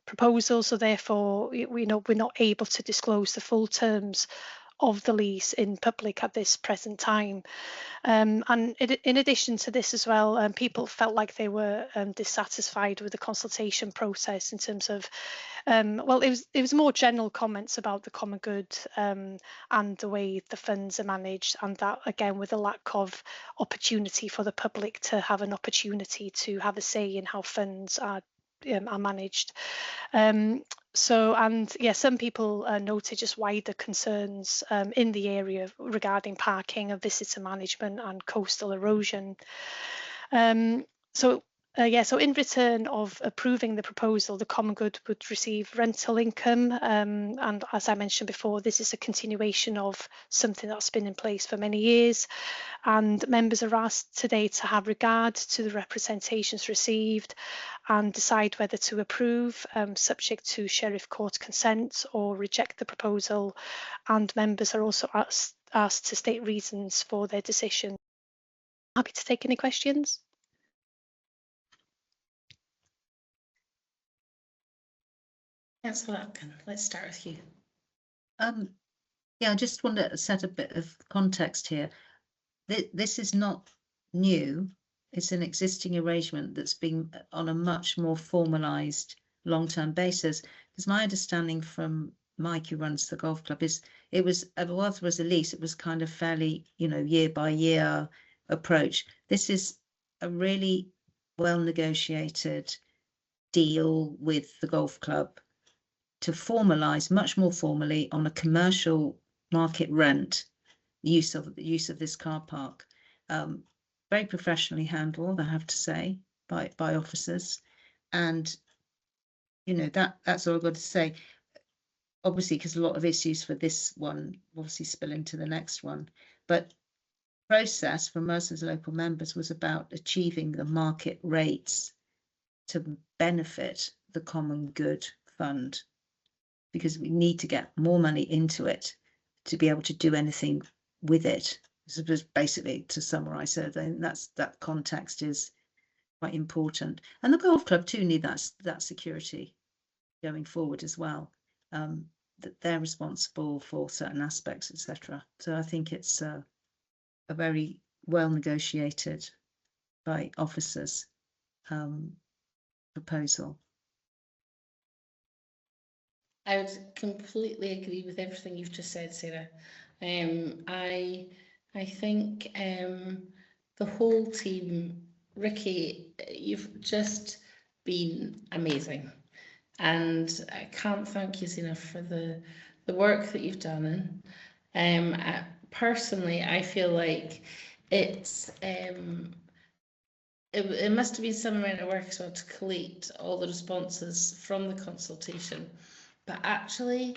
proposal, so therefore we're not able to disclose the full terms of the lease in public at this present time. And in addition to this as well, people felt like they were dissatisfied with the consultation process in terms of, well, it was more general comments about the common good and the way the funds are managed, and that again with a lack of opportunity for the public to have an opportunity to have a say in how funds are managed. Some people noted just wider concerns in the area regarding parking and visitor management and coastal erosion. So in return of approving the proposal, the Common Good would receive rental income, and as I mentioned before, this is a continuation of something that's been in place for many years, and members are asked today to have regard to the representations received and decide whether to approve, subject to Sheriff Court consent, or reject the proposal, and members are also asked to state reasons for their decision. Happy to take any questions. Councillor Atkin, let's start with you. Yeah, I just want to set a bit of context here. This is not new. It's an existing arrangement that's been on a much more formalised long-term basis. Because my understanding from Mike, who runs the golf club, is it was a lease. It was kind of fairly, year by year approach. This is a really well negotiated deal with the golf club to formalise much more formally on a commercial market rent use of this car park. Very professionally handled, I have to say, by officers, and that's all I've got to say. Obviously, because a lot of issues for this one obviously spill into the next one, but process from us as local members was about achieving the market rates to benefit the Common Good Fund, because we need to get more money into it to be able to do anything with it. So basically, to summarise it, that context is quite important. And the golf club too need that security going forward as well. That they're responsible for certain aspects, etc. So I think it's a very well negotiated by officers proposal. I would completely agree with everything you've just said, Sarah. I think the whole team, Ricky, you've just been amazing, and I can't thank you enough for the work that you've done. Personally, I feel like it's it must have been some amount of work as well to collate all the responses from the consultation, but actually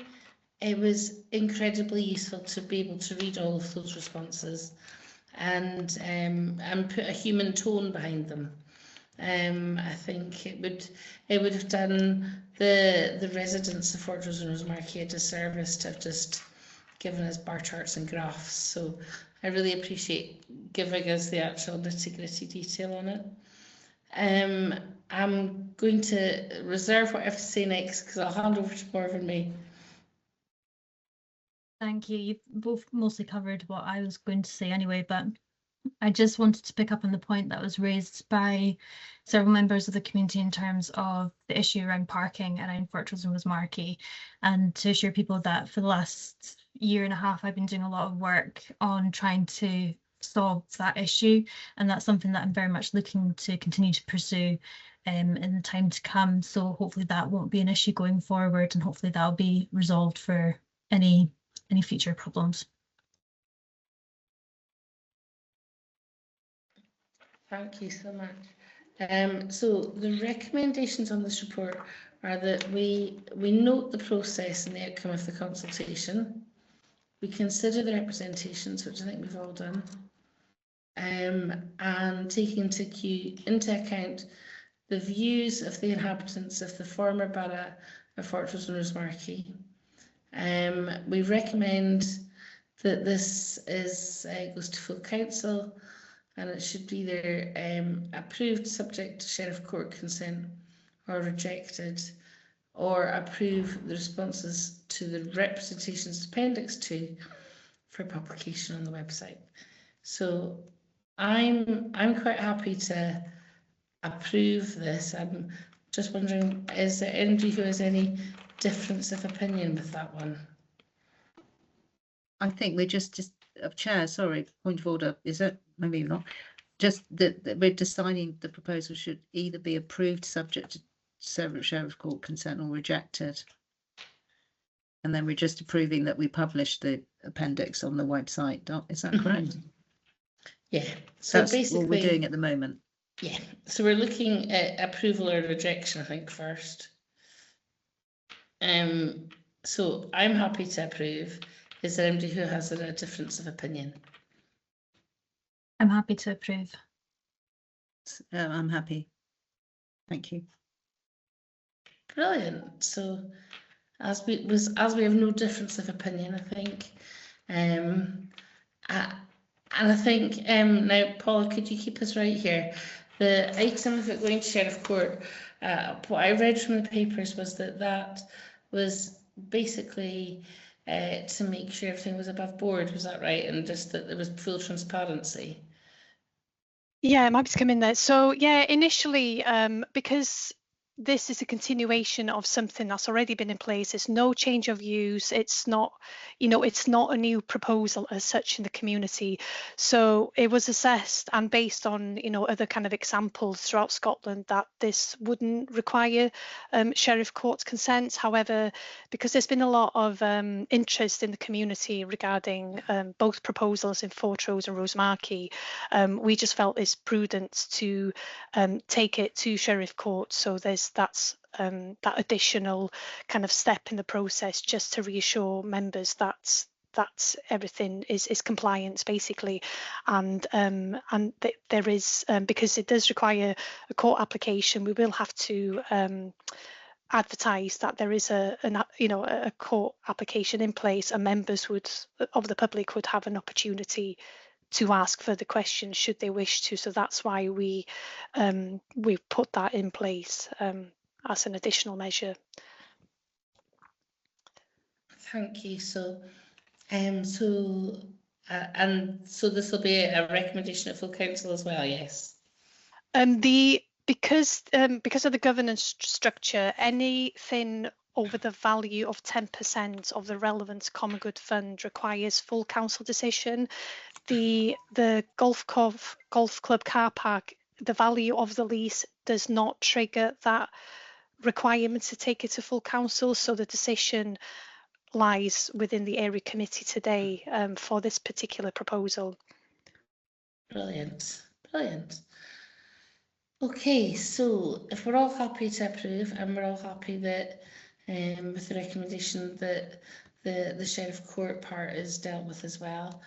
it was incredibly useful to be able to read all of those responses and put a human tone behind them. I think it would have done the residents of Fort Rose and Rosemarkie a disservice to have just given us bar charts and graphs. So I really appreciate giving us the actual nitty-gritty detail on it. I'm going to reserve what I have to say next because I'll hand over to Morv and May. Thank you. You've both mostly covered what I was going to say anyway, but I just wanted to pick up on the point that was raised by several members of the community in terms of the issue around parking around Fort Rose and Rosemarkie, and to assure people that for the last year and a half I've been doing a lot of work on trying to solve that issue, and that's something that I'm very much looking to continue to pursue in the time to come. So hopefully that won't be an issue going forward, and hopefully that'll be resolved for any future problems. Thank you so much. So the recommendations on this report are that we note the process and the outcome of the consultation. We consider the representations, which I think we've all done, and take into account the views of the inhabitants of the former borough of Fort Rose and Rosemarkie. We recommend that this goes to full council, and it should be either approved subject to Sheriff Court consent or rejected, or approve the responses to the representations Appendix 2 for publication on the website. So I'm quite happy to approve this. I'm just wondering, is there anybody who has any difference of opinion with that one? I think we're just Chair, sorry, point of order, is it? Maybe not. Just that we're deciding the proposal should either be approved subject to Sheriff Court consent or rejected. And then we're just approving that we publish the appendix on the website. Is that correct? Yeah. So that's basically what we're doing at the moment. Yeah. So we're looking at approval or rejection, I think, first. So I'm happy to approve. Is there anybody who has a difference of opinion? I'm happy to approve. I'm happy. Thank you. Brilliant. So as we have no difference of opinion, I think. And I think now, Paula, could you keep us right here? The item of it going to Sheriff Court, what I read from the papers was that was basically to make sure everything was above board. Was that right? And just that there was full transparency. Yeah, I'm happy to come in there. So yeah, initially, because this is a continuation of something that's already been in place, there's no change of use. It's not, it's not a new proposal as such in the community. So it was assessed and based on, other kind of examples throughout Scotland that this wouldn't require Sheriff Court's consent. However, because there's been a lot of interest in the community regarding both proposals in Fort Rose and Rosemarkie, we just felt it's prudent to take it to Sheriff Court. So that's that additional kind of step in the process, just to reassure members that everything is compliant basically, and there is because it does require a court application, we will have to advertise that there is a court application in place, and members of the public would have an opportunity to ask further questions should they wish to. So that's why we've put that in place as an additional measure. Thank you. So so this will be a recommendation at full council as well, yes? Because of the governance structure, anything over the value of 10% of the relevant common good fund requires full council decision. The golf club car park, the value of the lease does not trigger that requirement to take it to full council, so the decision lies within the area committee today for this particular proposal. Brilliant, brilliant. Okay, so if we're all happy to approve and we're all happy that with the recommendation that the Sheriff Court part is dealt with as well,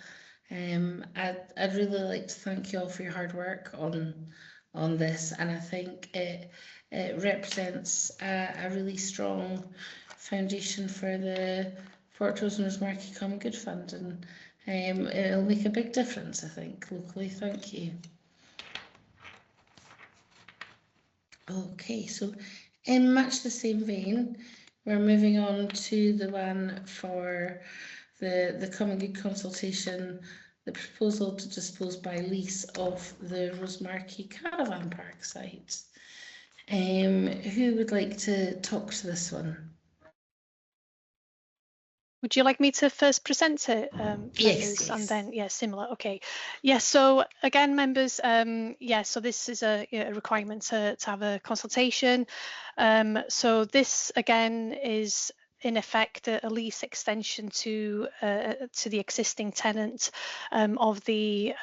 I'd really like to thank you all for your hard work on this, and I think it represents a really strong foundation for the Fortrose and Rosemarkie Common Good Fund, and it'll make a big difference, I think, locally. Thank you. Okay, so in much the same vein, we're moving on to the one for the Common Good consultation, the proposal to dispose by lease of the Rosemarkie Caravan Park site. Who would like to talk to this one? Would you like me to first present it, members, yes. and then similar? Okay, yes. So again, members, so this is a requirement to have a consultation. So this again is in effect a lease extension to the existing tenant of the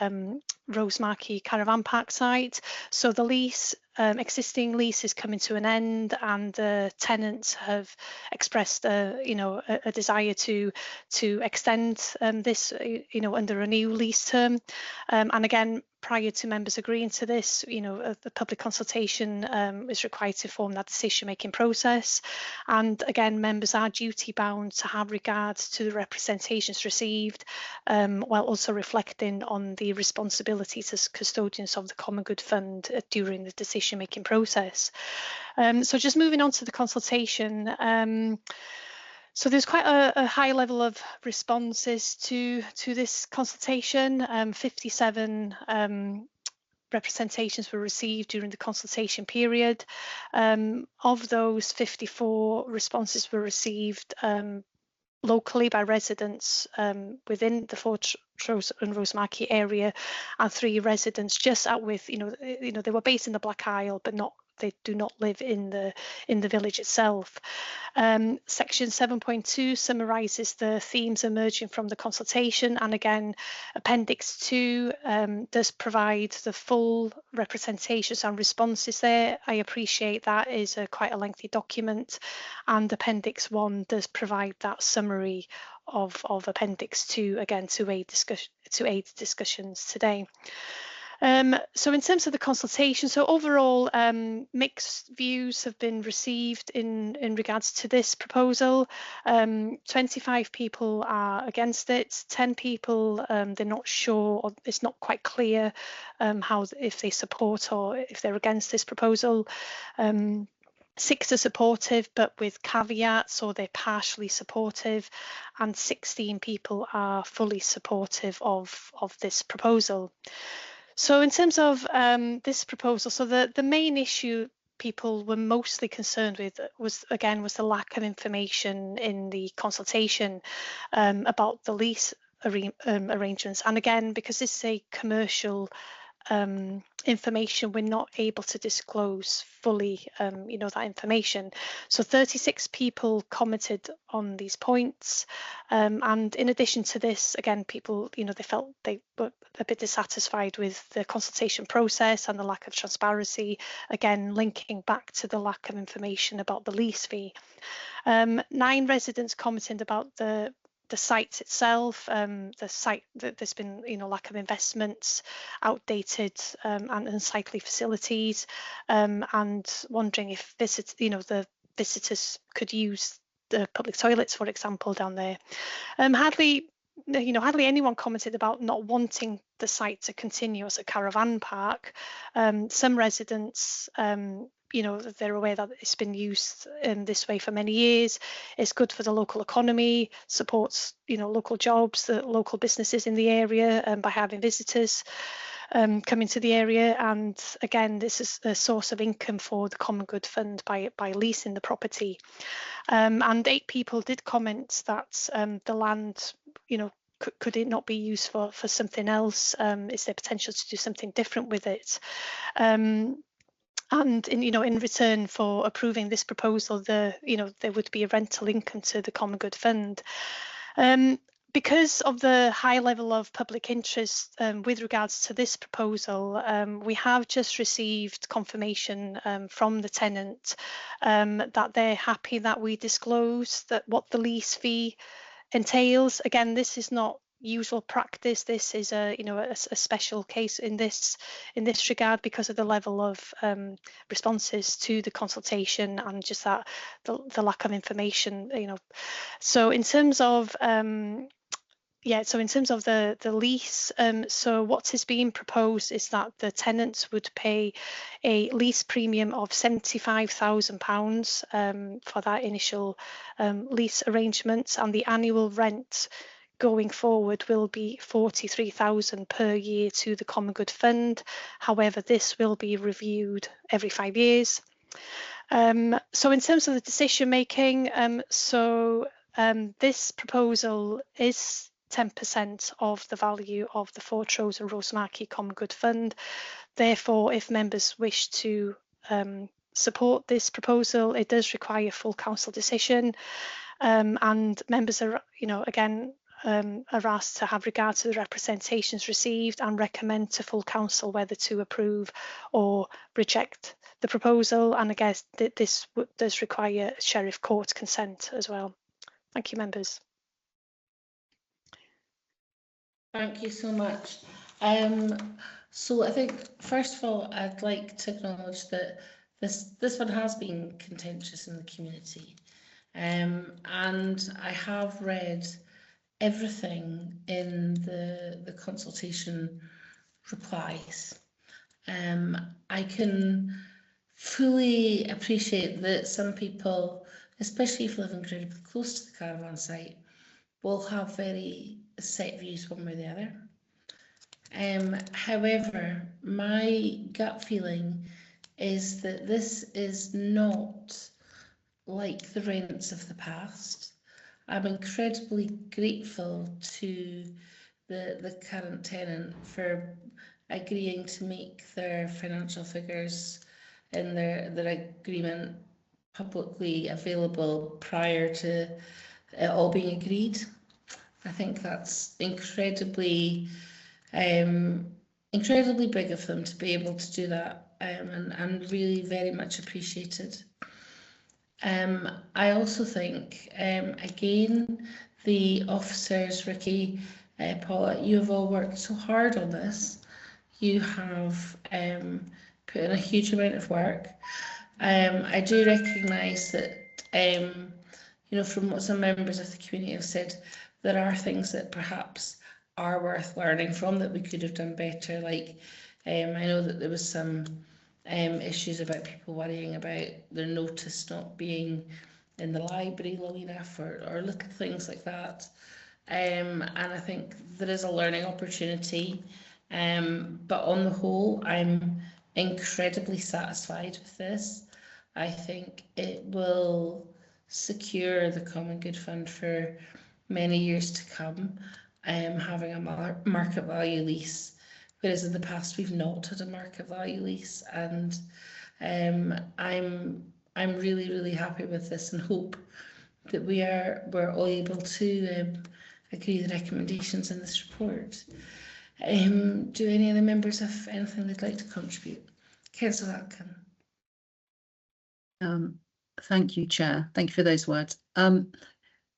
Rosemarkie Caravan Park site. So the lease, existing lease is coming to an end, and the tenants have expressed a desire to extend this under a new lease term, and again, prior to members agreeing to this, the public consultation is required to form that decision-making process. And again, members are duty bound to have regards to the representations received, while also reflecting on the responsibilities as custodians of the Common Good Fund during the decision-making process. So just moving on to the consultation. So there's quite a high level of responses to this consultation. 57 representations were received during the consultation period. Of those, 54 responses were received locally by residents within the Fortrose and Rosemarkie area, and 3 residents just out with, they were based in the Black Isle, but they do not live in the village itself. Section 7.2 summarises the themes emerging from the consultation, and again, Appendix 2 does provide the full representations and responses there. I appreciate that is quite a lengthy document, and Appendix 1 does provide that summary of Appendix 2, again, to aid discussions today. So in terms of the consultation, so overall mixed views have been received in regards to this proposal. 25 people are against it, 10 people they're not sure, or it's not quite clear if they support or if they're against this proposal. 6 are supportive, but with caveats, or they're partially supportive, and 16 people are fully supportive of this proposal. So in terms of this proposal, so the main issue people were mostly concerned with was the lack of information in the consultation about the lease arrangements. And again, because this is a commercial information, we're not able to disclose fully that information. So 36 people commented on these points, and in addition to this, again, people they felt they were a bit dissatisfied with the consultation process and the lack of transparency, again linking back to the lack of information about the lease fee. 9 residents commented about the site itself, the site that there's been lack of investments, outdated and unsightly facilities, and wondering if the visitors could use the public toilets, for example, down there. Hardly hardly anyone commented about not wanting the site to continue as a caravan park. Some residents, they're aware that it's been used this way for many years. It's good for the local economy, supports, local jobs, the local businesses in the area by having visitors coming to the area. And again, this is a source of income for the Common Good Fund by leasing the property. And 8 people did comment that the land, could it not be used for something else? Is there potential to do something different with it? And in return for approving this proposal, there would be a rental income to the Common Good Fund. Because of the high level of public interest with regards to this proposal, we have just received confirmation from the tenant that they're happy that we disclose that what the lease fee entails. Again, this is not usual practice. This is a special case in this regard because of the level of responses to the consultation and just that the lack of information. So in terms of the lease, so what is being proposed is that the tenants would pay a lease premium of £75,000 for that initial lease arrangement, and the annual rent going forward will be £43,000 per year to the Common Good Fund. However, this will be reviewed every 5 years. So in terms of the decision making, this proposal is 10% of the value of the Fortrose and Rosemarkie Common Good Fund. Therefore, if members wish to support this proposal, it does require full council decision, and members are, are asked to have regard to the representations received and recommend to full council whether to approve or reject the proposal. And I guess this does require Sheriff Court consent as well. Thank you, members. Thank you so much. So I think, first of all, I'd like to acknowledge that this one has been contentious in the community. And I have read everything in the consultation replies. I can fully appreciate that some people, especially if you live incredibly close to the caravan site, will have very set views one way or the other. However, my gut feeling is that this is not like the rents of the past. I'm incredibly grateful to the current tenant for agreeing to make their financial figures in their agreement publicly available prior to it all being agreed. I think that's incredibly big of them to be able to do that, and really very much appreciated. I also think, again, the officers, Ricky, Paula, you have all worked so hard on this. You have put in a huge amount of work. I do recognise that, from what some members of the community have said, there are things that perhaps are worth learning from that we could have done better. Like, I know that there was some issues about people worrying about their notice not being in the library long enough, or little things like that. And I think there is a learning opportunity. But on the whole, I'm incredibly satisfied with this. I think it will secure the Common Good Fund for many years to come, having a market value lease, whereas in the past we've not had a market value lease. And I'm really, really happy with this, and hope that we're all able to agree the recommendations in this report. Do any of the members have anything they'd like to contribute? Councillor Atkin. Thank you, Chair. Thank you for those words.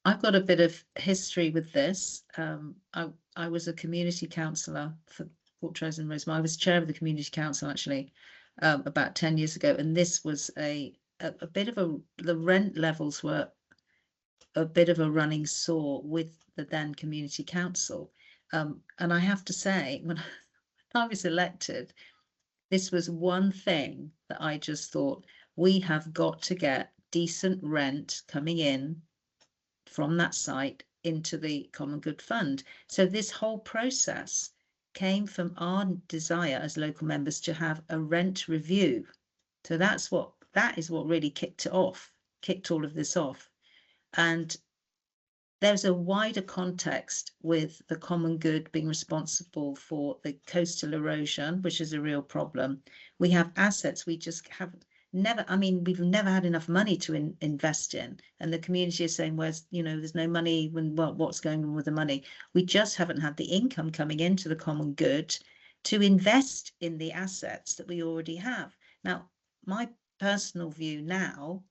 I've got a bit of history with this. I was a community councillor for Fortrose and Rosemarkie. I was chair of the community council actually about 10 years ago, and this was a bit of the rent levels were a bit of a running sore with the then community council. And I have to say, when I was elected, this was one thing that I just thought, we have got to get decent rent coming in from that site into the Common Good Fund. So this whole process came from our desire as local members to have a rent review. So that is what really kicked all of this off. And there's a wider context with the common good being responsible for the coastal erosion, which is a real problem. We have assets we just have never, I mean, we've never had enough money to invest in. And the community is saying, where's, you know, there's no money, what's going on with the money? We just haven't had the income coming into the common good to invest in the assets that we already have. Now, my personal view now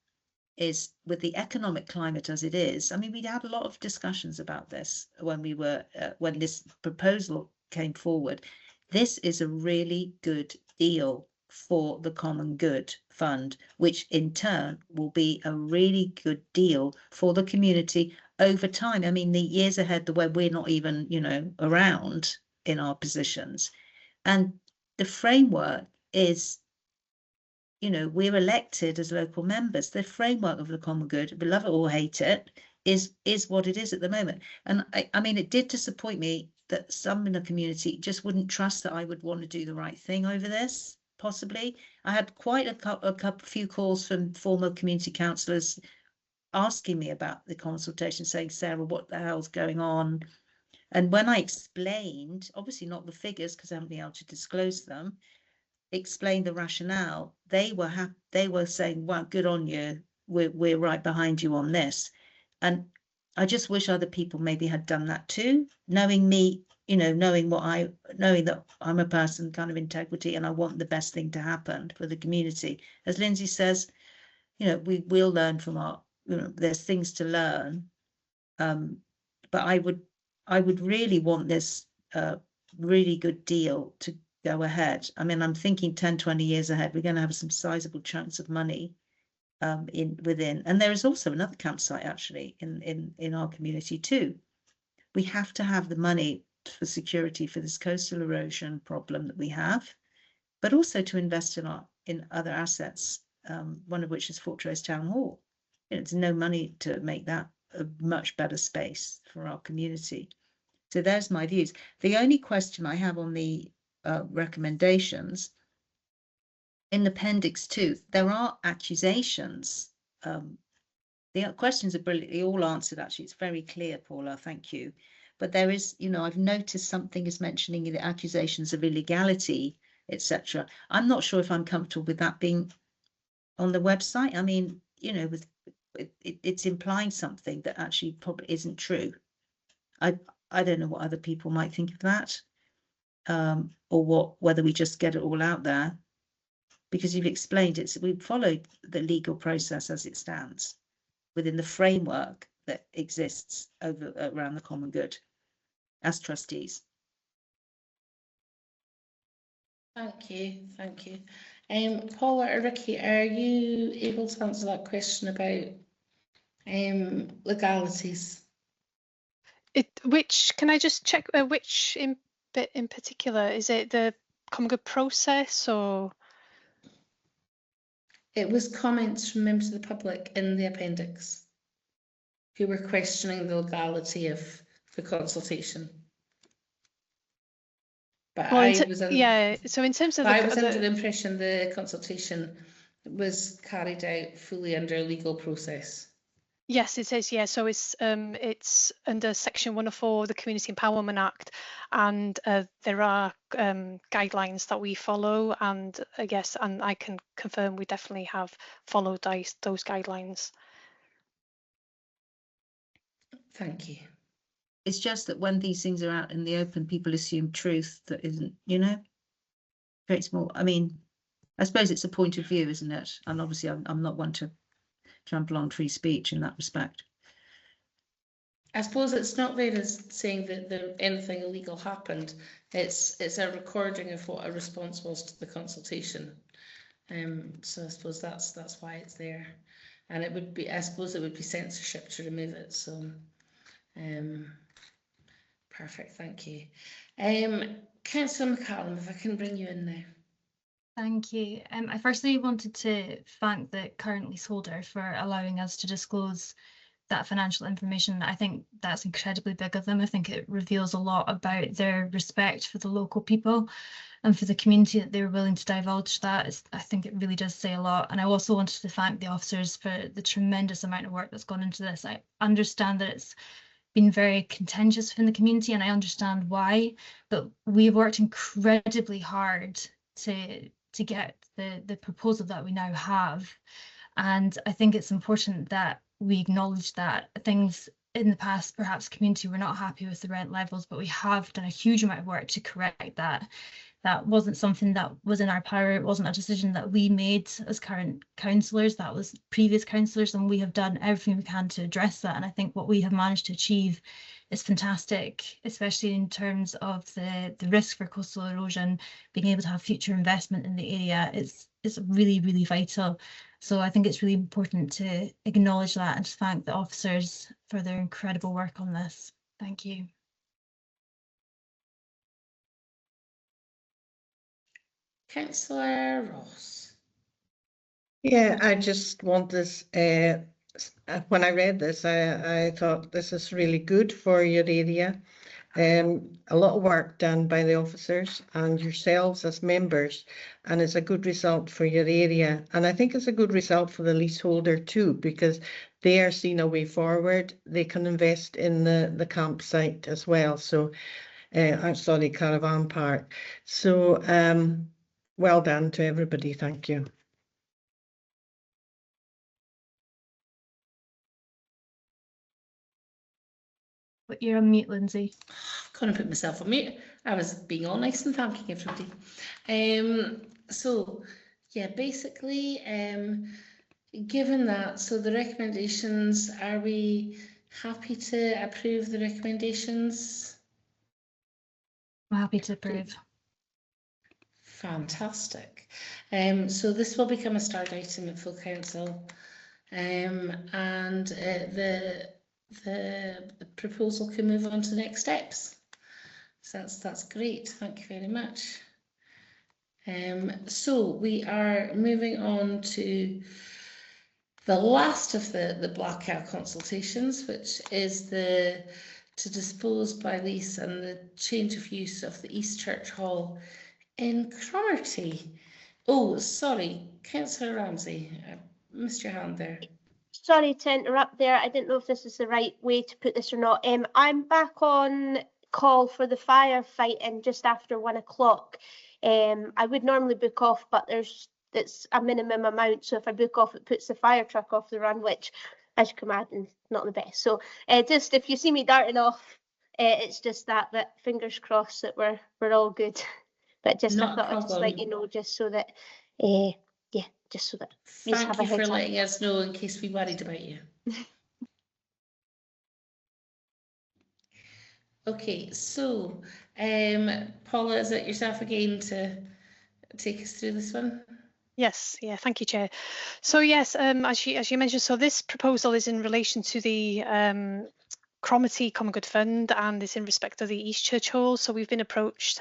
is, with the economic climate as it is, I mean, we'd had a lot of discussions about this when we were, when this proposal came forward. This is a really good deal for the Common Good Fund, which in turn will be a really good deal for the community over time. I mean, the years ahead, the way we're not even, you know, around in our positions. And the framework is, you know, we're elected as local members. The framework of the common good, we love it or hate it, is what it is at the moment. And I mean, it did disappoint me that some in the community just wouldn't trust that I would want to do the right thing over this, possibly. I had quite a few calls from former community councillors asking me about the consultation, saying, Sarah, what the hell's going on? And when I explained, obviously not the figures because I haven't been able to disclose them, explained the rationale, they were saying, well, good on you, we're right behind you on this. And I just wish other people maybe had done that too, knowing me, you know, knowing that I'm a person kind of integrity and I want the best thing to happen for the community. As Lindsay says, you know, we will learn from our, you know, there's things to learn, but I would really want this really good deal to go ahead. I mean, I'm thinking 10, 20 years ahead, we're going to have some sizable chunks of money within. And there is also another campsite actually in our community too. We have to have the money for security for this coastal erosion problem that we have, but also to invest in other assets, one of which is Fortrose Town Hall. You know, there's no money to make that a much better space for our community. So there's my views. The only question I have on the recommendations in Appendix 2, there are accusations. The questions are brilliantly all answered, actually. It's very clear, Paula, thank you. But there is, you know, I've noticed something is mentioning the accusations of illegality, etc. I'm not sure if I'm comfortable with that being on the website. I mean, you know, it's implying something that actually probably isn't true. I don't know what other people might think of that. Or whether we just get it all out there, because you've explained it. So we've followed the legal process as it stands within the framework that exists around the common good as trustees. Thank you. Paula or Ricky, are you able to answer that question about legalities? Can I just check which bit in particular? Is it the common good process or? It was comments from members of the public in the appendix who were questioning the legality of the consultation. But Well, I so in terms of I was under the impression the consultation was carried out fully under a legal process. Yes, it says, yeah, so it's under Section 104 of the Community Empowerment Act, and there are guidelines that we follow, and I guess, and I can confirm we definitely have followed those guidelines. Thank you. It's just that when these things are out in the open, people assume truth that isn't, you know, creates more. I mean, I suppose it's a point of view, isn't it? And obviously I'm not one to trample on free speech in that respect. I suppose it's not there as saying that anything illegal happened. It's a recording of what a response was to the consultation. So I suppose that's why it's there. and it would be, I suppose it would be censorship to remove it. So perfect, thank you. Councillor McCallum, if I can bring you in now. Thank you. I firstly wanted to thank the current leaseholder for allowing us to disclose that financial information. I think that's incredibly big of them. I think it reveals a lot about their respect for the local people and for the community that they were willing to divulge that. I think it really does say a lot. And I also wanted to thank the officers for the tremendous amount of work that's gone into this. I understand that it's been very contentious within the community, and I understand why, but we've worked incredibly hard to get the proposal that we now have. And I think it's important that we acknowledge that things in the past, perhaps community were not happy with the rent levels, but we have done a huge amount of work to correct that. That wasn't something that was in our power. It wasn't a decision that we made as current councillors. That was previous councillors, and we have done everything we can to address that. And I think what we have managed to achieve is fantastic, especially in terms of the risk for coastal erosion. Being able to have future investment in the area is really, really vital. So I think it's really important to acknowledge that and to thank the officers for their incredible work on this. Thank you. Councillor Ross. Yeah, I just want this, when I read this, I thought this is really good for your area. A lot of work done by the officers and yourselves as members, and it's a good result for your area. And I think it's a good result for the leaseholder too, because they are seeing a way forward. They can invest in the campsite as well. So, sorry, caravan park. So, well done to everybody. Thank you. But you're on mute, Lindsay. Couldn't put myself on mute. I was being all nice and thanking everybody. So yeah, basically, given that, so the recommendations, are we happy to approve the recommendations? I'm happy to approve. Fantastic. So this will become a start item at full council, and the proposal can move on to the next steps. So that's great. Thank you very much. So we are moving on to the last of the Black Cow consultations, which is to dispose by lease and the change of use of the East Church Hall in Cromarty. Oh, sorry, Councillor Ramsey, I missed your hand there. Sorry to interrupt there. I didn't know if this is the right way to put this or not. I'm back on call for the firefighting just after 1 o'clock. I would normally book off, but it's a minimum amount. So if I book off, it puts the fire truck off the run, which, as you can imagine, is not the best. So just if you see me darting off, it's just that fingers crossed that we're all good. But just I thought I'd just let you know, just so that yeah, just so that you Thank you for letting us know in case we worried about you. Okay, so Paula, is it yourself again to take us through this one? Yes, yeah, thank you, Chair. So yes, as you mentioned, so this proposal is in relation to the Cromarty Common Good Fund, and is in respect of the East Church Hall. So we've been approached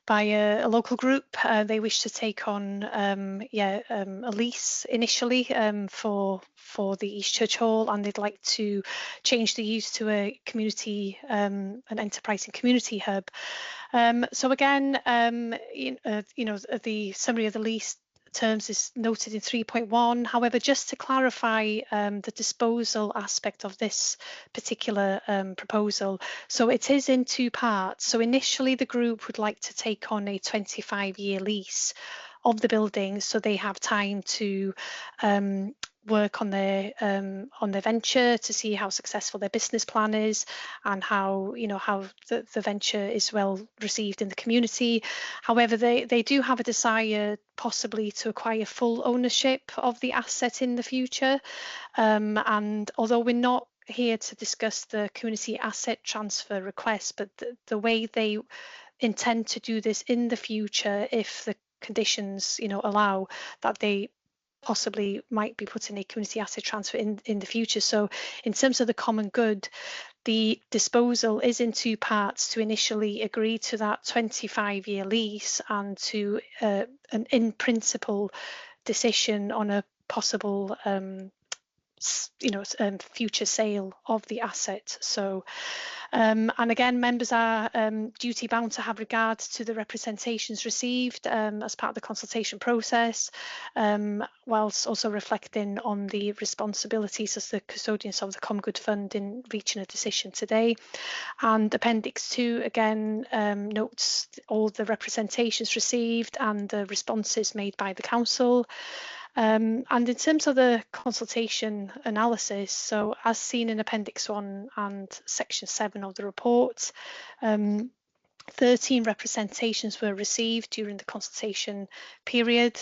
by a local group. They wish to take on a lease initially for the East Church Hall, and they'd like to change the use to a community, an enterprise and community hub. So again, the summary of the lease terms is noted in 3.1. However, just to clarify the disposal aspect of this particular proposal, so it is in two parts. So initially the group would like to take on a 25-year lease of the building, so they have time to work on their venture, to see how successful their business plan is, and how the venture is well received in the community. However, they do have a desire possibly to acquire full ownership of the asset in the future, and although we're not here to discuss the community asset transfer request, but the way they intend to do this in the future, if the conditions allow, that they possibly might be putting a community asset transfer in the future. So in terms of the common good, the disposal is in two parts: to initially agree to that 25-year lease and to an in principle decision on a possible future sale of the asset. So and again, members are duty bound to have regard to the representations received as part of the consultation process, whilst also reflecting on the responsibilities as the custodians of the Common Good Fund in reaching a decision today. And Appendix 2 again notes all the representations received and the responses made by the council. And in terms of the consultation analysis, so as seen in Appendix 1 and Section 7 of the report, 13 representations were received during the consultation period.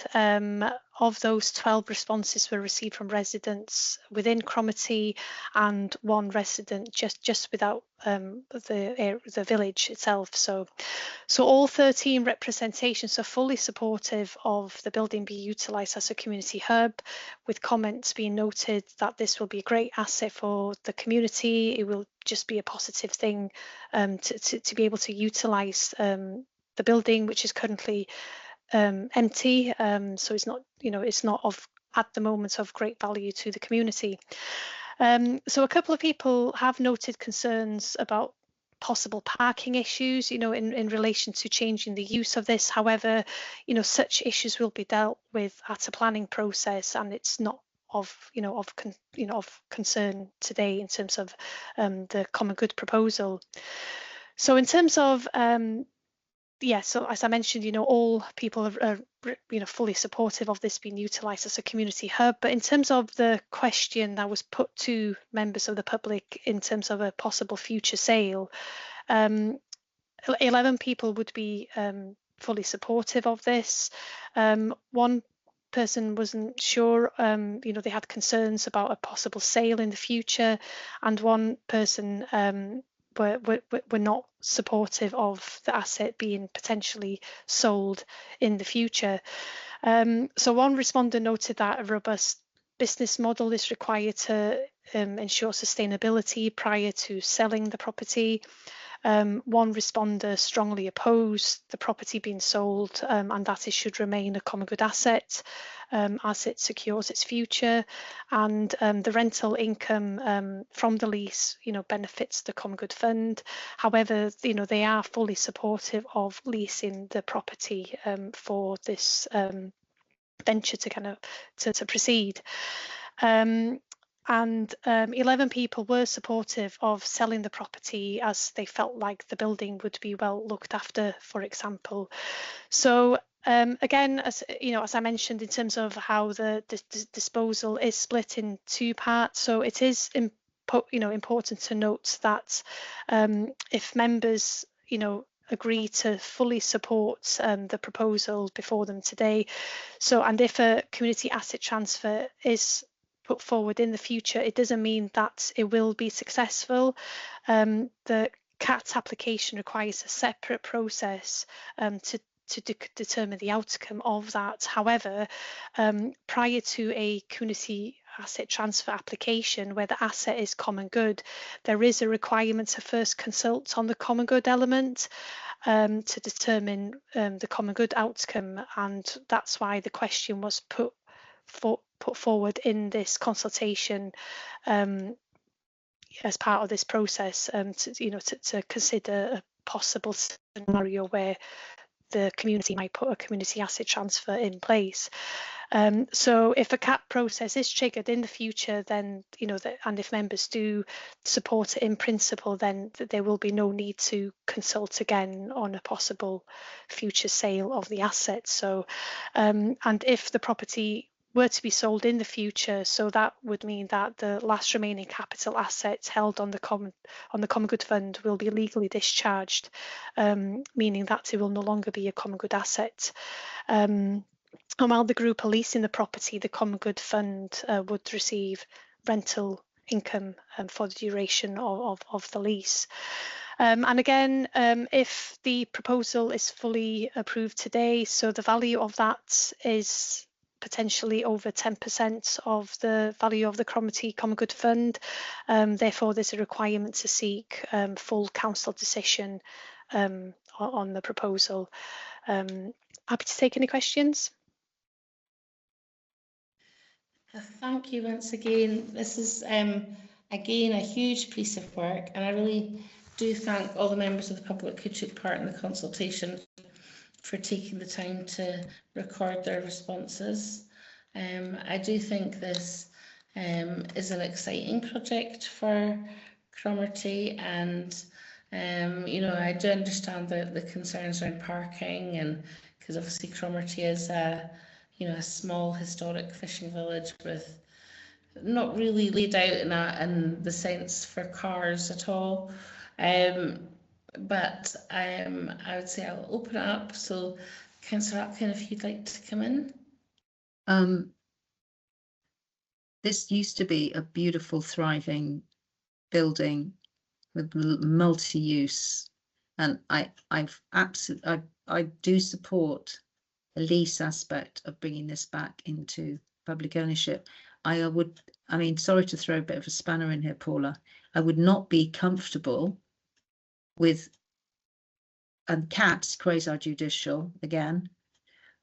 Of those, 12 responses were received from residents within Cromarty and 1 resident just without the village itself. So all 13 representations are fully supportive of the building being utilised as a community hub, with comments being noted that this will be a great asset for the community. It will just be a positive thing to be able to utilise the building, which is currently empty. So it's not of at the moment of great value to the community. So a couple of people have noted concerns about possible parking issues, in relation to changing the use of this. However, such issues will be dealt with at a planning process, and it's not of concern today in terms of the common good proposal. So in terms of so as I mentioned, all people are fully supportive of this being utilised as a community hub. But in terms of the question that was put to members of the public in terms of a possible future sale, 11 people would be fully supportive of this. One person wasn't sure, they had concerns about a possible sale in the future, and one person were not supportive of the asset being potentially sold in the future. So one respondent noted that a robust business model is required to ensure sustainability prior to selling the property. One responder strongly opposed the property being sold, and that it should remain a common good asset as it secures its future, and the rental income from the lease benefits the common good fund. However, they are fully supportive of leasing the property for this venture to proceed. And 11 people were supportive of selling the property as they felt like the building would be well looked after, for example. So again, as I mentioned, in terms of how the disposal is split in two parts, so it is important to note that if members agree to fully support the proposal before them today, and if a community asset transfer is put forward in the future, it doesn't mean that it will be successful. The CAT application requires a separate process to determine the outcome of that. However, prior to a community asset transfer application where the asset is common good, there is a requirement to first consult on the common good element to determine the common good outcome, and that's why the question was put forward in this consultation as part of this process to consider a possible scenario where the community might put a community asset transfer in place. So if a CAP process is triggered in the future, then and if members do support it in principle, then there will be no need to consult again on a possible future sale of the asset. So and if the property were to be sold in the future, so that would mean that the last remaining capital assets held on the common good fund will be legally discharged, meaning that it will no longer be a common good asset. And while the group are leasing the property, the common good fund would receive rental income for the duration of the lease. And again, if the proposal is fully approved today, so the value of that is potentially over 10% of the value of the Cromarty Common Good Fund. Therefore, there's a requirement to seek full council decision on the proposal. Happy to take any questions. Thank you once again. This is again a huge piece of work, and I really do thank all the members of the public who took part in the consultation for taking the time to record their responses. I do think this is an exciting project for Cromarty, and you know, I do understand the concerns around parking, and because obviously Cromarty is a, you know, a small historic fishing village with not really laid out in the sense for cars at all. But I would say I'll open it up. So, Councillor Atkin, if you'd like to come in. This used to be a beautiful, thriving building with multi-use, and I do support the lease aspect of bringing this back into public ownership. I mean, sorry to throw a bit of a spanner in here, Paula. I would not be comfortable with, and CAT's quasi-judicial again.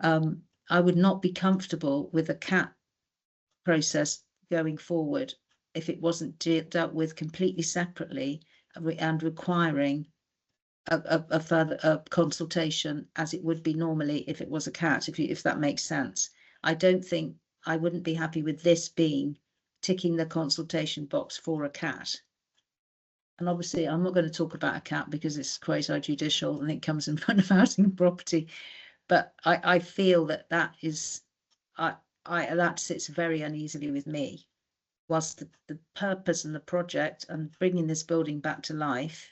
I would not be comfortable with a CAT process going forward if it wasn't dealt with completely separately and requiring a further consultation as it would be normally if it was a CAT, if that makes sense. I wouldn't be happy with this being ticking the consultation box for a CAT. And obviously I'm not going to talk about a CAT because it's quasi-judicial and it comes in front of housing property. But I feel that is, that sits very uneasily with me. Whilst the purpose and the project and bringing this building back to life,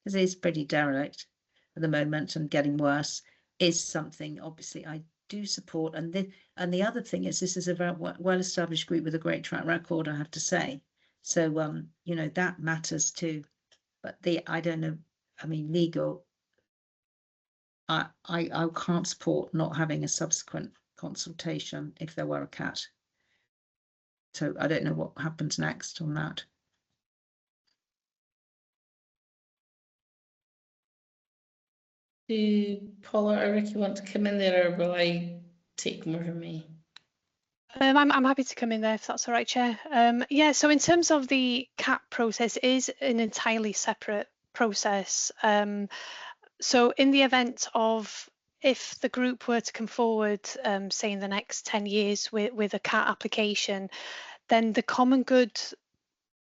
because it is pretty derelict at the moment and getting worse, is something obviously I do support. And the other thing is, this is a very well-established group with a great track record, I have to say. So you know, that matters too. But I don't know. I mean, legal. I can't support not having a subsequent consultation if there were a CAT. So I don't know what happens next on that. Do Paula or Ricky want to come in there, or will I take more from me? I'm happy to come in there if that's all right, Chair. Yeah, so in terms of the CAT process, it is an entirely separate process. So in the event of, if the group were to come forward, say in the next 10 years with a CAT application, then the common good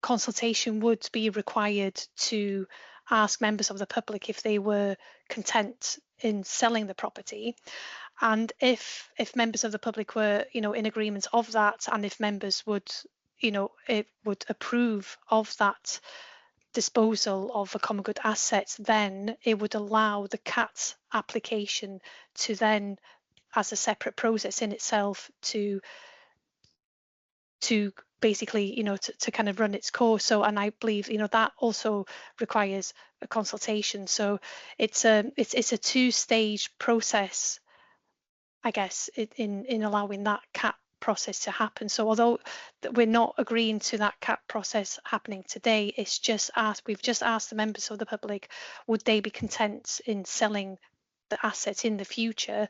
consultation would be required to ask members of the public if they were content in selling the property. And if members of the public were, you know, in agreement of that, and if members would, you know, it would approve of that disposal of a common good asset, then it would allow the CAT application to then, as a separate process in itself, to basically, you know, to kind of run its course. So, and I believe, you know, that also requires a consultation. So it's a two-stage process, I guess, in allowing that CAT process to happen. So although we're not agreeing to that CAT process happening today, it's just we've just asked the members of the public, would they be content in selling the asset in the future?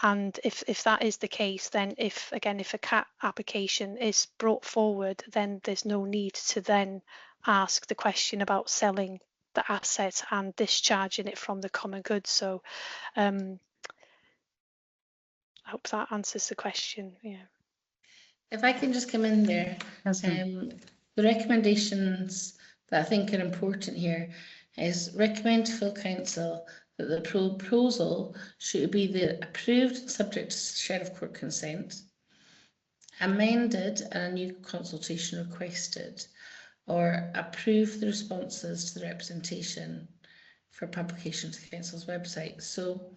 And if that is the case, then if a CAT application is brought forward, then there's no need to then ask the question about selling the asset and discharging it from the common good. So I hope that answers the question. Yeah. If I can just come in there, the recommendations that I think are important here is recommend to full council that the proposal should be approved and subject to Sheriff Court consent, amended and a new consultation requested, or approve the responses to the representation for publication to the council's website. So,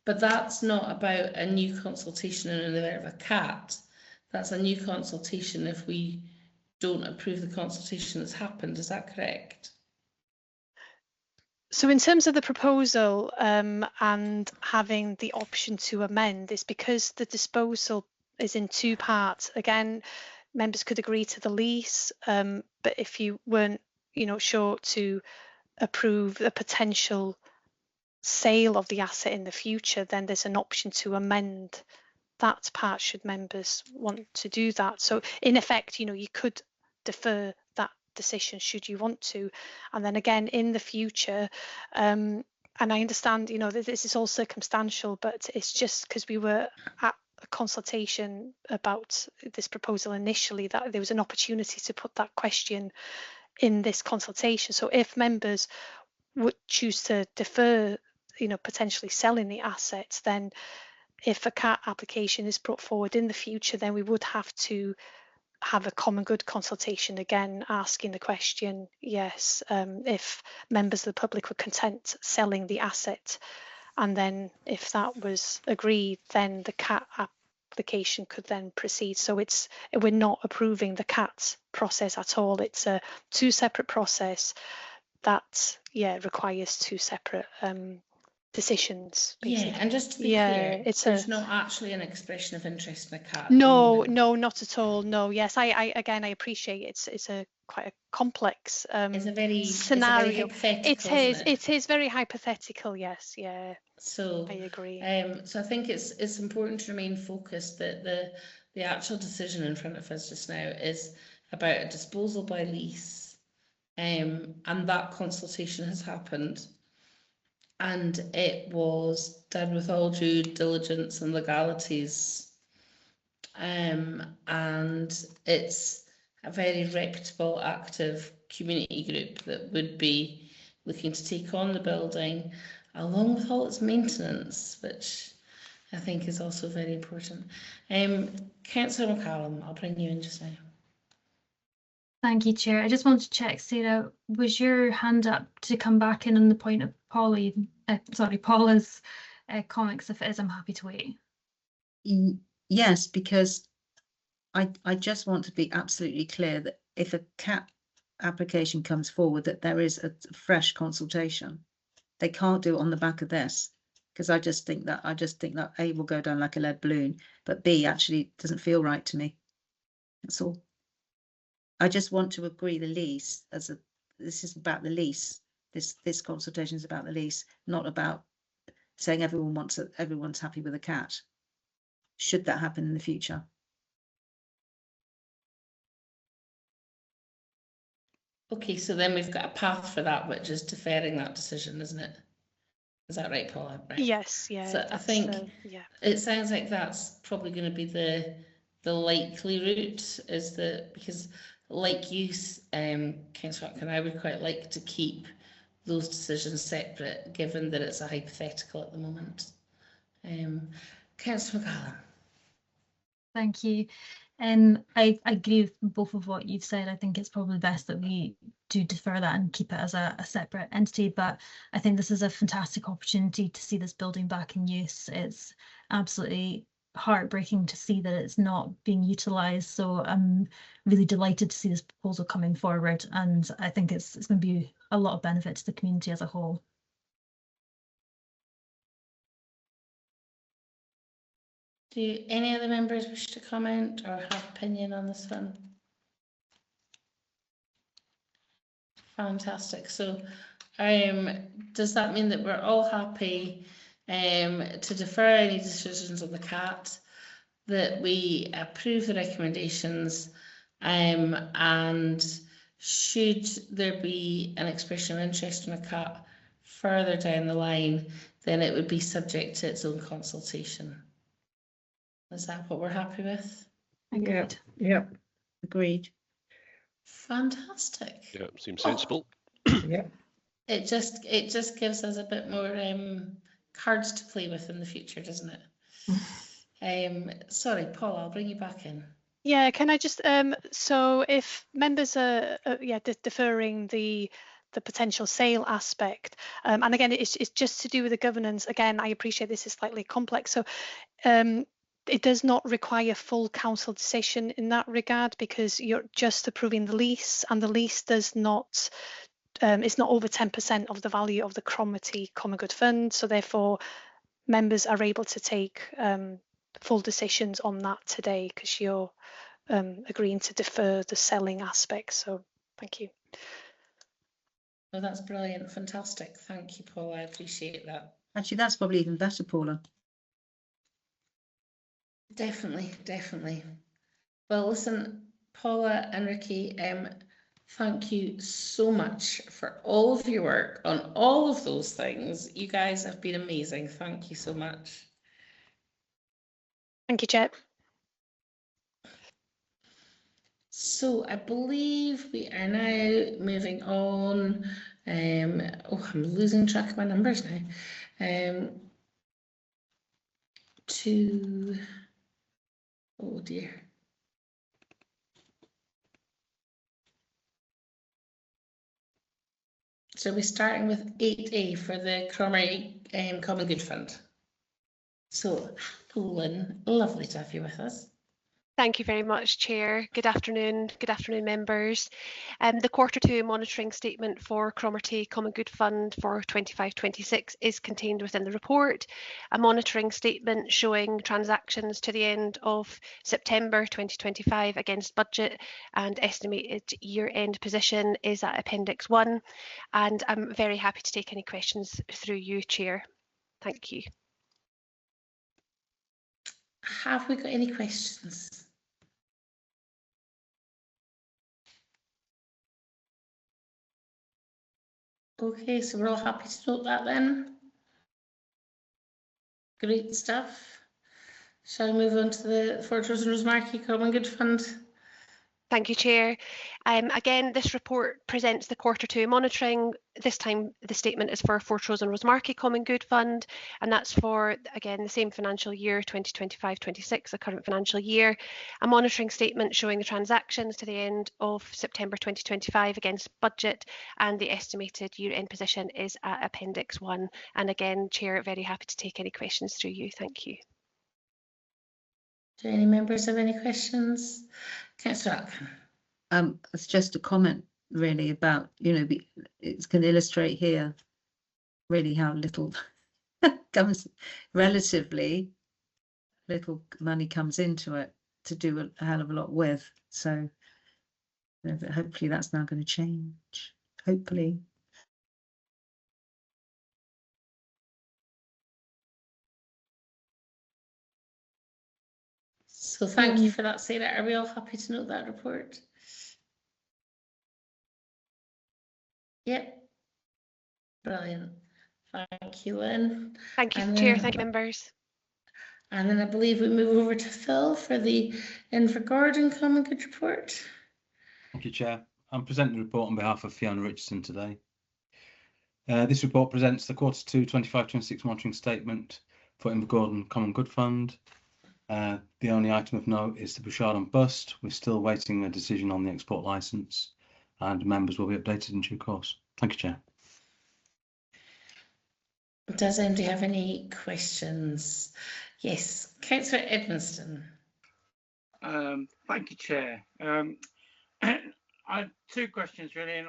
but that's not about a new consultation in the event of a CAT. That's a new consultation if we don't approve the consultation that's happened. Is that correct? So in terms of the proposal and having the option to amend, is because the disposal is in two parts. Again, members could agree to the lease, but if you weren't, sure to approve a potential sale of the asset in the future, then there's an option to amend that part should members want to do that. So in effect, you could defer that decision should you want to. And then again, in the future, and I understand, this is all circumstantial, but it's just because we were at a consultation about this proposal initially that there was an opportunity to put that question in this consultation. So if members would choose to defer, potentially selling the assets, then if a CAT application is brought forward in the future, then we would have to have a common good consultation again, asking the question, yes, if members of the public were content selling the asset, and then if that was agreed, then the CAT application could then proceed. So we're not approving the CAT process at all. It's a two separate process that requires two separate decisions, basically. Yeah, and just to be clear, there's not actually an expression of interest in a CAT. No, not at all. No, yes, I again, I appreciate it's a quite a complex it's a very scenario. It is very hypothetical. Yes, yeah. So I agree. So I think it's important to remain focused that the actual decision in front of us just now is about a disposal by lease, and that consultation has happened. And it was done with all due diligence and legalities. And it's a very reputable, active community group that would be looking to take on the building, along with all its maintenance, which I think is also very important. Councillor McCallum, I'll bring you in just now. Thank you, Chair. I just want to check, Sarah, was your hand up to come back in on the point of Paula's comments? If it is, I'm happy to wait. Yes, because I just want to be absolutely clear that if a CAT application comes forward, that there is a fresh consultation. They can't do it on the back of this, because I just think that A will go down like a lead balloon, but B actually doesn't feel right to me. That's all. I just want to agree the lease this is about the lease. This consultation is about the lease, not about saying everyone's happy with a CAT. Should that happen in the future? Okay, so then we've got a path for that, which is deferring that decision, isn't it? Is that right, Paula? Right. Yes, yeah. So I think it sounds like that's probably going to be the likely route, because like you, Councillor Atkin, I would quite like to keep those decisions separate, given that it's a hypothetical at the moment. Councillor McCallum. Thank you. I agree with both of what you've said. I think it's probably best that we do defer that and keep it as a separate entity, but I think this is a fantastic opportunity to see this building back in use. It's absolutely heartbreaking to see that it's not being utilised, so I'm really delighted to see this proposal coming forward, and I think it's going to be a lot of benefit to the community as a whole. Do any other members wish to comment or have opinion on this one? Fantastic. So does that mean that we're all happy to defer any decisions on the CAT, that we approve the recommendations, and should there be an expression of interest in a CAT further down the line, then it would be subject to its own consultation? Is that what we're happy with? Agreed. Yeah. Agreed. Fantastic. Yeah, seems sensible. Yeah. It just gives us a bit more cards to play with in the future, doesn't it? Sorry, Paul, I'll bring you back in. Yeah, can I just so if members are deferring the potential sale aspect, and again it's just to do with the governance. Again, I appreciate this is slightly complex, so it does not require full council decision in that regard, because you're just approving the lease, and the lease does not it's not over 10% of the value of the Cromarty Common Good Fund, so therefore members are able to take full decisions on that today because you're agreeing to defer the selling aspect. So thank you. Oh, that's brilliant. Fantastic. Thank you, Paula. I appreciate that. Actually, that's probably even better, Paula. Definitely, definitely. Well, listen, Paula and Ricky, thank you so much for all of your work on all of those things. You guys have been amazing. Thank you so much. Thank you, Chair. So I believe we are now moving on. Oh, I'm losing track of my numbers now. To, oh dear. So we're starting with 8A for the Cromery Common Good Fund. So, hello Lynn, lovely to have you with us. Thank you very much, Chair. Good afternoon members. The Q2 monitoring statement for Cromarty Common Good Fund for 25-26 is contained within the report. A monitoring statement showing transactions to the end of September 2025 against budget and estimated year-end position is at Appendix 1, and I'm very happy to take any questions through you, Chair. Thank you. Have we got any questions? Okay, so we're all happy to note that then. Great stuff. Shall we move on to the Fortress and Rosemarkie Common Good Fund? Thank you, Chair. Again, this report presents the Q2 monitoring. This time the statement is for Fortrose and Rosemarkie Common Good Fund, and that's for, again, the same financial year, 2025-26, the current financial year. A monitoring statement showing the transactions to the end of September 2025 against budget, and the estimated year-end position is at Appendix 1. And again, Chair, very happy to take any questions through you. Thank you. Do any members have any questions? Councillor Atkin. It's just a comment really about, it can illustrate here really how little comes, relatively little money comes into it to do a hell of a lot with. So hopefully that's now going to change. Hopefully. So thank you for that, Sarah. Are we all happy to note that report? Yep. Brilliant. Thank you, Lynn. Thank you, Chair. Thank you, members. And then I believe we move over to Phil for the Invergordon Common Good report. Thank you, Chair. I'm presenting the report on behalf of Fiona Richardson today. This report presents the Q2 25-26 monitoring statement for Invergordon Common Good Fund. The only item of note is the Bouchard bust. We're still waiting a decision on the export licence, and members will be updated in due course. Thank you, Chair. Does anybody have any questions? Yes, Councillor Edmonston. Thank you, Chair. I have two questions really, and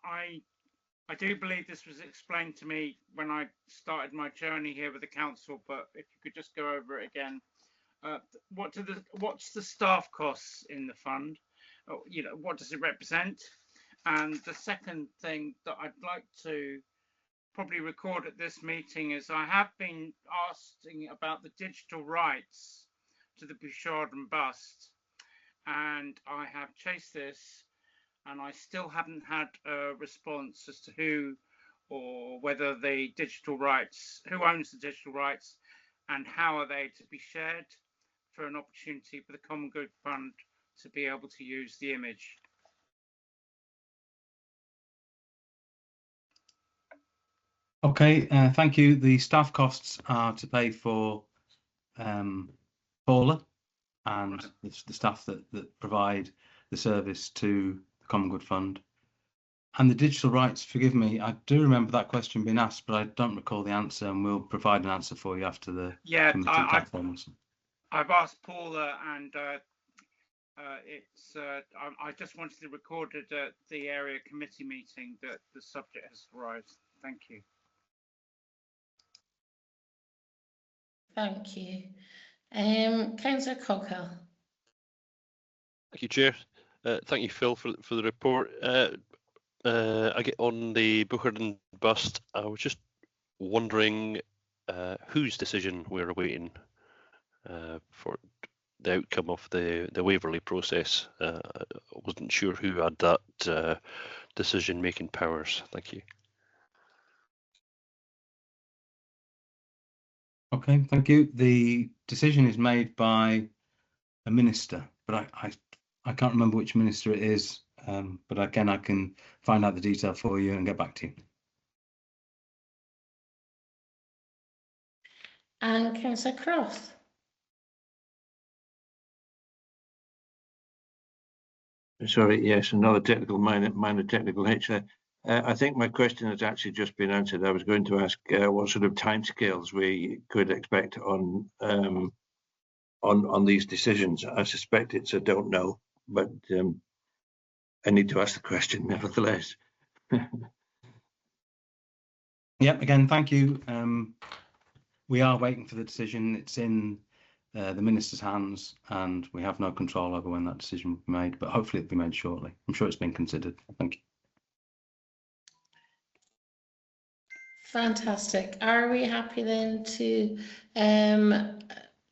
I do believe this was explained to me when I started my journey here with the council, but if you could just go over it again. What's the staff costs in the fund? What does it represent? And the second thing that I'd like to probably record at this meeting is I have been asking about the digital rights to the Bouchard bust, and I have chased this, and I still haven't had a response as to who or whether the digital rights, who owns the digital rights, and how are they to be shared for an opportunity for the Common Good Fund to be able to use the image. Okay, thank you. The staff costs are to pay for Paula and the staff that provide the service to the Common Good Fund. And the digital rights, forgive me, I do remember that question being asked, but I don't recall the answer, and we'll provide an answer for you after the committee platforms. I've asked Paula, and I just wanted to record it at the area committee meeting that the subject has arrived. Thank you. Thank you. Councillor Coghill. Thank you, Chair. Thank you, Phil, for the report. I get on the Booker bust. I was just wondering whose decision we're awaiting for the outcome of the Waverley process. I wasn't sure who had that decision-making powers. Thank you. Okay, thank you. The decision is made by a minister, but I can't remember which minister it is. But again, I can find out the detail for you and get back to you. And Councillor Cross. Sorry, yes, another minor technical hitch there. I think my question has actually just been answered. I was going to ask what sort of timescales we could expect on these decisions. I suspect it's a don't know, but I need to ask the question nevertheless. Yep, again, thank you. We are waiting for the decision. It's in the minister's hands, and we have no control over when that decision will be made, but hopefully it'll be made shortly. I'm sure it's been considered. Thank you. Fantastic. Are we happy then to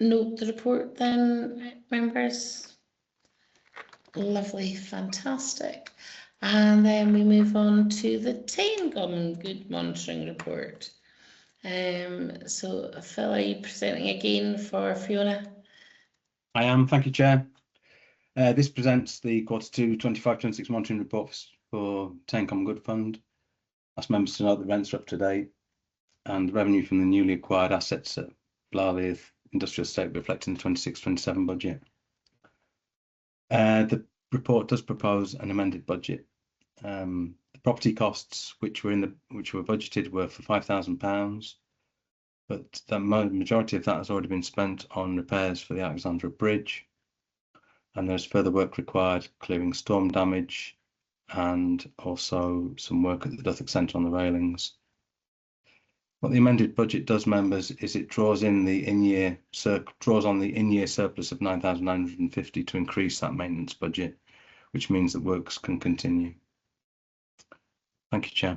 note the report then, members? Lovely, fantastic. And then we move on to the Tyne Common Good Monitoring Report. So Phil, are you presenting again for Fiona? I am, thank you, Chair. This presents the Q2 25-26 monitoring report for Tyne Common Good Fund. Ask members to note the rents are up to date and the revenue from the newly acquired assets at Blarleith Industrial Estate reflecting the 26-27 budget. The report does propose an amended budget. The property costs which were budgeted were for £5,000, but the majority of that has already been spent on repairs for the Alexandra Bridge, and there's further work required clearing storm damage and also some work at the Duthick Centre on the railings. What the amended budget does, members, is it draws on the in-year surplus of 9,950 to increase that maintenance budget, which means that works can continue. Thank you, Chair.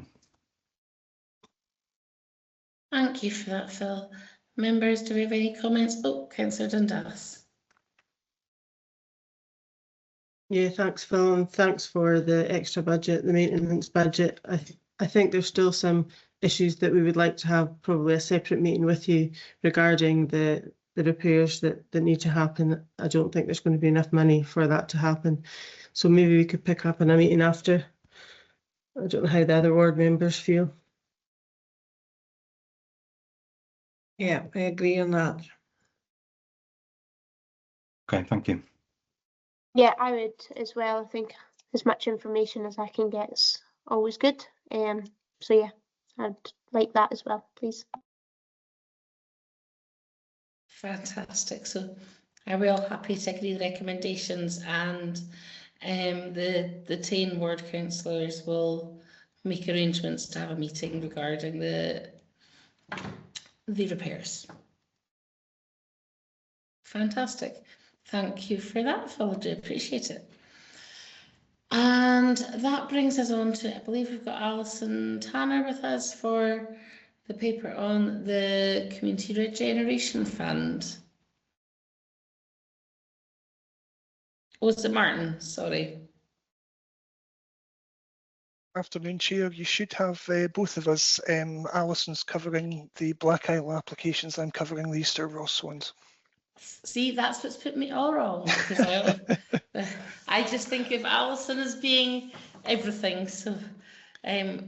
Thank you for that, Phil. Members, do we have any comments? Oh, Councillor Dundas. Yeah, thanks, Phil, and thanks for the extra budget, the maintenance budget. I think there's still some issues that we would like to have probably a separate meeting with you regarding the repairs that need to happen. I don't think there's going to be enough money for that to happen. So maybe we could pick up in a meeting after. I don't know how the other ward members feel. Yeah, I agree on that. Okay, thank you. Yeah, I would as well. I think as much information as I can get is always good. So yeah, I'd like that as well, please. Fantastic. So are we all happy to agree the recommendations, and the Tyne ward councillors will make arrangements to have a meeting regarding the repairs? Fantastic. Thank you for that, Phil. I do appreciate it. And that brings us on to, I believe we've got Alison Tanner with us for the paper on the Community Regeneration Fund. Oh, is it Martin? Sorry. Afternoon, Chair. You should have both of us. Alison's covering the Black Isle applications. I'm covering the Easter Ross ones. See, that's what's put me all wrong, because I just think of Alison as being everything. So,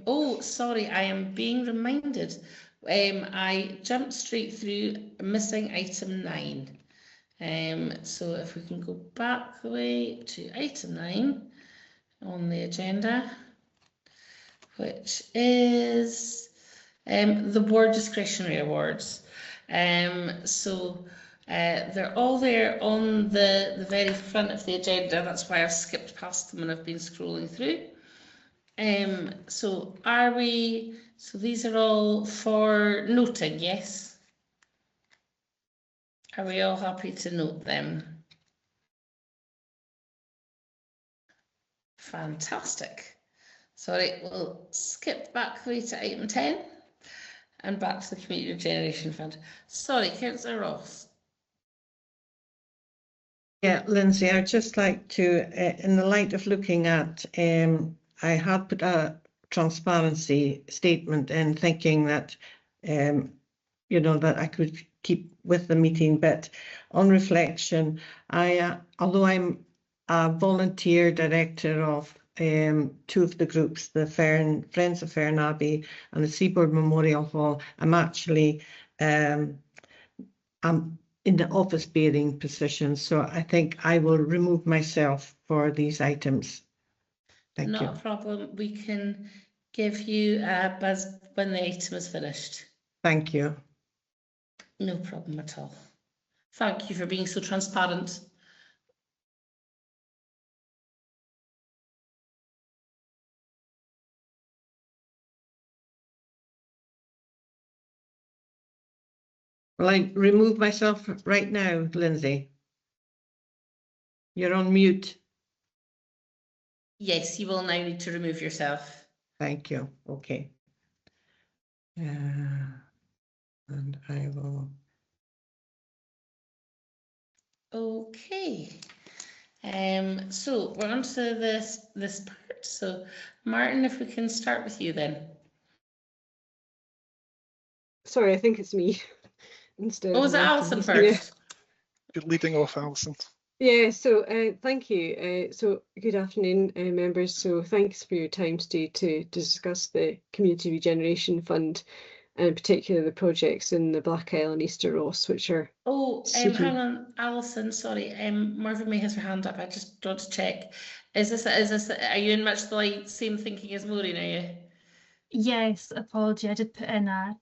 oh, sorry, I am being reminded. I jumped straight through missing item 9. So if we can go back the way to item 9 on the agenda, which is the board discretionary awards. So they're all there on the very front of the agenda. That's why I've skipped past them and I've been scrolling through. So are we, so these are all for noting, yes? Are we all happy to note them? Fantastic. Sorry, we'll skip back to item 10 and back to the Community Regeneration Fund. Sorry, Councillor Ross. Yeah, Lindsay, I'd just like to, in the light of looking at, I had put a transparency statement in thinking that, you know, that I could keep with the meeting, but on reflection, although I'm a volunteer director of two of the groups, the Friends of Fern Abbey and the Seaboard Memorial Hall, I'm actually, I'm in the office bearing position, so I think I will remove myself for these items. Thank you. Not a problem. We can give you a buzz when the item is finished. Thank you. No problem at all. Thank you for being so transparent. Will I remove myself right now, Lindsay? You're on mute. Yes, you will now need to remove yourself. Thank you. Okay. And I will. Okay. So we're on to this part. So Martin, if we can start with you then. Sorry, I think it's me instead Oh, of was it Martin. Alison Yeah. first? Good leading off, Alison. Yeah, so thank you. So good afternoon, members. So thanks for your time today to discuss the Community Regeneration Fund, and in particular the projects in the Black Isle and Easter Ross, which are Oh, super. hang on, Alison, sorry. Marvin May has her hand up. I just want to check. Is this are you in much the same thinking as Maureen, are you? Yes, apology. I did put in a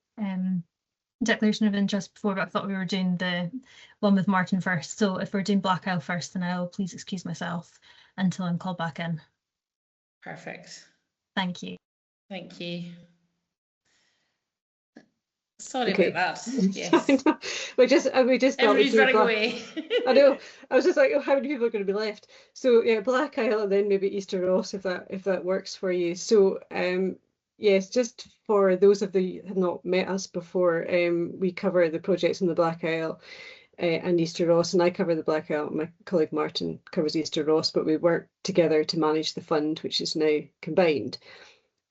declaration of interest before, but I thought we were doing the one with Martin first. So if we're doing Black Isle first, then I'll please excuse myself until I'm called back in. Perfect. Thank you. Thank you. Sorry Okay. about that. Yes. we just thought Everybody's we'd do running Black. away. I know. I was just like, oh, how many people are going to be left? So yeah, Black Isle and then maybe Easter Ross if that works for you. So yes, just for those of you who have not met us before, we cover the projects in the Black Isle and Easter Ross, and I cover the Black Isle. My colleague Martin covers Easter Ross, but we work together to manage the fund, which is now combined.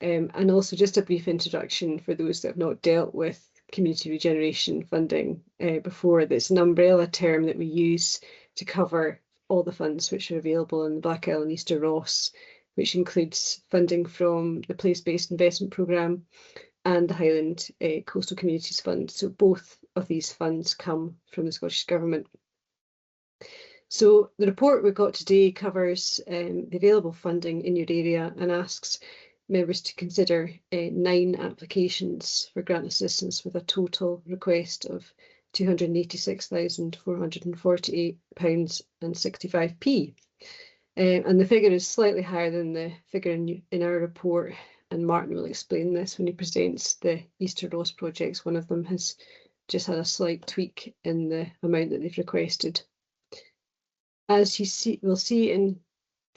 And also just a brief introduction for those that have not dealt with community regeneration funding before. That's an umbrella term that we use to cover all the funds which are available in the Black Isle and Easter Ross, which includes funding from the Place-Based Investment Programme and the Highland Coastal Communities Fund. So both of these funds come from the Scottish Government. So the report we've got today covers the available funding in your area and asks members to consider 9 applications for grant assistance with a total request of £286,448.65. And the figure is slightly higher than the figure in our report, and Martin will explain this when he presents the Easter Ross projects. One of them has just had a slight tweak in the amount that they've requested. As you will see in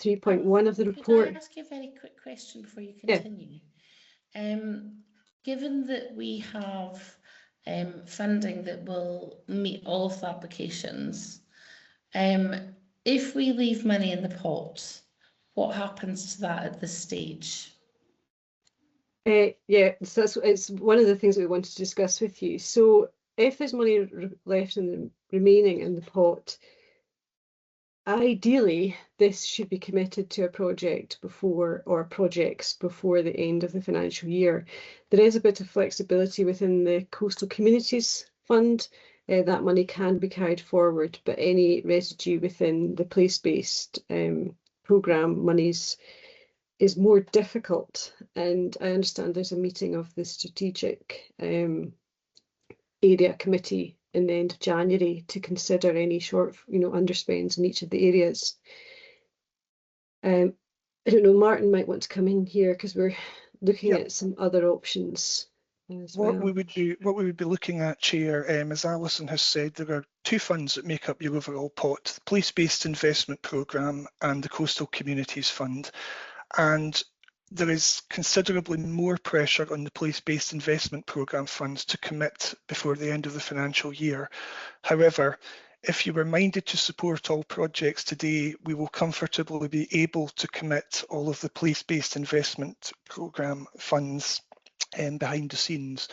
3.1 of the report. Could I ask you a very quick question before you continue? Yeah. Given that we have funding that will meet all of the applications, if we leave money in the pot, what happens to that at this stage? Yeah, so it's one of the things that we want to discuss with you. So if there's money left in the remaining in the pot, ideally, this should be committed to a project before, or projects before the end of the financial year. There is a bit of flexibility within the Coastal Communities Fund. That money can be carried forward, but any residue within the place-based programme monies is more difficult. And I understand there's a meeting of the strategic area committee in the end of January to consider any short, underspends in each of the areas. I don't know, Martin might want to come in here because we're looking at some other options. What we would be looking at, Chair, as Alison has said, there are two funds that make up your overall pot: the Place-Based Investment Programme and the Coastal Communities Fund. And there is considerably more pressure on the Place-Based Investment Programme funds to commit before the end of the financial year. However, if you were minded to support all projects today, we will comfortably be able to commit all of the Place-Based Investment Programme funds behind the scenes.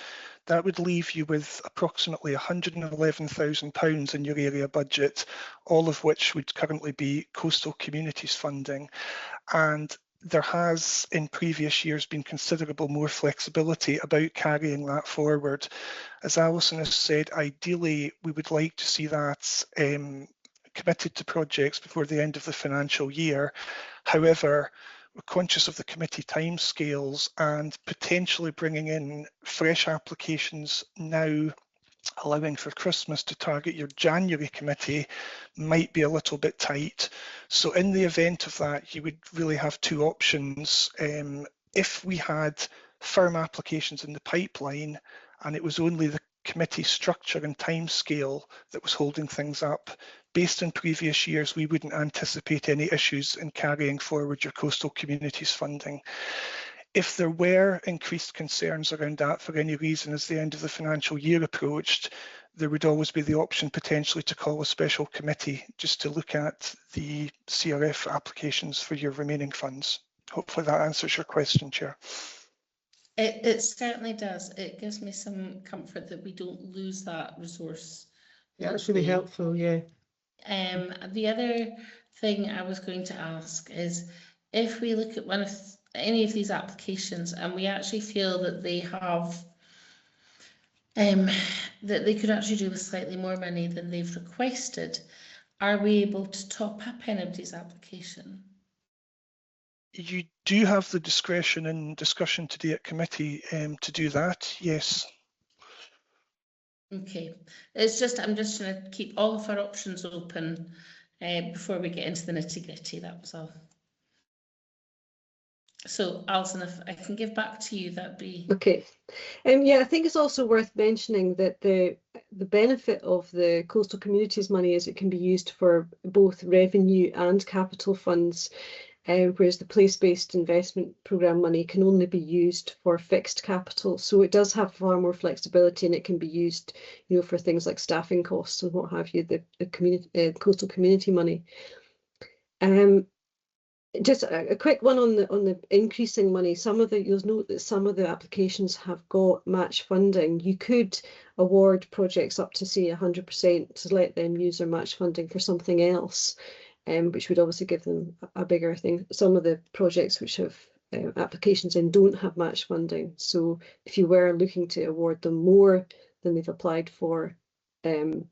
That would leave you with approximately £111,000 in your area budget, all of which would currently be coastal communities funding. And there has in previous years been considerable more flexibility about carrying that forward. As Alison has said, ideally we would like to see that committed to projects before the end of the financial year. However, we're conscious of the committee timescales and potentially bringing in fresh applications now, allowing for Christmas to target your January committee, might be a little bit tight. So in the event of that, you would really have two options. If we had firm applications in the pipeline and it was only the committee structure and timescale that was holding things up, based on previous years, we wouldn't anticipate any issues in carrying forward your coastal communities funding. If there were increased concerns around that for any reason as the end of the financial year approached, there would always be the option potentially to call a special committee just to look at the CRF applications for your remaining funds. Hopefully that answers your question, Chair. It certainly does. It gives me some comfort that we don't lose that resource. Yeah, it's really helpful, yeah. The other thing I was going to ask is, if we look at any of these applications and we actually feel that they have that they could actually do with slightly more money than they've requested, are we able to top up anybody's application? You do have the discretion in discussion today at committee to do that, yes. Okay, it's just I'm just trying to keep all of our options open before we get into the nitty-gritty. That was all. So Alison, if I can give back to you, that'd be okay. Yeah, I think it's also worth mentioning that the benefit of the coastal communities money is it can be used for both revenue and capital funds. Whereas the place-based investment programme money can only be used for fixed capital. So it does have far more flexibility, and it can be used, you know, for things like staffing costs and what have you, the coastal community money. Just a quick one on the increasing money. You'll note that some of the applications have got match funding. You could award projects up to say 100% to let them use their match funding for something else. Which would obviously give them a bigger thing. Some of the projects which have applications in don't have match funding. So if you were looking to award them more than they've applied for, I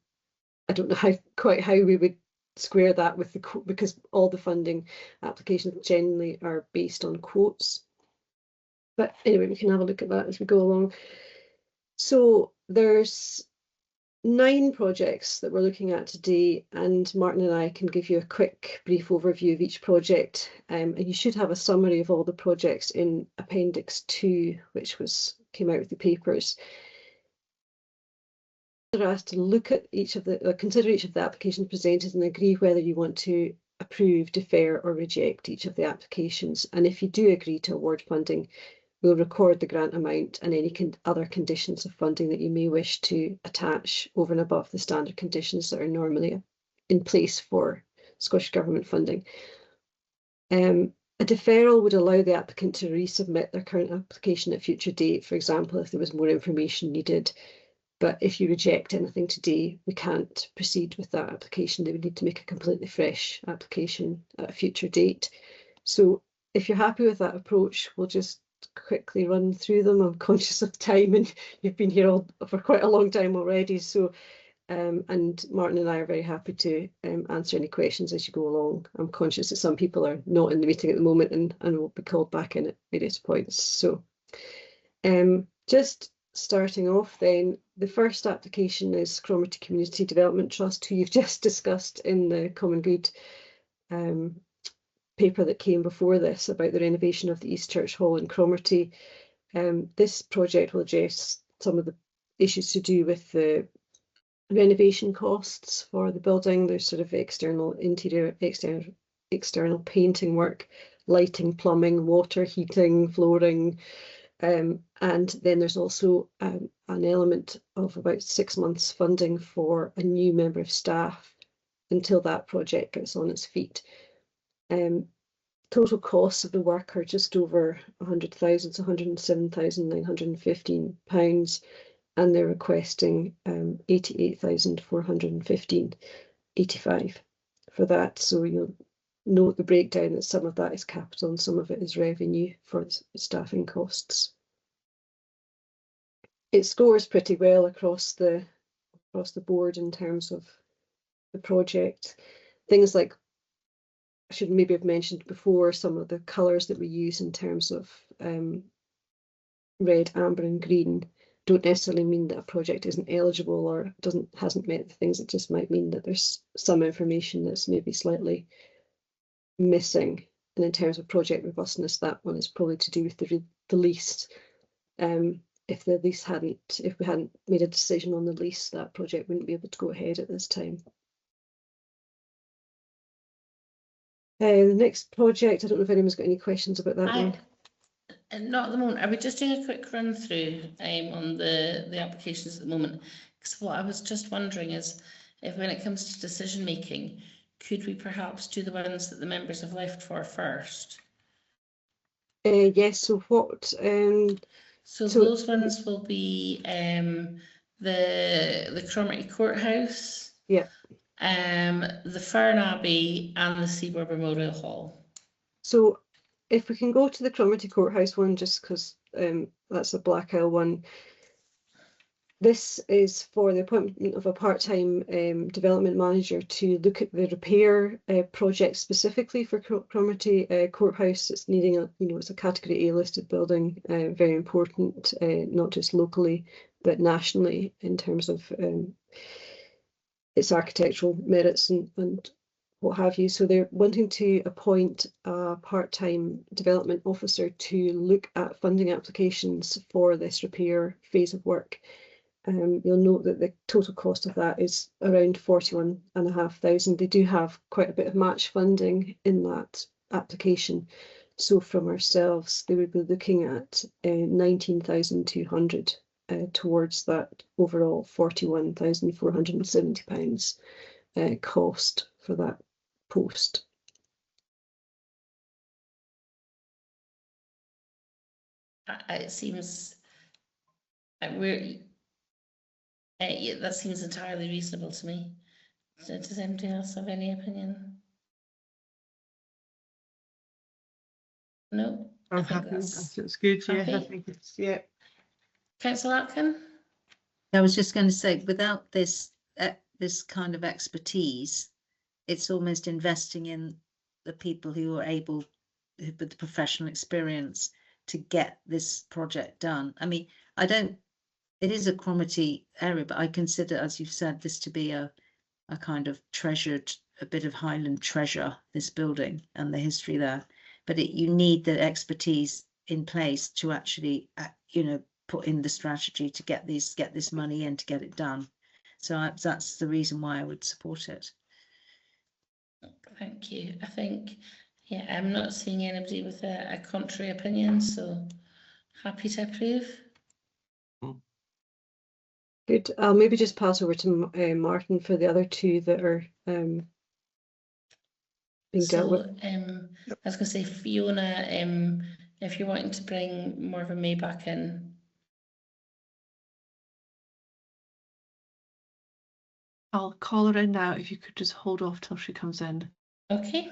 don't know quite how we would square that with because all the funding applications generally are based on quotes. But anyway, we can have a look at that as we go along. So there's 9 projects that we're looking at today, and Martin and I can give you a quick brief overview of each project, and you should have a summary of all the projects in Appendix 2, which came out with the papers. You're asked to look at consider each of the applications presented and agree whether you want to approve, defer or reject each of the applications. And if you do agree to award funding, we'll record the grant amount and any other conditions of funding that you may wish to attach over and above the standard conditions that are normally in place for Scottish Government funding. A deferral would allow the applicant to resubmit their current application at a future date, for example, if there was more information needed. But if you reject anything today, we can't proceed with that application. They would need to make a completely fresh application at a future date. So if you're happy with that approach, we'll just quickly run through them. I'm conscious of time, and you've been here for quite a long time already. So, and Martin and I are very happy to answer any questions as you go along. I'm conscious that some people are not in the meeting at the moment and will be called back in at various points. So, just starting off then, the first application is Cromarty Community Development Trust, who you've just discussed in the Common Good paper that came before this about the renovation of the East Church Hall in Cromarty. This project will address some of the issues to do with the renovation costs for the building. There's sort of external, interior, external painting work, lighting, plumbing, water, heating, flooring, and then there's also an element of about 6 months funding for a new member of staff until that project gets on its feet. Total costs of the work are just over 100,000, so £107,915, and they're requesting 88,415.85 for that. So you'll note the breakdown that some of that is capital and some of it is revenue for staffing costs. It scores pretty well across the board in terms of the project. Things like, I should maybe have mentioned before, some of the colours that we use in terms of red, amber and green don't necessarily mean that a project isn't eligible or hasn't met the things. It just might mean that there's some information that's maybe slightly missing. And in terms of project robustness, that one is probably to do with the lease. If we hadn't made a decision on the lease, that project wouldn't be able to go ahead at this time. The next project, I don't know if anyone's got any questions about that one. Not at the moment. Are we just doing a quick run through on the applications at the moment? Because what I was just wondering is, if when it comes to decision making, could we perhaps do the ones that the members have left for first? Yes. So what? So those ones will be the Cromarty Courthouse. Yeah. The Fern Abbey and the Seaboard Memorial Hall. So if we can go to the Cromarty Courthouse one, just because that's a Black Isle one. This is for the appointment of a part-time development manager to look at the repair project specifically for Cromarty Courthouse. It's needing it's a Category A listed building, very important, not just locally but nationally in terms of its architectural merits and what have you. So they're wanting to appoint a part-time development officer to look at funding applications for this repair phase of work. You'll note that the total cost of that is around 41,500. They do have quite a bit of match funding in that application. So from ourselves, they would be looking at 19,200 towards that overall £41,470 cost for that post. It seems that seems entirely reasonable to me. Does anybody else have any opinion? No, I'm happy. It's good. Yeah, I think it's Councillor Atkin? I was just going to say, without this this kind of expertise, it's almost investing in the people who are able, with the professional experience, to get this project done. I mean, it is a Cromarty area, but I consider, as you've said, this to be a kind of treasured, a bit of Highland treasure, this building and the history there. But you need the expertise in place to actually, put in the strategy to get this money in to get it done. So that's the reason why I would support it. Thank you. I think, I'm not seeing anybody with a contrary opinion, so happy to approve. Good. I'll maybe just pass over to Martin for the other two that are being dealt with. I was going to say, Fiona, if you're wanting to bring Morgan May back in. I'll call her in now. If you could just hold off till she comes in. Okay.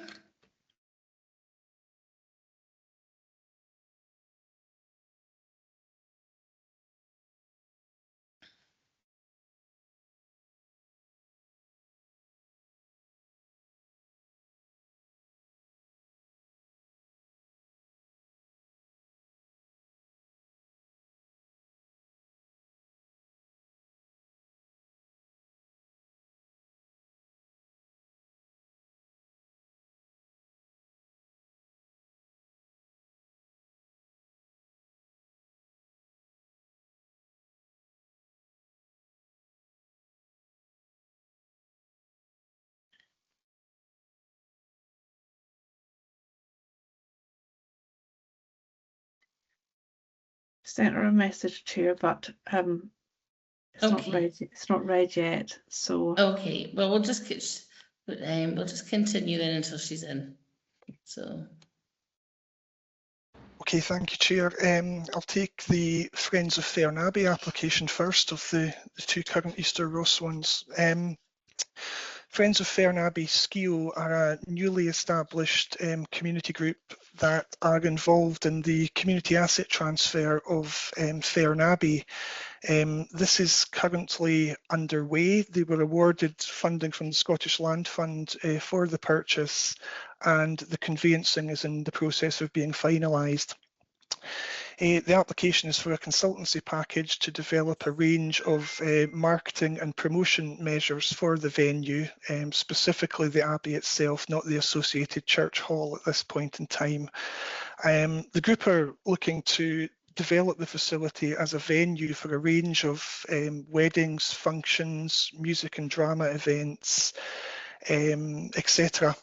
sent her a message, Chair, but it's not ready. It's not read yet. So okay, well we'll just continue then until she's in. So. Okay, thank you, Chair. I'll take the Friends of Fairnaby application first of the two current Easter Ross ones. Friends of Fairnaby Skio are a newly established community group that are involved in the community asset transfer of Fairnaby. This is currently underway. They were awarded funding from the Scottish Land Fund for the purchase, and the conveyancing is in the process of being finalised. The application is for a consultancy package to develop a range of marketing and promotion measures for the venue, specifically the Abbey itself, not the associated church hall at this point in time. The group are looking to develop the facility as a venue for a range of weddings, functions, music and drama events, etc.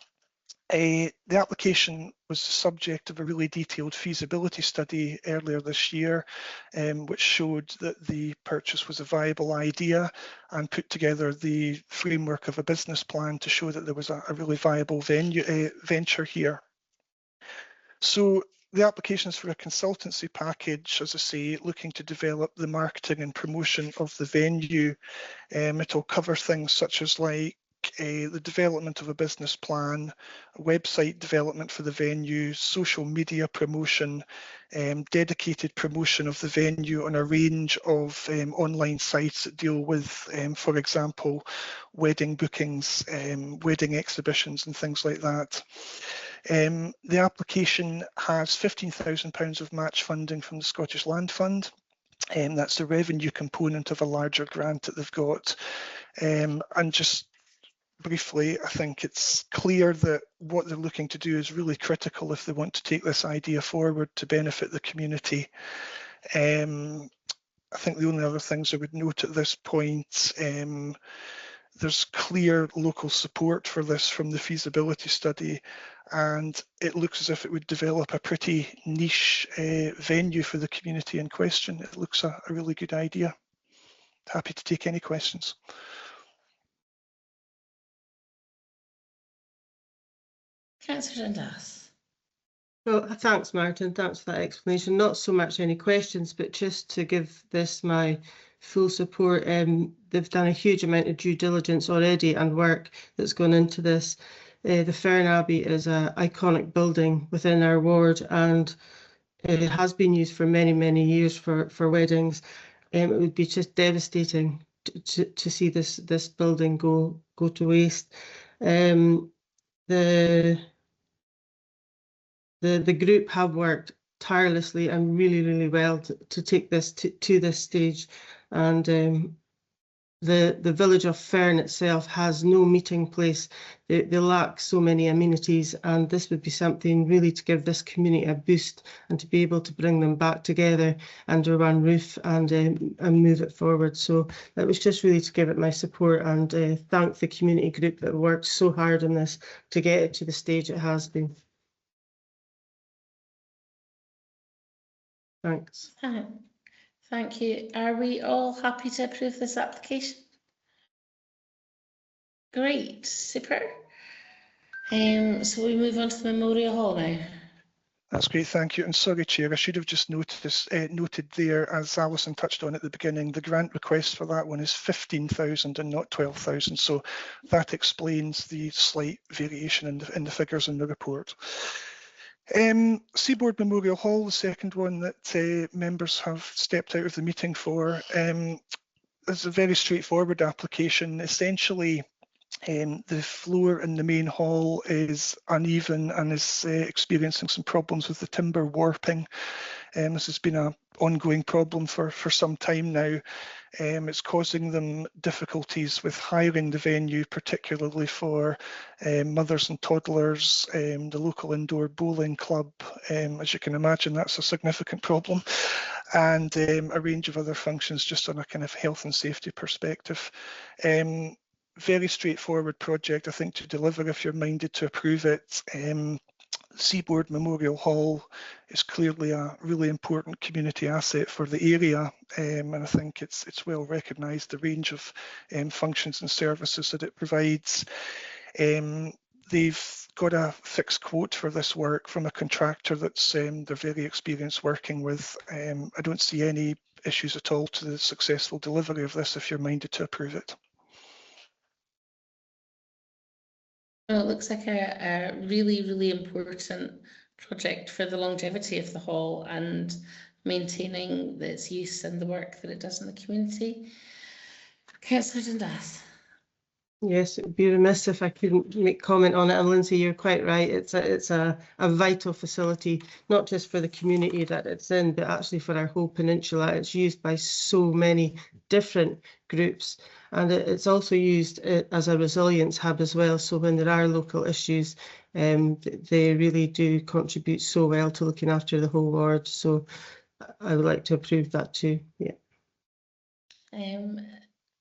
The application was the subject of a really detailed feasibility study earlier this year, which showed that the purchase was a viable idea and put together the framework of a business plan to show that there was a really viable venture here. So the application is for a consultancy package, as I say, looking to develop the marketing and promotion of the venue. It'll cover things such as like the development of a business plan, website development for the venue, social media promotion, dedicated promotion of the venue on a range of online sites that deal with, for example, wedding bookings, wedding exhibitions and things like that. The application has £15,000 of match funding from the Scottish Land Fund. That's the revenue component of a larger grant that they've got. And just briefly, I think it's clear that what they're looking to do is really critical if they want to take this idea forward to benefit the community. I think the only other things I would note at this point, there's clear local support for this from the feasibility study, and it looks as if it would develop a pretty niche venue for the community in question. It looks a really good idea. Happy to take any questions. Councillor Dundas. Well, thanks, Martin. Thanks for that explanation. Not so much any questions, but just to give this my full support. They've done a huge amount of due diligence already and work that's gone into this. The Fairnaby is an iconic building within our ward, and it has been used for many, many years for weddings. It would be just devastating to see this building go to waste. The group have worked tirelessly and really well to take this to this stage, and the village of Fern itself has no meeting place. They lack so many amenities, and this would be something really to give this community a boost and to be able to bring them back together under one roof and move it forward. So that was just really to give it my support and thank the community group that worked so hard on this to get it to the stage it has been. Thanks. Thank you. Are we all happy to approve this application? Great, super. So we move on to the Memorial Hall now. That's great, thank you. And sorry, Chair, I should have just noted there, as Alison touched on at the beginning, the grant request for that one is 15,000 and not 12,000. So that explains the slight variation in the figures in the report. Seaboard Memorial Hall, the second one that members have stepped out of the meeting for, is a very straightforward application. Essentially, the floor in the main hall is uneven and is experiencing some problems with the timber warping. This has been an ongoing problem for some time now. It's causing them difficulties with hiring the venue, particularly for mothers and toddlers, the local indoor bowling club. As you can imagine, that's a significant problem, and a range of other functions just on a kind of health and safety perspective. Very straightforward project, I think, to deliver if you're minded to approve it. Seaboard Memorial Hall is clearly a really important community asset for the area, and I think it's well recognised, the range of functions and services that it provides. They've got a fixed quote for this work from a contractor that's they're very experienced working with. I don't see any issues at all to the successful delivery of this if you're minded to approve it. Well, it looks like a really, really important project for the longevity of the hall and maintaining its use and the work that it does in the community. Councillor Dundas. Yes, it would be remiss if I couldn't make comment on it. And Lindsay, you're quite right. It's a vital facility, not just for the community that it's in, but actually for our whole peninsula. It's used by so many different groups, and it's also used as a resilience hub as well. So when there are local issues, they really do contribute so well to looking after the whole ward. So I would like to approve that too. Yeah.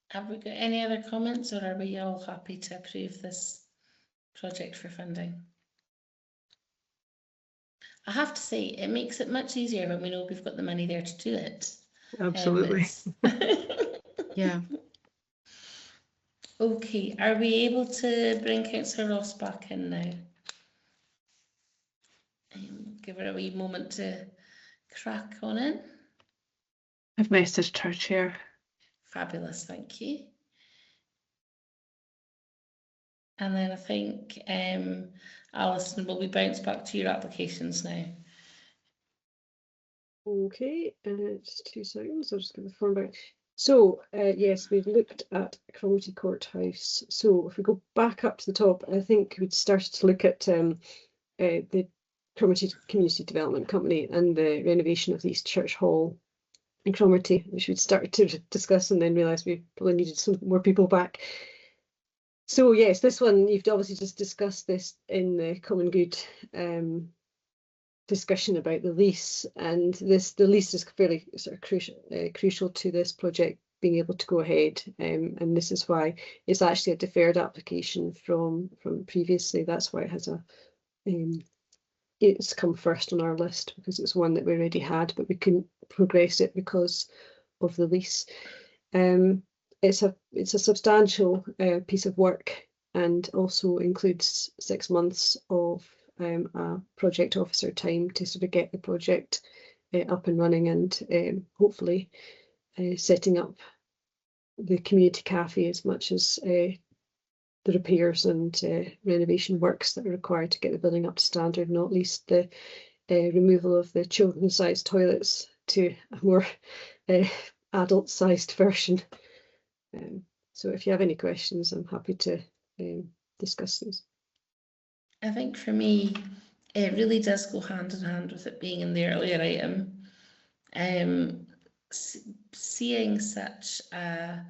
Have we got any other comments, or are we all happy to approve this project for funding? I have to say, it makes it much easier when we know we've got the money there to do it. Absolutely. Yeah. Okay, are we able to bring Councillor Ross back in now? Give her a wee moment to crack on in. I've messaged her, Chair. Fabulous, thank you. And then I think Alison will be bounced back to your applications now. Okay, just 2 seconds. I'll just get the form back. So yes, we've looked at Cromarty Courthouse. So if we go back up to the top, I think we'd started to look at the Cromarty Community Development Company and the renovation of the East Church Hall in Cromarty, which we'd started to discuss and then realised we probably needed some more people back. So yes, this one, you've obviously just discussed this in the Common Good discussion about the lease, and the lease is fairly sort of crucial to this project being able to go ahead, and this is why it's actually a deferred application from previously. That's why it has it's come first on our list, because it's one that we already had, but we couldn't progress it because of the lease. It's a substantial piece of work, and also includes 6 months of a project officer time to sort of get the project up and running, and hopefully setting up the community cafe as much as the repairs and renovation works that are required to get the building up to standard, not least the removal of the children's-sized toilets to a more adult-sized version. So if you have any questions, I'm happy to discuss these. I think for me, it really does go hand in hand with it being in the earlier item. Seeing such a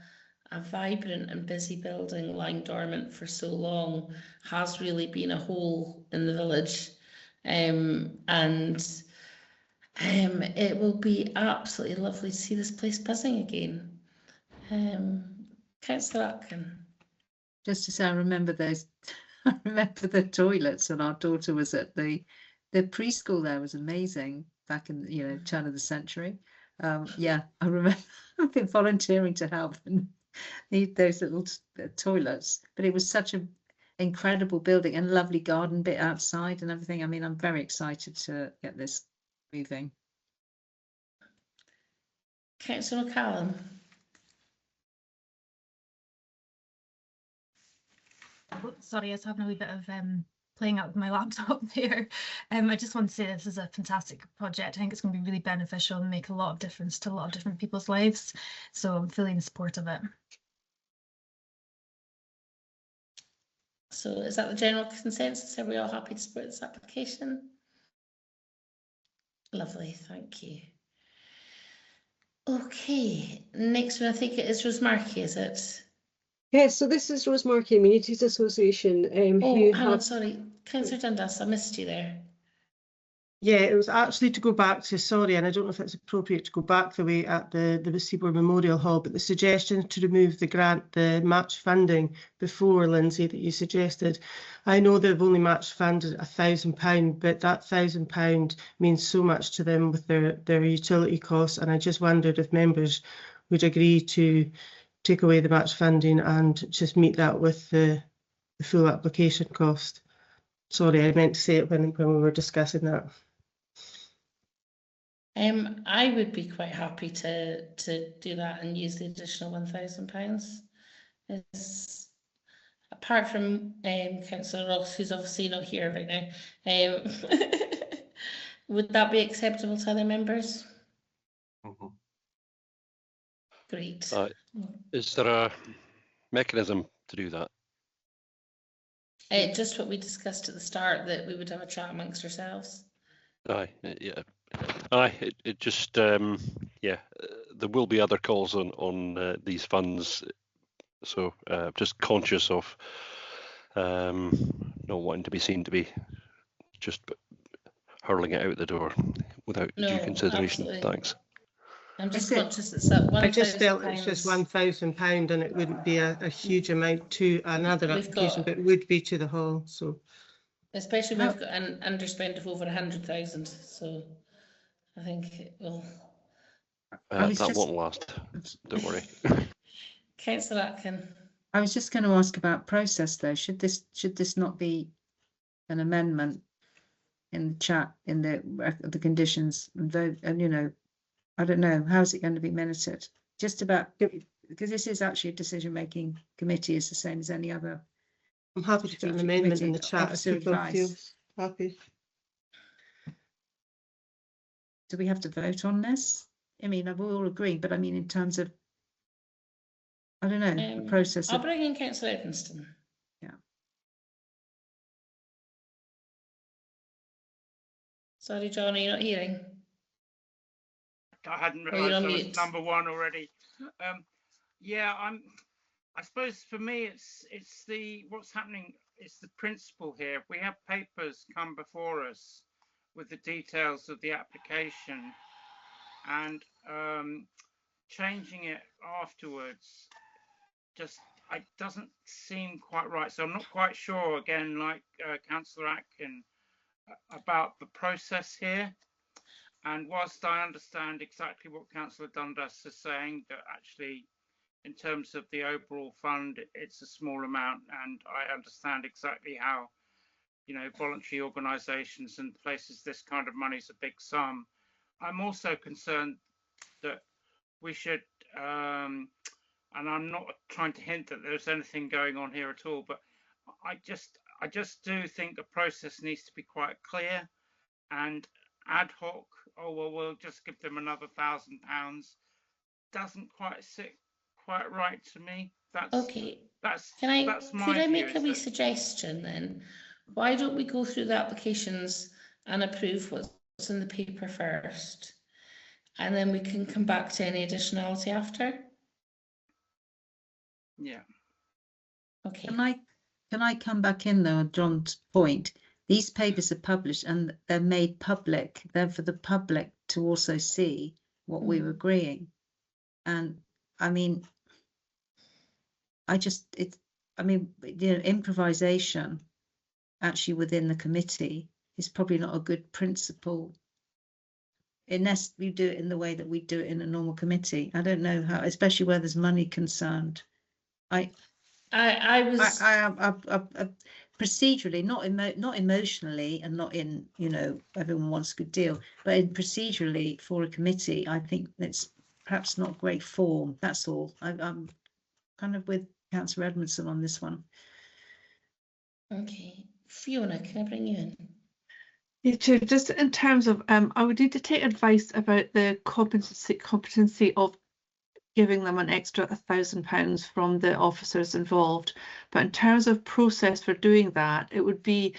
vibrant and busy building lying dormant for so long has really been a hole in the village, and it will be absolutely lovely to see this place buzzing again. Councillor Atkin. Just to say, I remember those. I remember the toilets, and our daughter was at the preschool there was amazing back in turn of the century. Yeah, I remember. I've been volunteering to help and need those little toilets, but it was such an incredible building and lovely garden bit outside and everything. I mean, I'm very excited to get this moving. Councillor McCallum. Sorry, I was having a wee bit of playing out with my laptop there. I just want to say this is a fantastic project. I think it's going to be really beneficial and make a lot of difference to a lot of different people's lives. So I'm fully in support of it. So is that the general consensus? Are we all happy to support this application? Lovely, thank you. Okay, next one I think it is Rosemarkie, is it? Yes, so this is Rosemarkie Amenities Association. Oh, hang on, sorry. Councillor Dundas, I missed you there. Yeah, it was actually to go back to, sorry, and I don't know if it's appropriate to go back the way at the Seaboard Memorial Hall, but the suggestion to remove the grant, the match funding before, Lindsay, that you suggested. I know they've only match funded £1,000, but that £1,000 means so much to them with their utility costs, and I just wondered if members would agree to take away the match funding and just meet that with the full application cost. Sorry, I meant to say it when we were discussing that. I would be quite happy to do that and use the additional £1,000. Apart from Councillor Ross, who's obviously not here right now, would that be acceptable to other members? Mm-hmm. Great. Is there a mechanism to do that? Just what we discussed at the start, that we would have a chat amongst ourselves. Aye, yeah. Aye, it just yeah, there will be other calls on these funds, so just conscious of not wanting to be seen to be just hurling it out the door without due consideration. Absolutely. Thanks. I'm just conscious it's at £1,000. I just felt it's just £1,000 and it wouldn't be a huge amount to another application, but it would be to the hall. So, especially we've got an underspend of over 100,000, so I think it will. That won't last. Don't worry. Councillor Atkin. I was just going to ask about process though. Should this not be an amendment in the chat in the conditions, and you know, I don't know, how's it going to be minuted? Just about, because this is actually a decision-making committee, is the same as any other. I'm happy to put an amendment in the chat if people feel happy. Do we have to vote on this? I mean, I've all agreed, but I mean, in terms of, I don't know, the process. I'll bring in Councillor Edmonston. Yeah. Sorry, John, are you not hearing? I hadn't realised I was number one already. Yeah, I suppose for me, it's the what's happening. It's the principle here. If we have papers come before us with the details of the application and changing it afterwards, just it doesn't seem quite right. So I'm not quite sure. Again, like Councillor Atkin, about the process here. And whilst I understand exactly what Councillor Dundas is saying, that actually in terms of the overall fund, it's a small amount, and I understand exactly how, you know, voluntary organisations and places this kind of money is a big sum. I'm also concerned that we should, and I'm not trying to hint that there's anything going on here at all, but I just do think the process needs to be quite clear, and ad hoc, oh well, we'll just give them another £1,000, doesn't quite sit quite right to me. That's okay. That's my could I make view, a wee suggestion then? Why don't we go through the applications and approve what's in the paper first, and then we can come back to any additionality after? Yeah. Okay. Can I come back in though on John's point? These papers are published and they're made public. They're for the public to also see what we're agreeing. And I mean, improvisation actually within the committee is probably not a good principle unless we do it in the way that we do it in a normal committee. I don't know how, especially where there's money concerned. I procedurally, not emotionally, and not in, you know, everyone wants a good deal, but in procedurally for a committee, I think it's perhaps not great form. That's all. I'm kind of with Councillor Edmondson on this one. Okay, Fiona, can I bring you in? Yeah, Chair, just in terms of, I would need to take advice about the competency of giving them an extra £1,000 from the officers involved. But in terms of process for doing that, it would be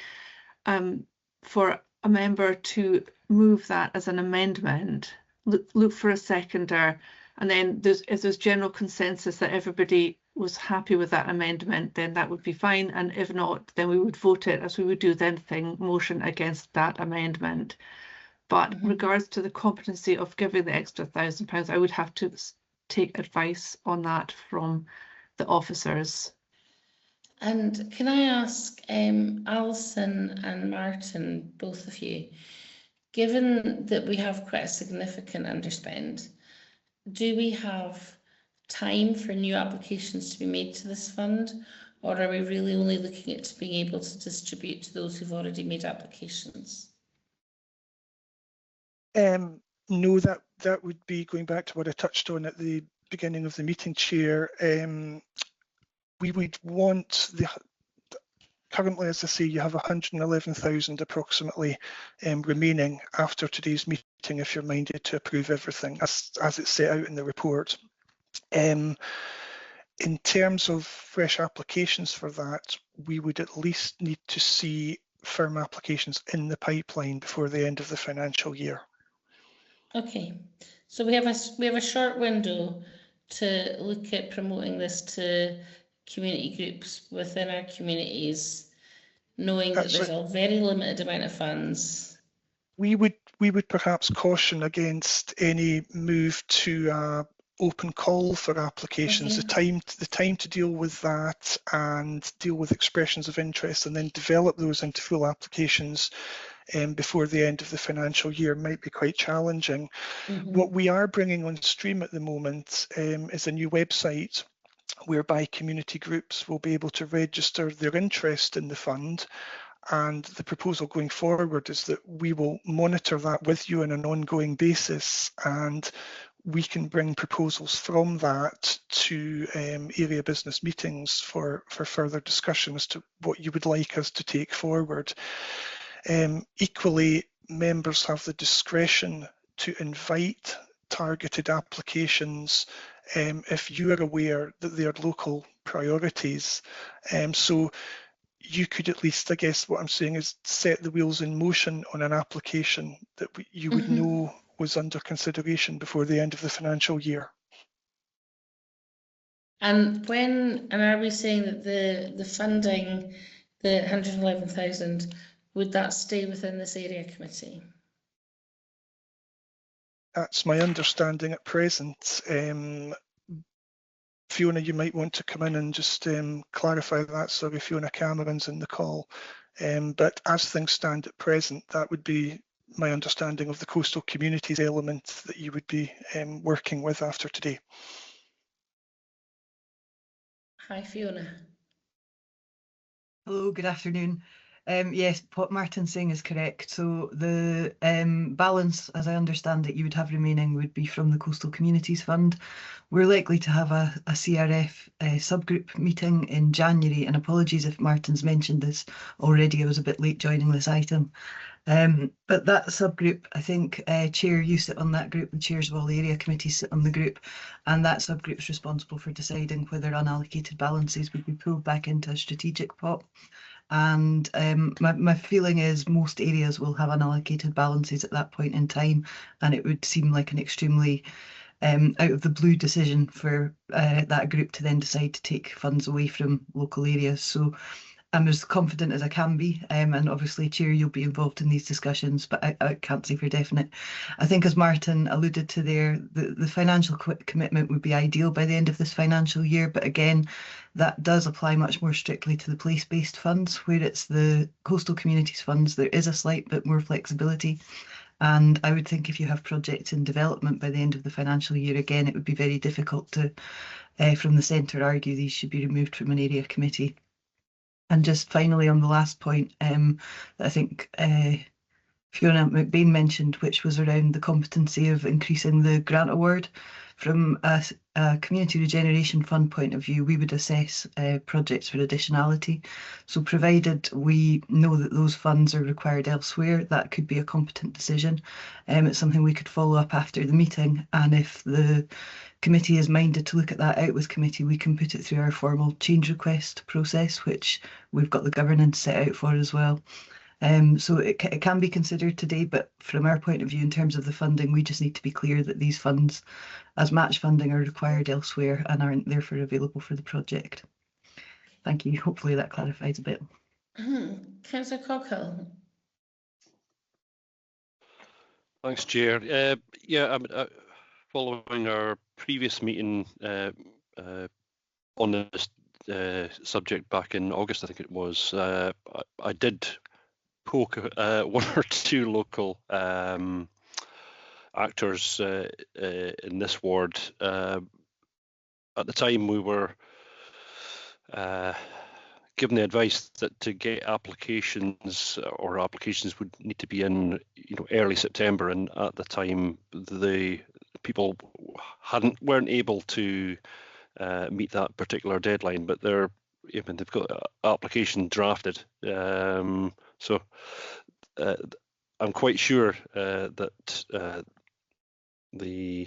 for a member to move that as an amendment, look for a seconder, and then if there's general consensus that everybody was happy with that amendment, then that would be fine. And if not, then we would vote it as we would do with anything, motion against that amendment. But regards to the competency of giving the extra £1,000, I would have to take advice on that from the officers. And can I ask Alison and Martin, both of you, given that we have quite a significant underspend, do we have time for new applications to be made to this fund, or are we really only looking at being able to distribute to those who've already made applications? No, that would be going back to what I touched on at the beginning of the meeting, Chair. We would want currently, as I say, you have 111,000 approximately remaining after today's meeting if you're minded to approve everything as it's set out in the report. In terms of fresh applications for that, we would at least need to see firm applications in the pipeline before the end of the financial year. Okay, so we have a short window to look at promoting this to community groups within our communities, knowing that there's a very limited amount of funds. We would perhaps caution against any move to open call for applications. Okay. The time to deal with that and deal with expressions of interest and then develop those into full applications before the end of the financial year might be quite challenging. What we are bringing on stream at the moment is a new website whereby community groups will be able to register their interest in the fund. And the proposal going forward is that we will monitor that with you on an ongoing basis, and we can bring proposals from that to area business meetings for further discussion as to what you would like us to take forward. Equally, members have the discretion to invite targeted applications if you are aware that they are local priorities. So you could at least, I guess what I'm saying is, set the wheels in motion on an application that you would know was under consideration before the end of the financial year. And are we saying that the funding, the 111,000, would that stay within this area committee? That's my understanding at present. Fiona, you might want to come in and just clarify that. Sorry, Fiona Cameron's in the call. But as things stand at present, that would be my understanding of the coastal communities element that you would be working with after today. Hi, Fiona. Hello, good afternoon. Yes, what Martin's saying is correct. So the balance, as I understand it, you would have remaining would be from the Coastal Communities Fund. We're likely to have a CRF subgroup meeting in January, and apologies if Martin's mentioned this already. I was a bit late joining this item. But that subgroup, I think, Chair, you sit on that group, the chairs of all the area committees sit on the group, and that subgroup is responsible for deciding whether unallocated balances would be pulled back into a strategic pot. And my feeling is most areas will have unallocated balances at that point in time, and it would seem like an extremely out of the blue decision for that group to then decide to take funds away from local areas. So I'm as confident as I can be, and obviously, Chair, you'll be involved in these discussions, but I can't say for definite. I think, as Martin alluded to there, the financial commitment would be ideal by the end of this financial year, but again, that does apply much more strictly to the place-based funds, where it's the coastal communities funds, there is a slight bit more flexibility. And I would think if you have projects in development by the end of the financial year, again, it would be very difficult to, from the centre, argue these should be removed from an area committee. And just finally, on the last point, I think Fiona McBain mentioned, which was around the competency of increasing the grant award. From a community regeneration fund point of view, we would assess projects for additionality. So provided we know that those funds are required elsewhere, that could be a competent decision. It's something we could follow up after the meeting, and if the committee is minded to look at that out with committee, we can put it through our formal change request process, which we've got the governance set out for as well. So it can be considered today, but from our point of view, in terms of the funding, we just need to be clear that these funds, as match funding, are required elsewhere and aren't therefore available for the project. Thank you. Hopefully that clarifies a bit. Councillor Cockhill. Thanks, Chair. Yeah, following our previous meeting on this subject back in August, I think it was, I did poke one or two local actors in this ward. At the time, we were given the advice that to get applications would need to be in, early September, and at the time the people weren't able to meet that particular deadline, but they've got an application drafted. So I'm quite sure that there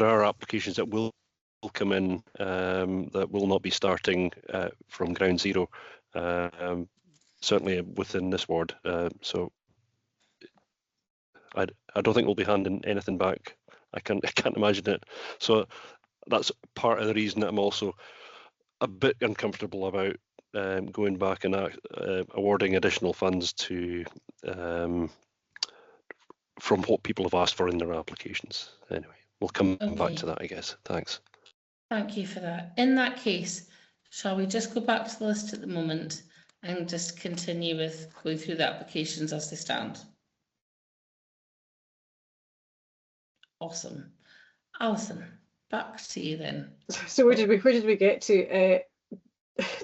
are applications that will come in that will not be starting from ground zero, certainly within this ward. So I don't think we'll be handing anything back. I can't imagine it. So that's part of the reason that I'm also a bit uncomfortable about going back and awarding additional funds to from what people have asked for in their applications. Anyway, we'll come back to that, I guess. Thanks. Thank you for that. In that case, shall we just go back to the list at the moment and just continue with going through the applications as they stand? Awesome. Alison, back to you then. So where did we get to?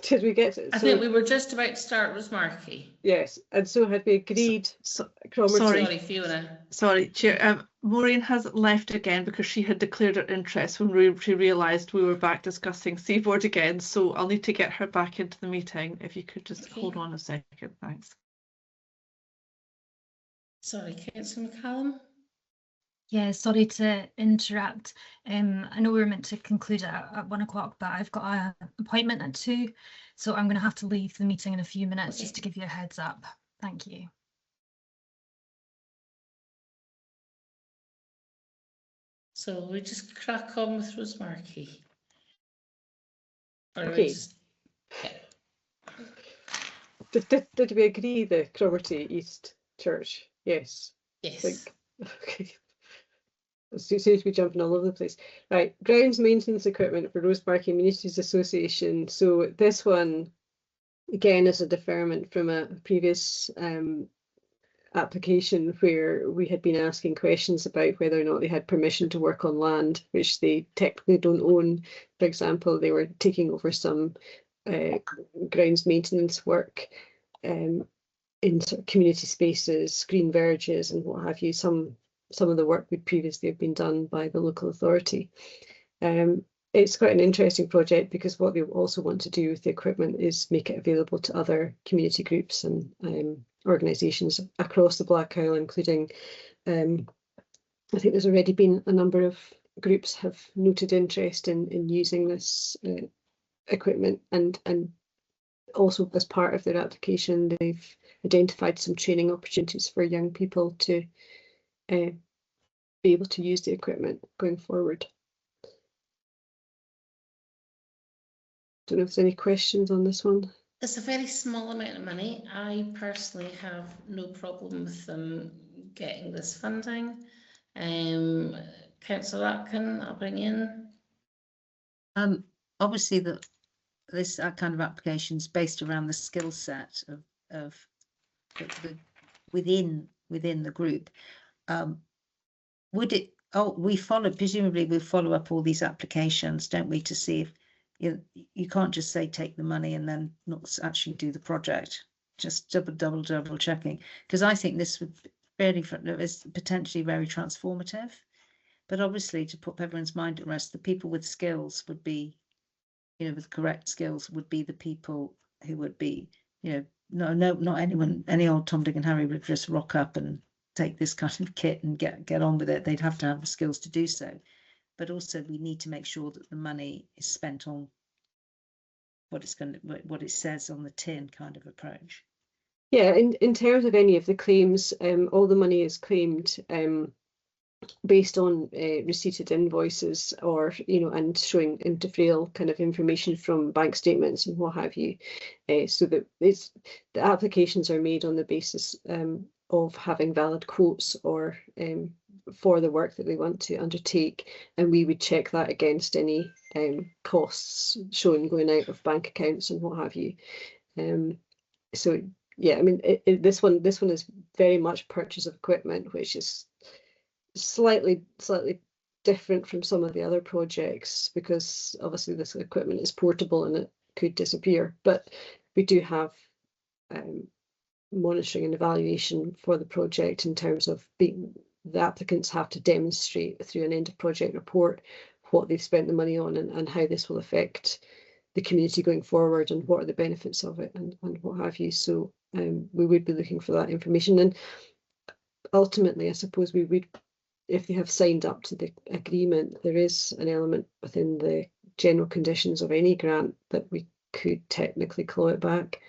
Did we get to? I think we were just about to start Rosemarkie. Yes, and so had we agreed. Sorry, Fiona. Sorry, Chair. Maureen has left again because she had declared her interest when she realised we were back discussing Seaboard again. So I'll need to get her back into the meeting. If you could just hold on a second, thanks. Sorry, Councillor McCallum. Yeah, sorry to interrupt. I know we were meant to conclude at 1 o'clock, but I've got an appointment at 2, so I'm going to have to leave the meeting in a few minutes just to give you a heads up. Thank you. So we just crack on with Rosemarkie. Okay. Did we agree the Cromarty East Church? Yes. Yes. Okay. Seems to be jumping all over the place. Right, grounds maintenance equipment for Rosemarkie Communities Association. So this one, again, is a deferment from a previous application where we had been asking questions about whether or not they had permission to work on land, which they technically don't own. For example, they were taking over some grounds maintenance work in sort of community spaces, green verges and what have you. Some of the work would previously have been done by the local authority. It's quite an interesting project because what they also want to do with the equipment is make it available to other community groups and organisations across the Black Highland, including, I think there's already been a number of groups have noted interest in using this equipment, and also as part of their application, they've identified some training opportunities for young people to be able to use the equipment going forward. Don't know if there's any questions on this one. It's a very small amount of money. I personally have no problem with them getting this funding. Councillor Atkin, I'll bring in. Obviously this kind of application is based around the skill set of within the group. Would it? Oh, presumably we follow up all these applications, don't we, to see if you can't just say take the money and then not actually do the project. Just double checking, because I think this would is potentially very transformative. But obviously, to put everyone's mind at rest, the people with skills would be, with correct skills would be the people who would be, not anyone, any old Tom, Dick and Harry would just rock up and take this kind of kit and get on with it. They'd have to have the skills to do so. But also we need to make sure that the money is spent on what it says on the tin kind of approach. Yeah, in terms of any of the claims, all the money is claimed based on receipted invoices or, and showing interfere kind of information from bank statements and what have you. So that the applications are made on the basis of having valid quotes or for the work that they want to undertake, and we would check that against any costs shown going out of bank accounts and what have you. So yeah, I mean, this one is very much purchase of equipment, which is slightly different from some of the other projects, because obviously this equipment is portable and it could disappear, but we do have monitoring and evaluation for the project in terms of the applicants have to demonstrate through an end of project report what they've spent the money on and how this will affect the community going forward and what are the benefits of it and what have you. So we would be looking for that information, and ultimately I suppose we would, if they have signed up to the agreement, there is an element within the general conditions of any grant that we could technically claw it back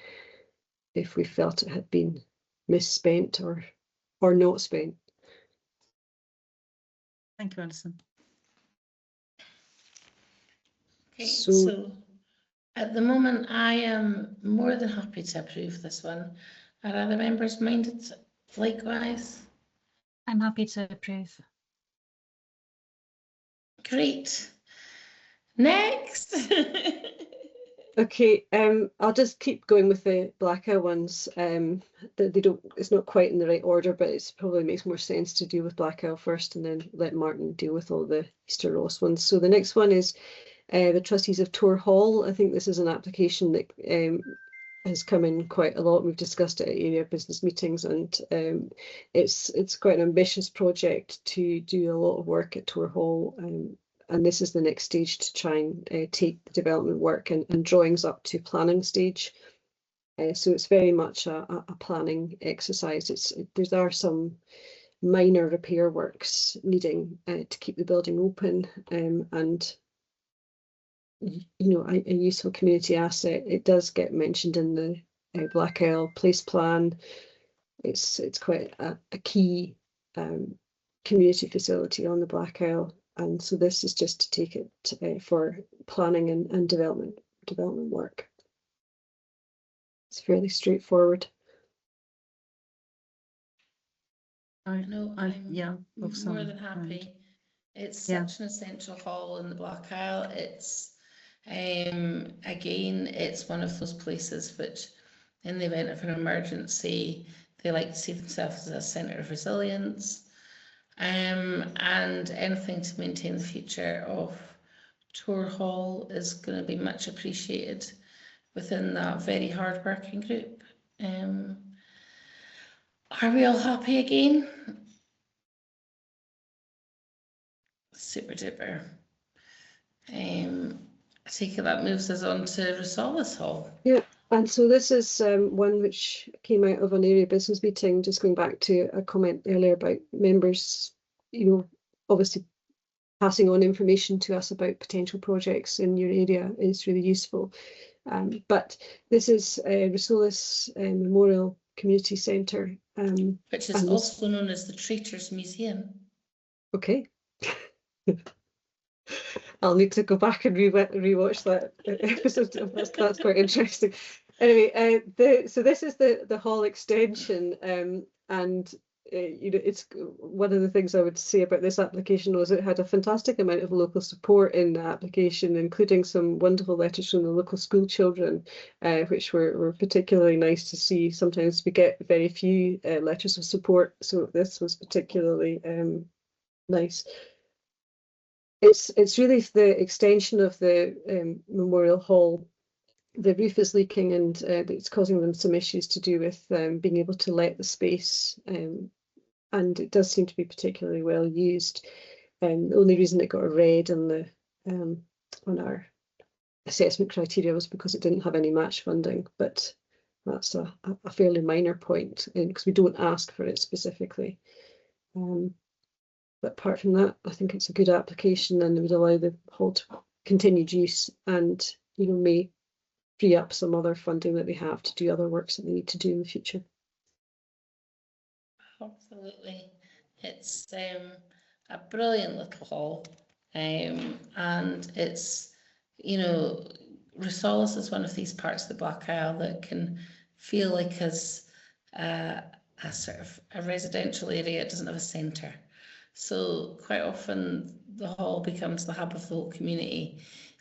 if we felt it had been misspent or not spent. Thank you, Alison. Okay, so at the moment I am more than happy to approve this one. Are other members minded likewise? I'm happy to approve. Great. Next. Okay, I'll just keep going with the Blackout ones. They don't, it's not quite in the right order, but it probably makes more sense to deal with Blackout first and then let Martin deal with all the Easter Ross ones. So the next one is the trustees of Tor Hall. I think this is an application that has come in quite a lot. We've discussed it at area business meetings, and it's quite an ambitious project to do a lot of work at Tor Hall. And this is the next stage to try and take the development work and drawings up to planning stage. So it's very much a planning exercise. There are some minor repair works needing to keep the building open, and you know, a useful community asset. It does get mentioned in the Black Isle Place Plan. It's quite a key community facility on the Black Isle. And so this is just to take it for planning and development work. It's fairly straightforward. No, I'm more than happy. Right. It's such an essential hall in the Black Isle. It's again, it's one of those places which, in the event of an emergency, they like to see themselves as a centre of resilience. And anything to maintain the future of Tor Hall is going to be much appreciated within that very hard-working group. Are we all happy again? Super duper. I take it that moves us on to Rosalis Hall. Yeah, and so this is one which came out of an area business meeting, just going back to a comment earlier about members, you know, obviously passing on information to us about potential projects in your area is really useful. But this is Rosalis Memorial Community Centre. Which is also known as the Traitors Museum. Okay. I'll need to go back and rewatch that episode. That's quite interesting. Anyway, so this is the hall extension, and you know, it's one of the things I would say about this application was it had a fantastic amount of local support in the application, including some wonderful letters from the local school children, which were particularly nice to see. Sometimes we get very few letters of support, so this was particularly nice. It's really the extension of the Memorial Hall. The roof is leaking and it's causing them some issues to do with being able to let the space, and it does seem to be particularly well used. The only reason it got a red on the on our assessment criteria was because it didn't have any match funding, but that's a fairly minor point because we don't ask for it specifically. But apart from that, I think it's a good application and it would allow the hall to continued use and, you know, may free up some other funding that they have to do other works that they need to do in the future. Absolutely. It's a brilliant little hall, and it's, you know, Rosalis is one of these parts of the Black Isle that can feel like as a sort of a residential area, it doesn't have a centre. So quite often the hall becomes the hub of the whole community.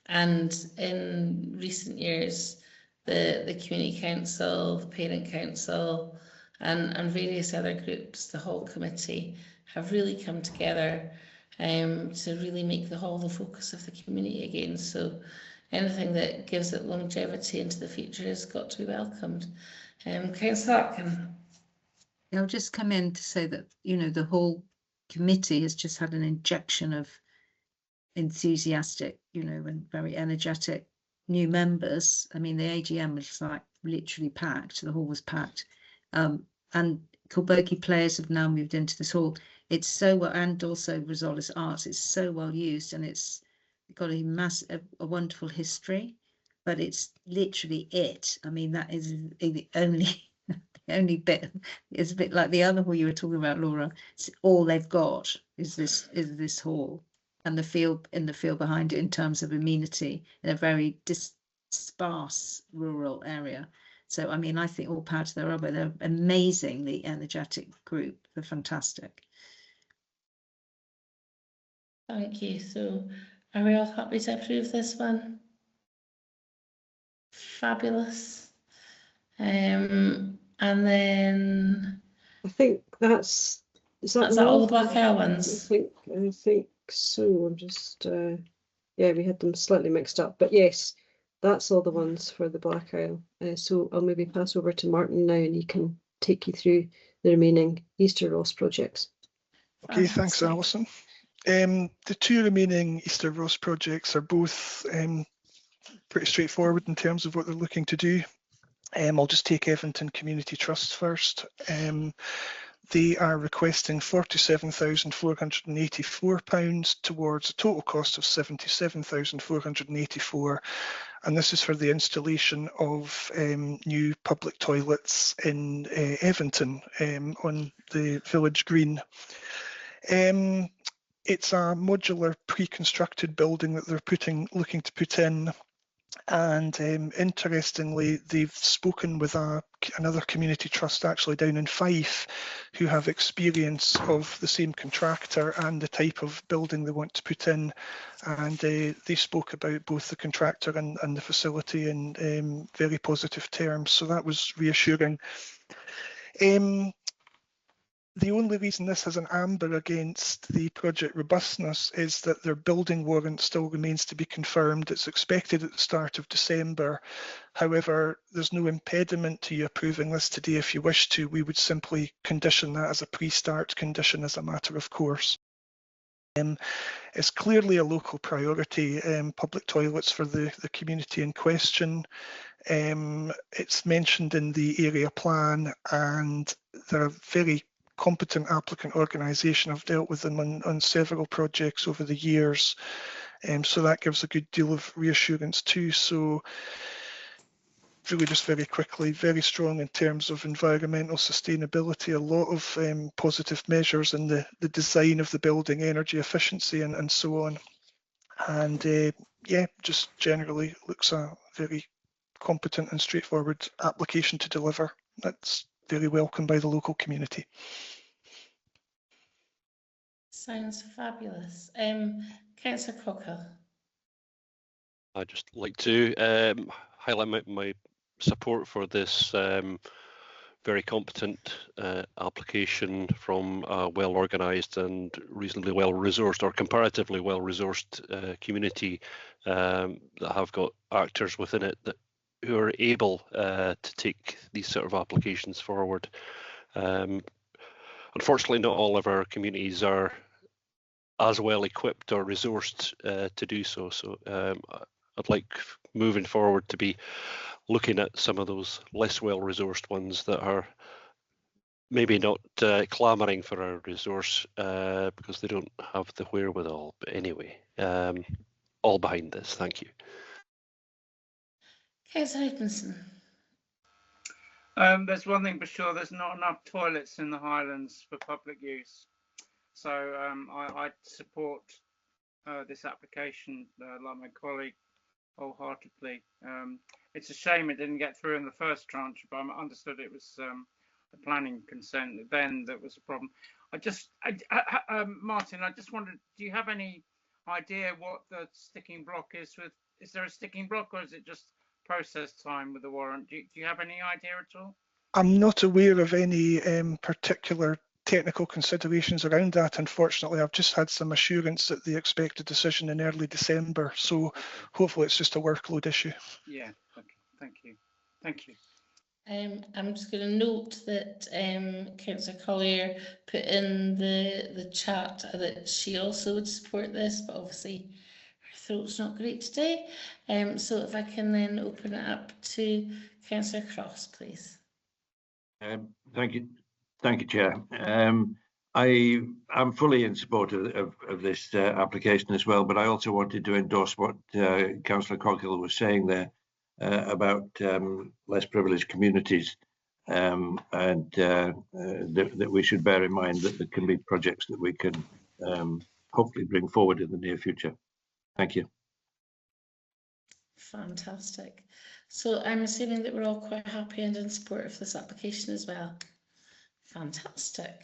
And in recent years, the community council, the parent council, and various other groups, the hall committee, have really come together to really make the hall the focus of the community again. So anything that gives it longevity into the future has got to be welcomed. Councillor Atkin. I'll just come in to say that, you know, the whole committee has just had an injection of enthusiastic, you know, and very energetic new members. I mean, the AGM was like literally packed. The hall was packed. And Kilbogey players have now moved into this hall. It's so well, and also Risolis Arts. It's so well used, and it's got a wonderful history. But it's literally it. I mean, that is the only the only bit. It's a bit like the other hall you were talking about, Laura. It's all they've got is this hall, and the field behind it in terms of amenity in a very sparse rural area. So, I mean, I think all power to their elbow. They're amazingly energetic group. They're fantastic. Thank you. So, are we all happy to approve this one? Fabulous. And then I think that's that all the Black Isle ones? I think so. I'm just yeah, we had them slightly mixed up, but yes, that's all the ones for the Black Isle. So I'll maybe pass over to Martin now, and he can take you through the remaining Easter Ross projects. Okay, thanks, Alison. The two remaining Easter Ross projects are both pretty straightforward in terms of what they're looking to do. I'll just take Evington Community Trust first. They are requesting £47,484 towards a total cost of £77,484, and this is for the installation of new public toilets in Evington on the village green. It's a modular pre-constructed building that they're looking to put in. And interestingly, they've spoken with another community trust actually down in Fife, who have experience of the same contractor and the type of building they want to put in. And they spoke about both the contractor and the facility in very positive terms. So that was reassuring. The only reason this has an amber against the project robustness is that their building warrant still remains to be confirmed. It's expected at the start of December. However, there's no impediment to you approving this today. If you wish to, we would simply condition that as a pre-start condition as a matter of course. It's clearly a local priority, public toilets for the community in question. It's mentioned in the area plan, and they're a very competent applicant organisation. I've dealt with them on several projects over the years, so that gives a good deal of reassurance too. So really just very quickly, very strong in terms of environmental sustainability, a lot of positive measures in the design of the building, energy efficiency and so on. And yeah, just generally looks a very competent and straightforward application to deliver. That's very welcome by the local community. Sounds fabulous. Councillor Cockhill. I'd just like to highlight my support for this very competent application from a well-organised and reasonably well-resourced, or comparatively well-resourced community that have got actors within it who are able to take these sort of applications forward. Unfortunately, not all of our communities are as well equipped or resourced to do so. So I'd like moving forward to be looking at some of those less well-resourced ones that are maybe not clamouring for our resource because they don't have the wherewithal. But anyway, all behind this. Thank you. Councillor Higginson. There's one thing for sure, there's not enough toilets in the Highlands for public use. So I support this application, like my colleague, wholeheartedly. It's a shame it didn't get through in the first tranche, but I understood it was the planning consent then that was a problem. Martin, I just wondered, do you have any idea what the sticking block is with? Is there a sticking block, or is it just process time with the warrant? Do you have any idea at all? I'm not aware of any particular technical considerations around that. Unfortunately, I've just had some assurance that they expect a decision in early December. So hopefully it's just a workload issue. Yeah, okay, thank you. Thank you. I'm just going to note that Councillor Collier put in the chat that she also would support this, but obviously her throat's not great today. So if I can then open it up to Councillor Cross, please. Thank you, Chair. I am fully in support of this application as well, but I also wanted to endorse what Councillor Coghill was saying there about less privileged communities, and that we should bear in mind that there can be projects that we can hopefully bring forward in the near future. Thank you. Fantastic. So I'm assuming that we're all quite happy and in support of this application as well. Fantastic.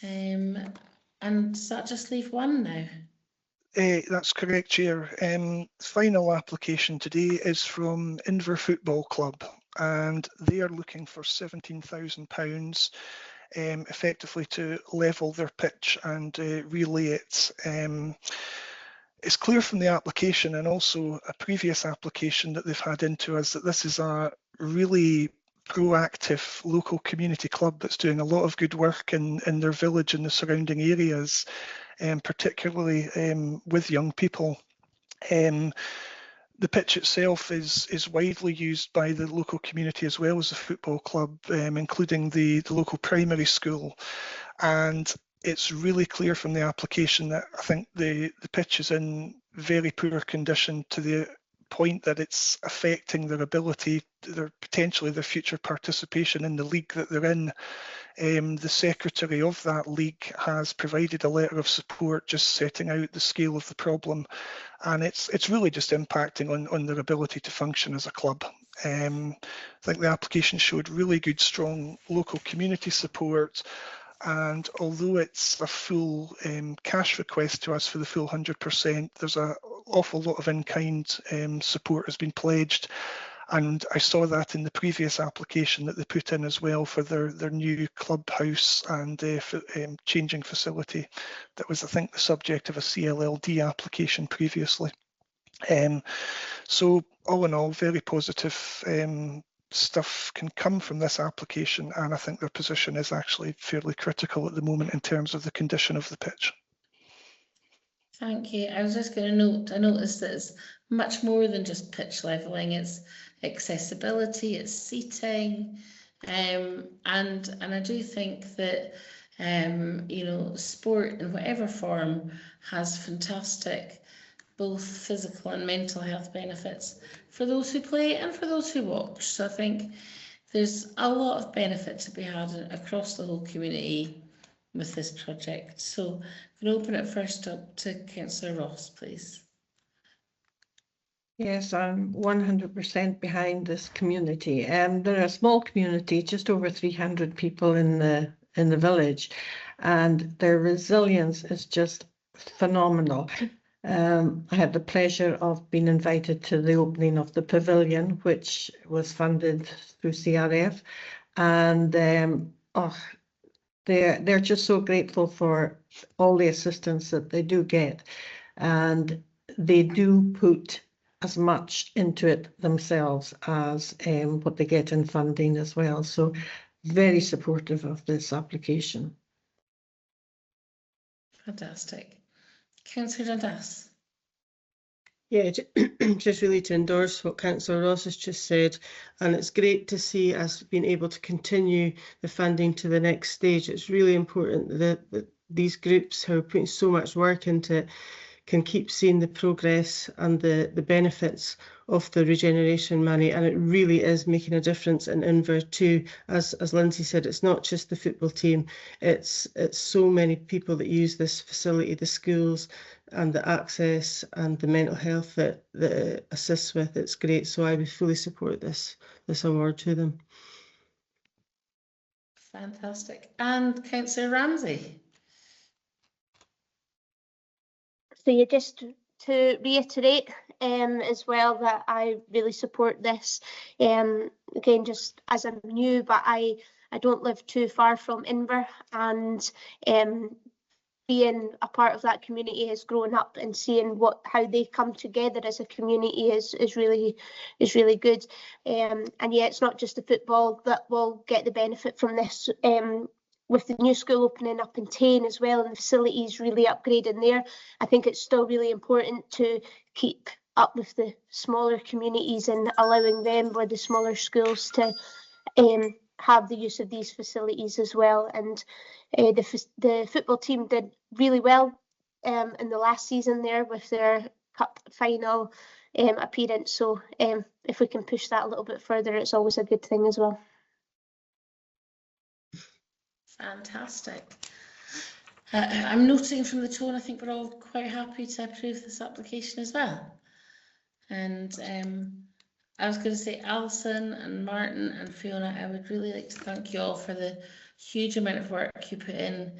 And does that just leave one now? That's correct, Chair. Final application today is from Inver Football Club, and they are looking for £17,000 effectively to level their pitch and relay it. It's clear from the application and also a previous application that they've had into us that this is a really proactive local community club that's doing a lot of good work in their village and the surrounding areas, particularly with young people. The pitch itself is widely used by the local community as well as the football club, including the local primary school. And it's really clear from the application that I think the pitch is in very poor condition to the point that it's affecting their ability, potentially their future participation in the league that they're in. The secretary of that league has provided a letter of support just setting out the scale of the problem, and it's really just impacting on their ability to function as a club. I think the application showed really good, strong local community support, and although it's a full cash request to us for the full 100%, there's an awful lot of in-kind support has been pledged. And I saw that in the previous application that they put in as well for their new clubhouse and changing facility. That was, I think, the subject of a CLLD application previously. So all in all, very positive stuff can come from this application, and I think their position is actually fairly critical at the moment in terms of the condition of the pitch. Thank you. I was just going to note, I noticed that it's much more than just pitch levelling. It's accessibility, it's seating, and I do think that sport in whatever form has fantastic both physical and mental health benefits for those who play and for those who watch. So I think there's a lot of benefit to be had across the whole community with this project. So I'm going to open it first up to Councillor Ross, please. Yes, I'm 100% behind this community. They're a small community, just over 300 people in the village, and their resilience is just phenomenal. I had the pleasure of being invited to the opening of the pavilion, which was funded through CRF, and they're just so grateful for all the assistance that they do get, and they do put as much into it themselves as what they get in funding as well. So very supportive of this application. Fantastic. Councillor Dundas. Yeah, just really to endorse what Councillor Ross has just said, and it's great to see us being able to continue the funding to the next stage. It's really important that these groups who are putting so much work into it can keep seeing the progress and the benefits of the regeneration money, and it really is making a difference in Inver too. As Lindsay said, it's not just the football team, it's so many people that use this facility, the schools and the access and the mental health that it assists with. It's great, so I would fully support this award to them. Fantastic. And Councillor Ramsey. So yeah, just to reiterate as well that I really support this. Again, just as I'm new, but I don't live too far from Inver, and being a part of that community has grown up and seeing how they come together as a community is really good. And yeah, it's not just the football that will get the benefit from this. With the new school opening up in Tain as well, and the facilities really upgrading there, I think it's still really important to keep up with the smaller communities and allowing them, with the smaller schools, to have the use of these facilities as well. And the football team did really well in the last season there with their cup final appearance. So if we can push that a little bit further, it's always a good thing as well. Fantastic. I'm noting from the tone, I think we're all quite happy to approve this application as well. And I was going to say, Alison and Martin and Fiona, I would really like to thank you all for the huge amount of work you put in,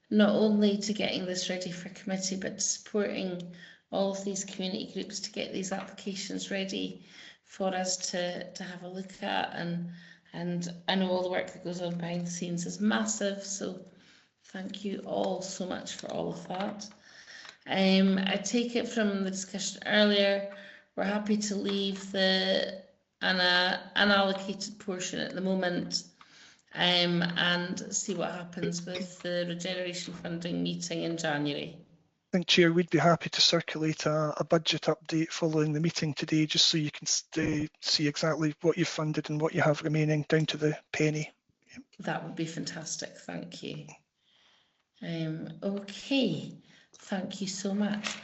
not only to getting this ready for committee, but supporting all of these community groups to get these applications ready for us to have a look at. And I know all the work that goes on behind the scenes is massive, so thank you all so much for all of that. I take it from the discussion earlier, we're happy to leave the unallocated portion at the moment and see what happens with the regeneration funding meeting in January. I think, Chair, we'd be happy to circulate a budget update following the meeting today, just so you can see exactly what you've funded and what you have remaining down to the penny. That would be fantastic, thank you. Okay, thank you so much.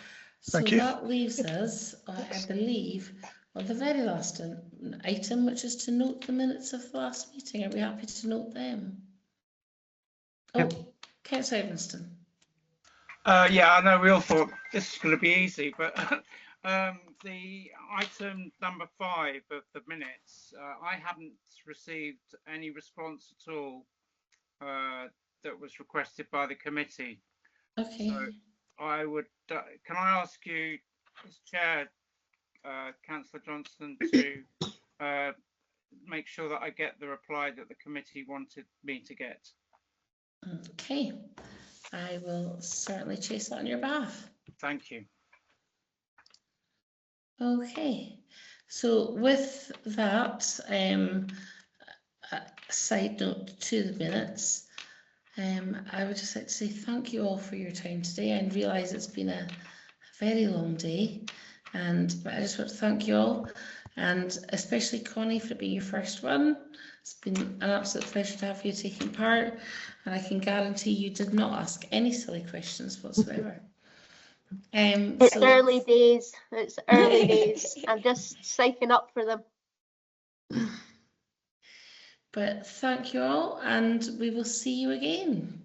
Thank you. That leaves us, I believe, on the very last item, which is to note the minutes of the last meeting. Are we happy to note them? Yep. Oh, Councillor Evanston. Yeah, I know we all thought this is going to be easy, but the item number 5 of the minutes, I haven't received any response at all that was requested by the committee. Okay. So I would, can I ask you, as Chair, Councillor Johnston, to make sure that I get the reply that the committee wanted me to get? Okay. I will certainly chase that on your behalf. Thank you. Okay, so with that, a side note to the minutes, I would just like to say thank you all for your time today. I realise it's been a very long day, but I just want to thank you all, and especially Connie for being your first one. It's been an absolute pleasure to have you taking part, and I can guarantee you did not ask any silly questions whatsoever. It's early days. It's early days. I'm just psyching up for them. But thank you all, and we will see you again.